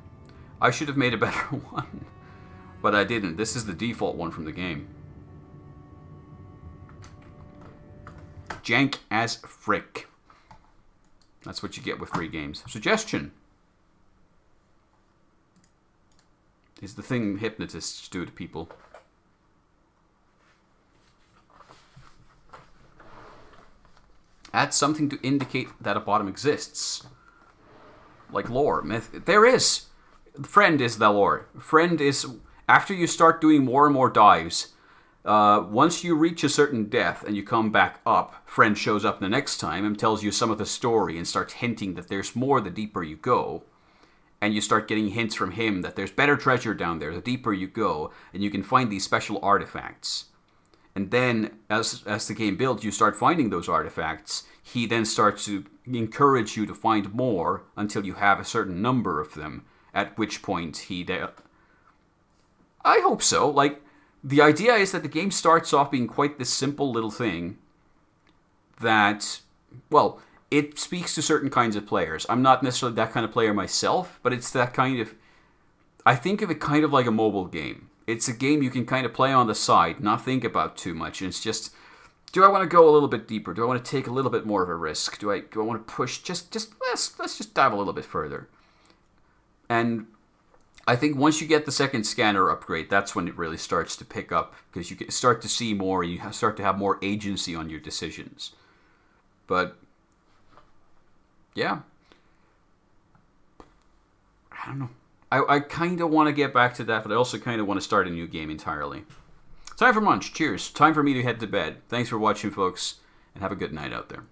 I should have made a better one, but I didn't. This is the default one from the game. Jank as frick. That's what you get with free games. Suggestion. Is the thing hypnotists do to people. Add something to indicate that a bottom exists. Like lore, myth. There is! Friend is the lore. Friend is... After you start doing more and more dives, once you reach a certain depth and you come back up, Friend shows up the next time and tells you some of the story and starts hinting that there's more the deeper you go. And you start getting hints from him that there's better treasure down there the deeper you go, and you can find these special artifacts. And then, as the game builds, you start finding those artifacts. He then starts to encourage you to find more until you have a certain number of them, at which point he... I hope so. Like, the idea is that the game starts off being quite this simple little thing that, well, it speaks to certain kinds of players. I'm not necessarily that kind of player myself, but it's that kind of... I think of it kind of like a mobile game. It's a game you can kind of play on the side, not think about too much. And it's just, do I want to go a little bit deeper? Do I want to take a little bit more of a risk? Do I want to push? Let's just dive a little bit further. And I think once you get the second scanner upgrade, that's when it really starts to pick up, because you start to see more, and you start to have more agency on your decisions. But yeah, I don't know. I kind of want to get back to that, but I also kind of want to start a new game entirely. Time for munch. Cheers. Time for me to head to bed. Thanks for watching, folks, and have a good night out there.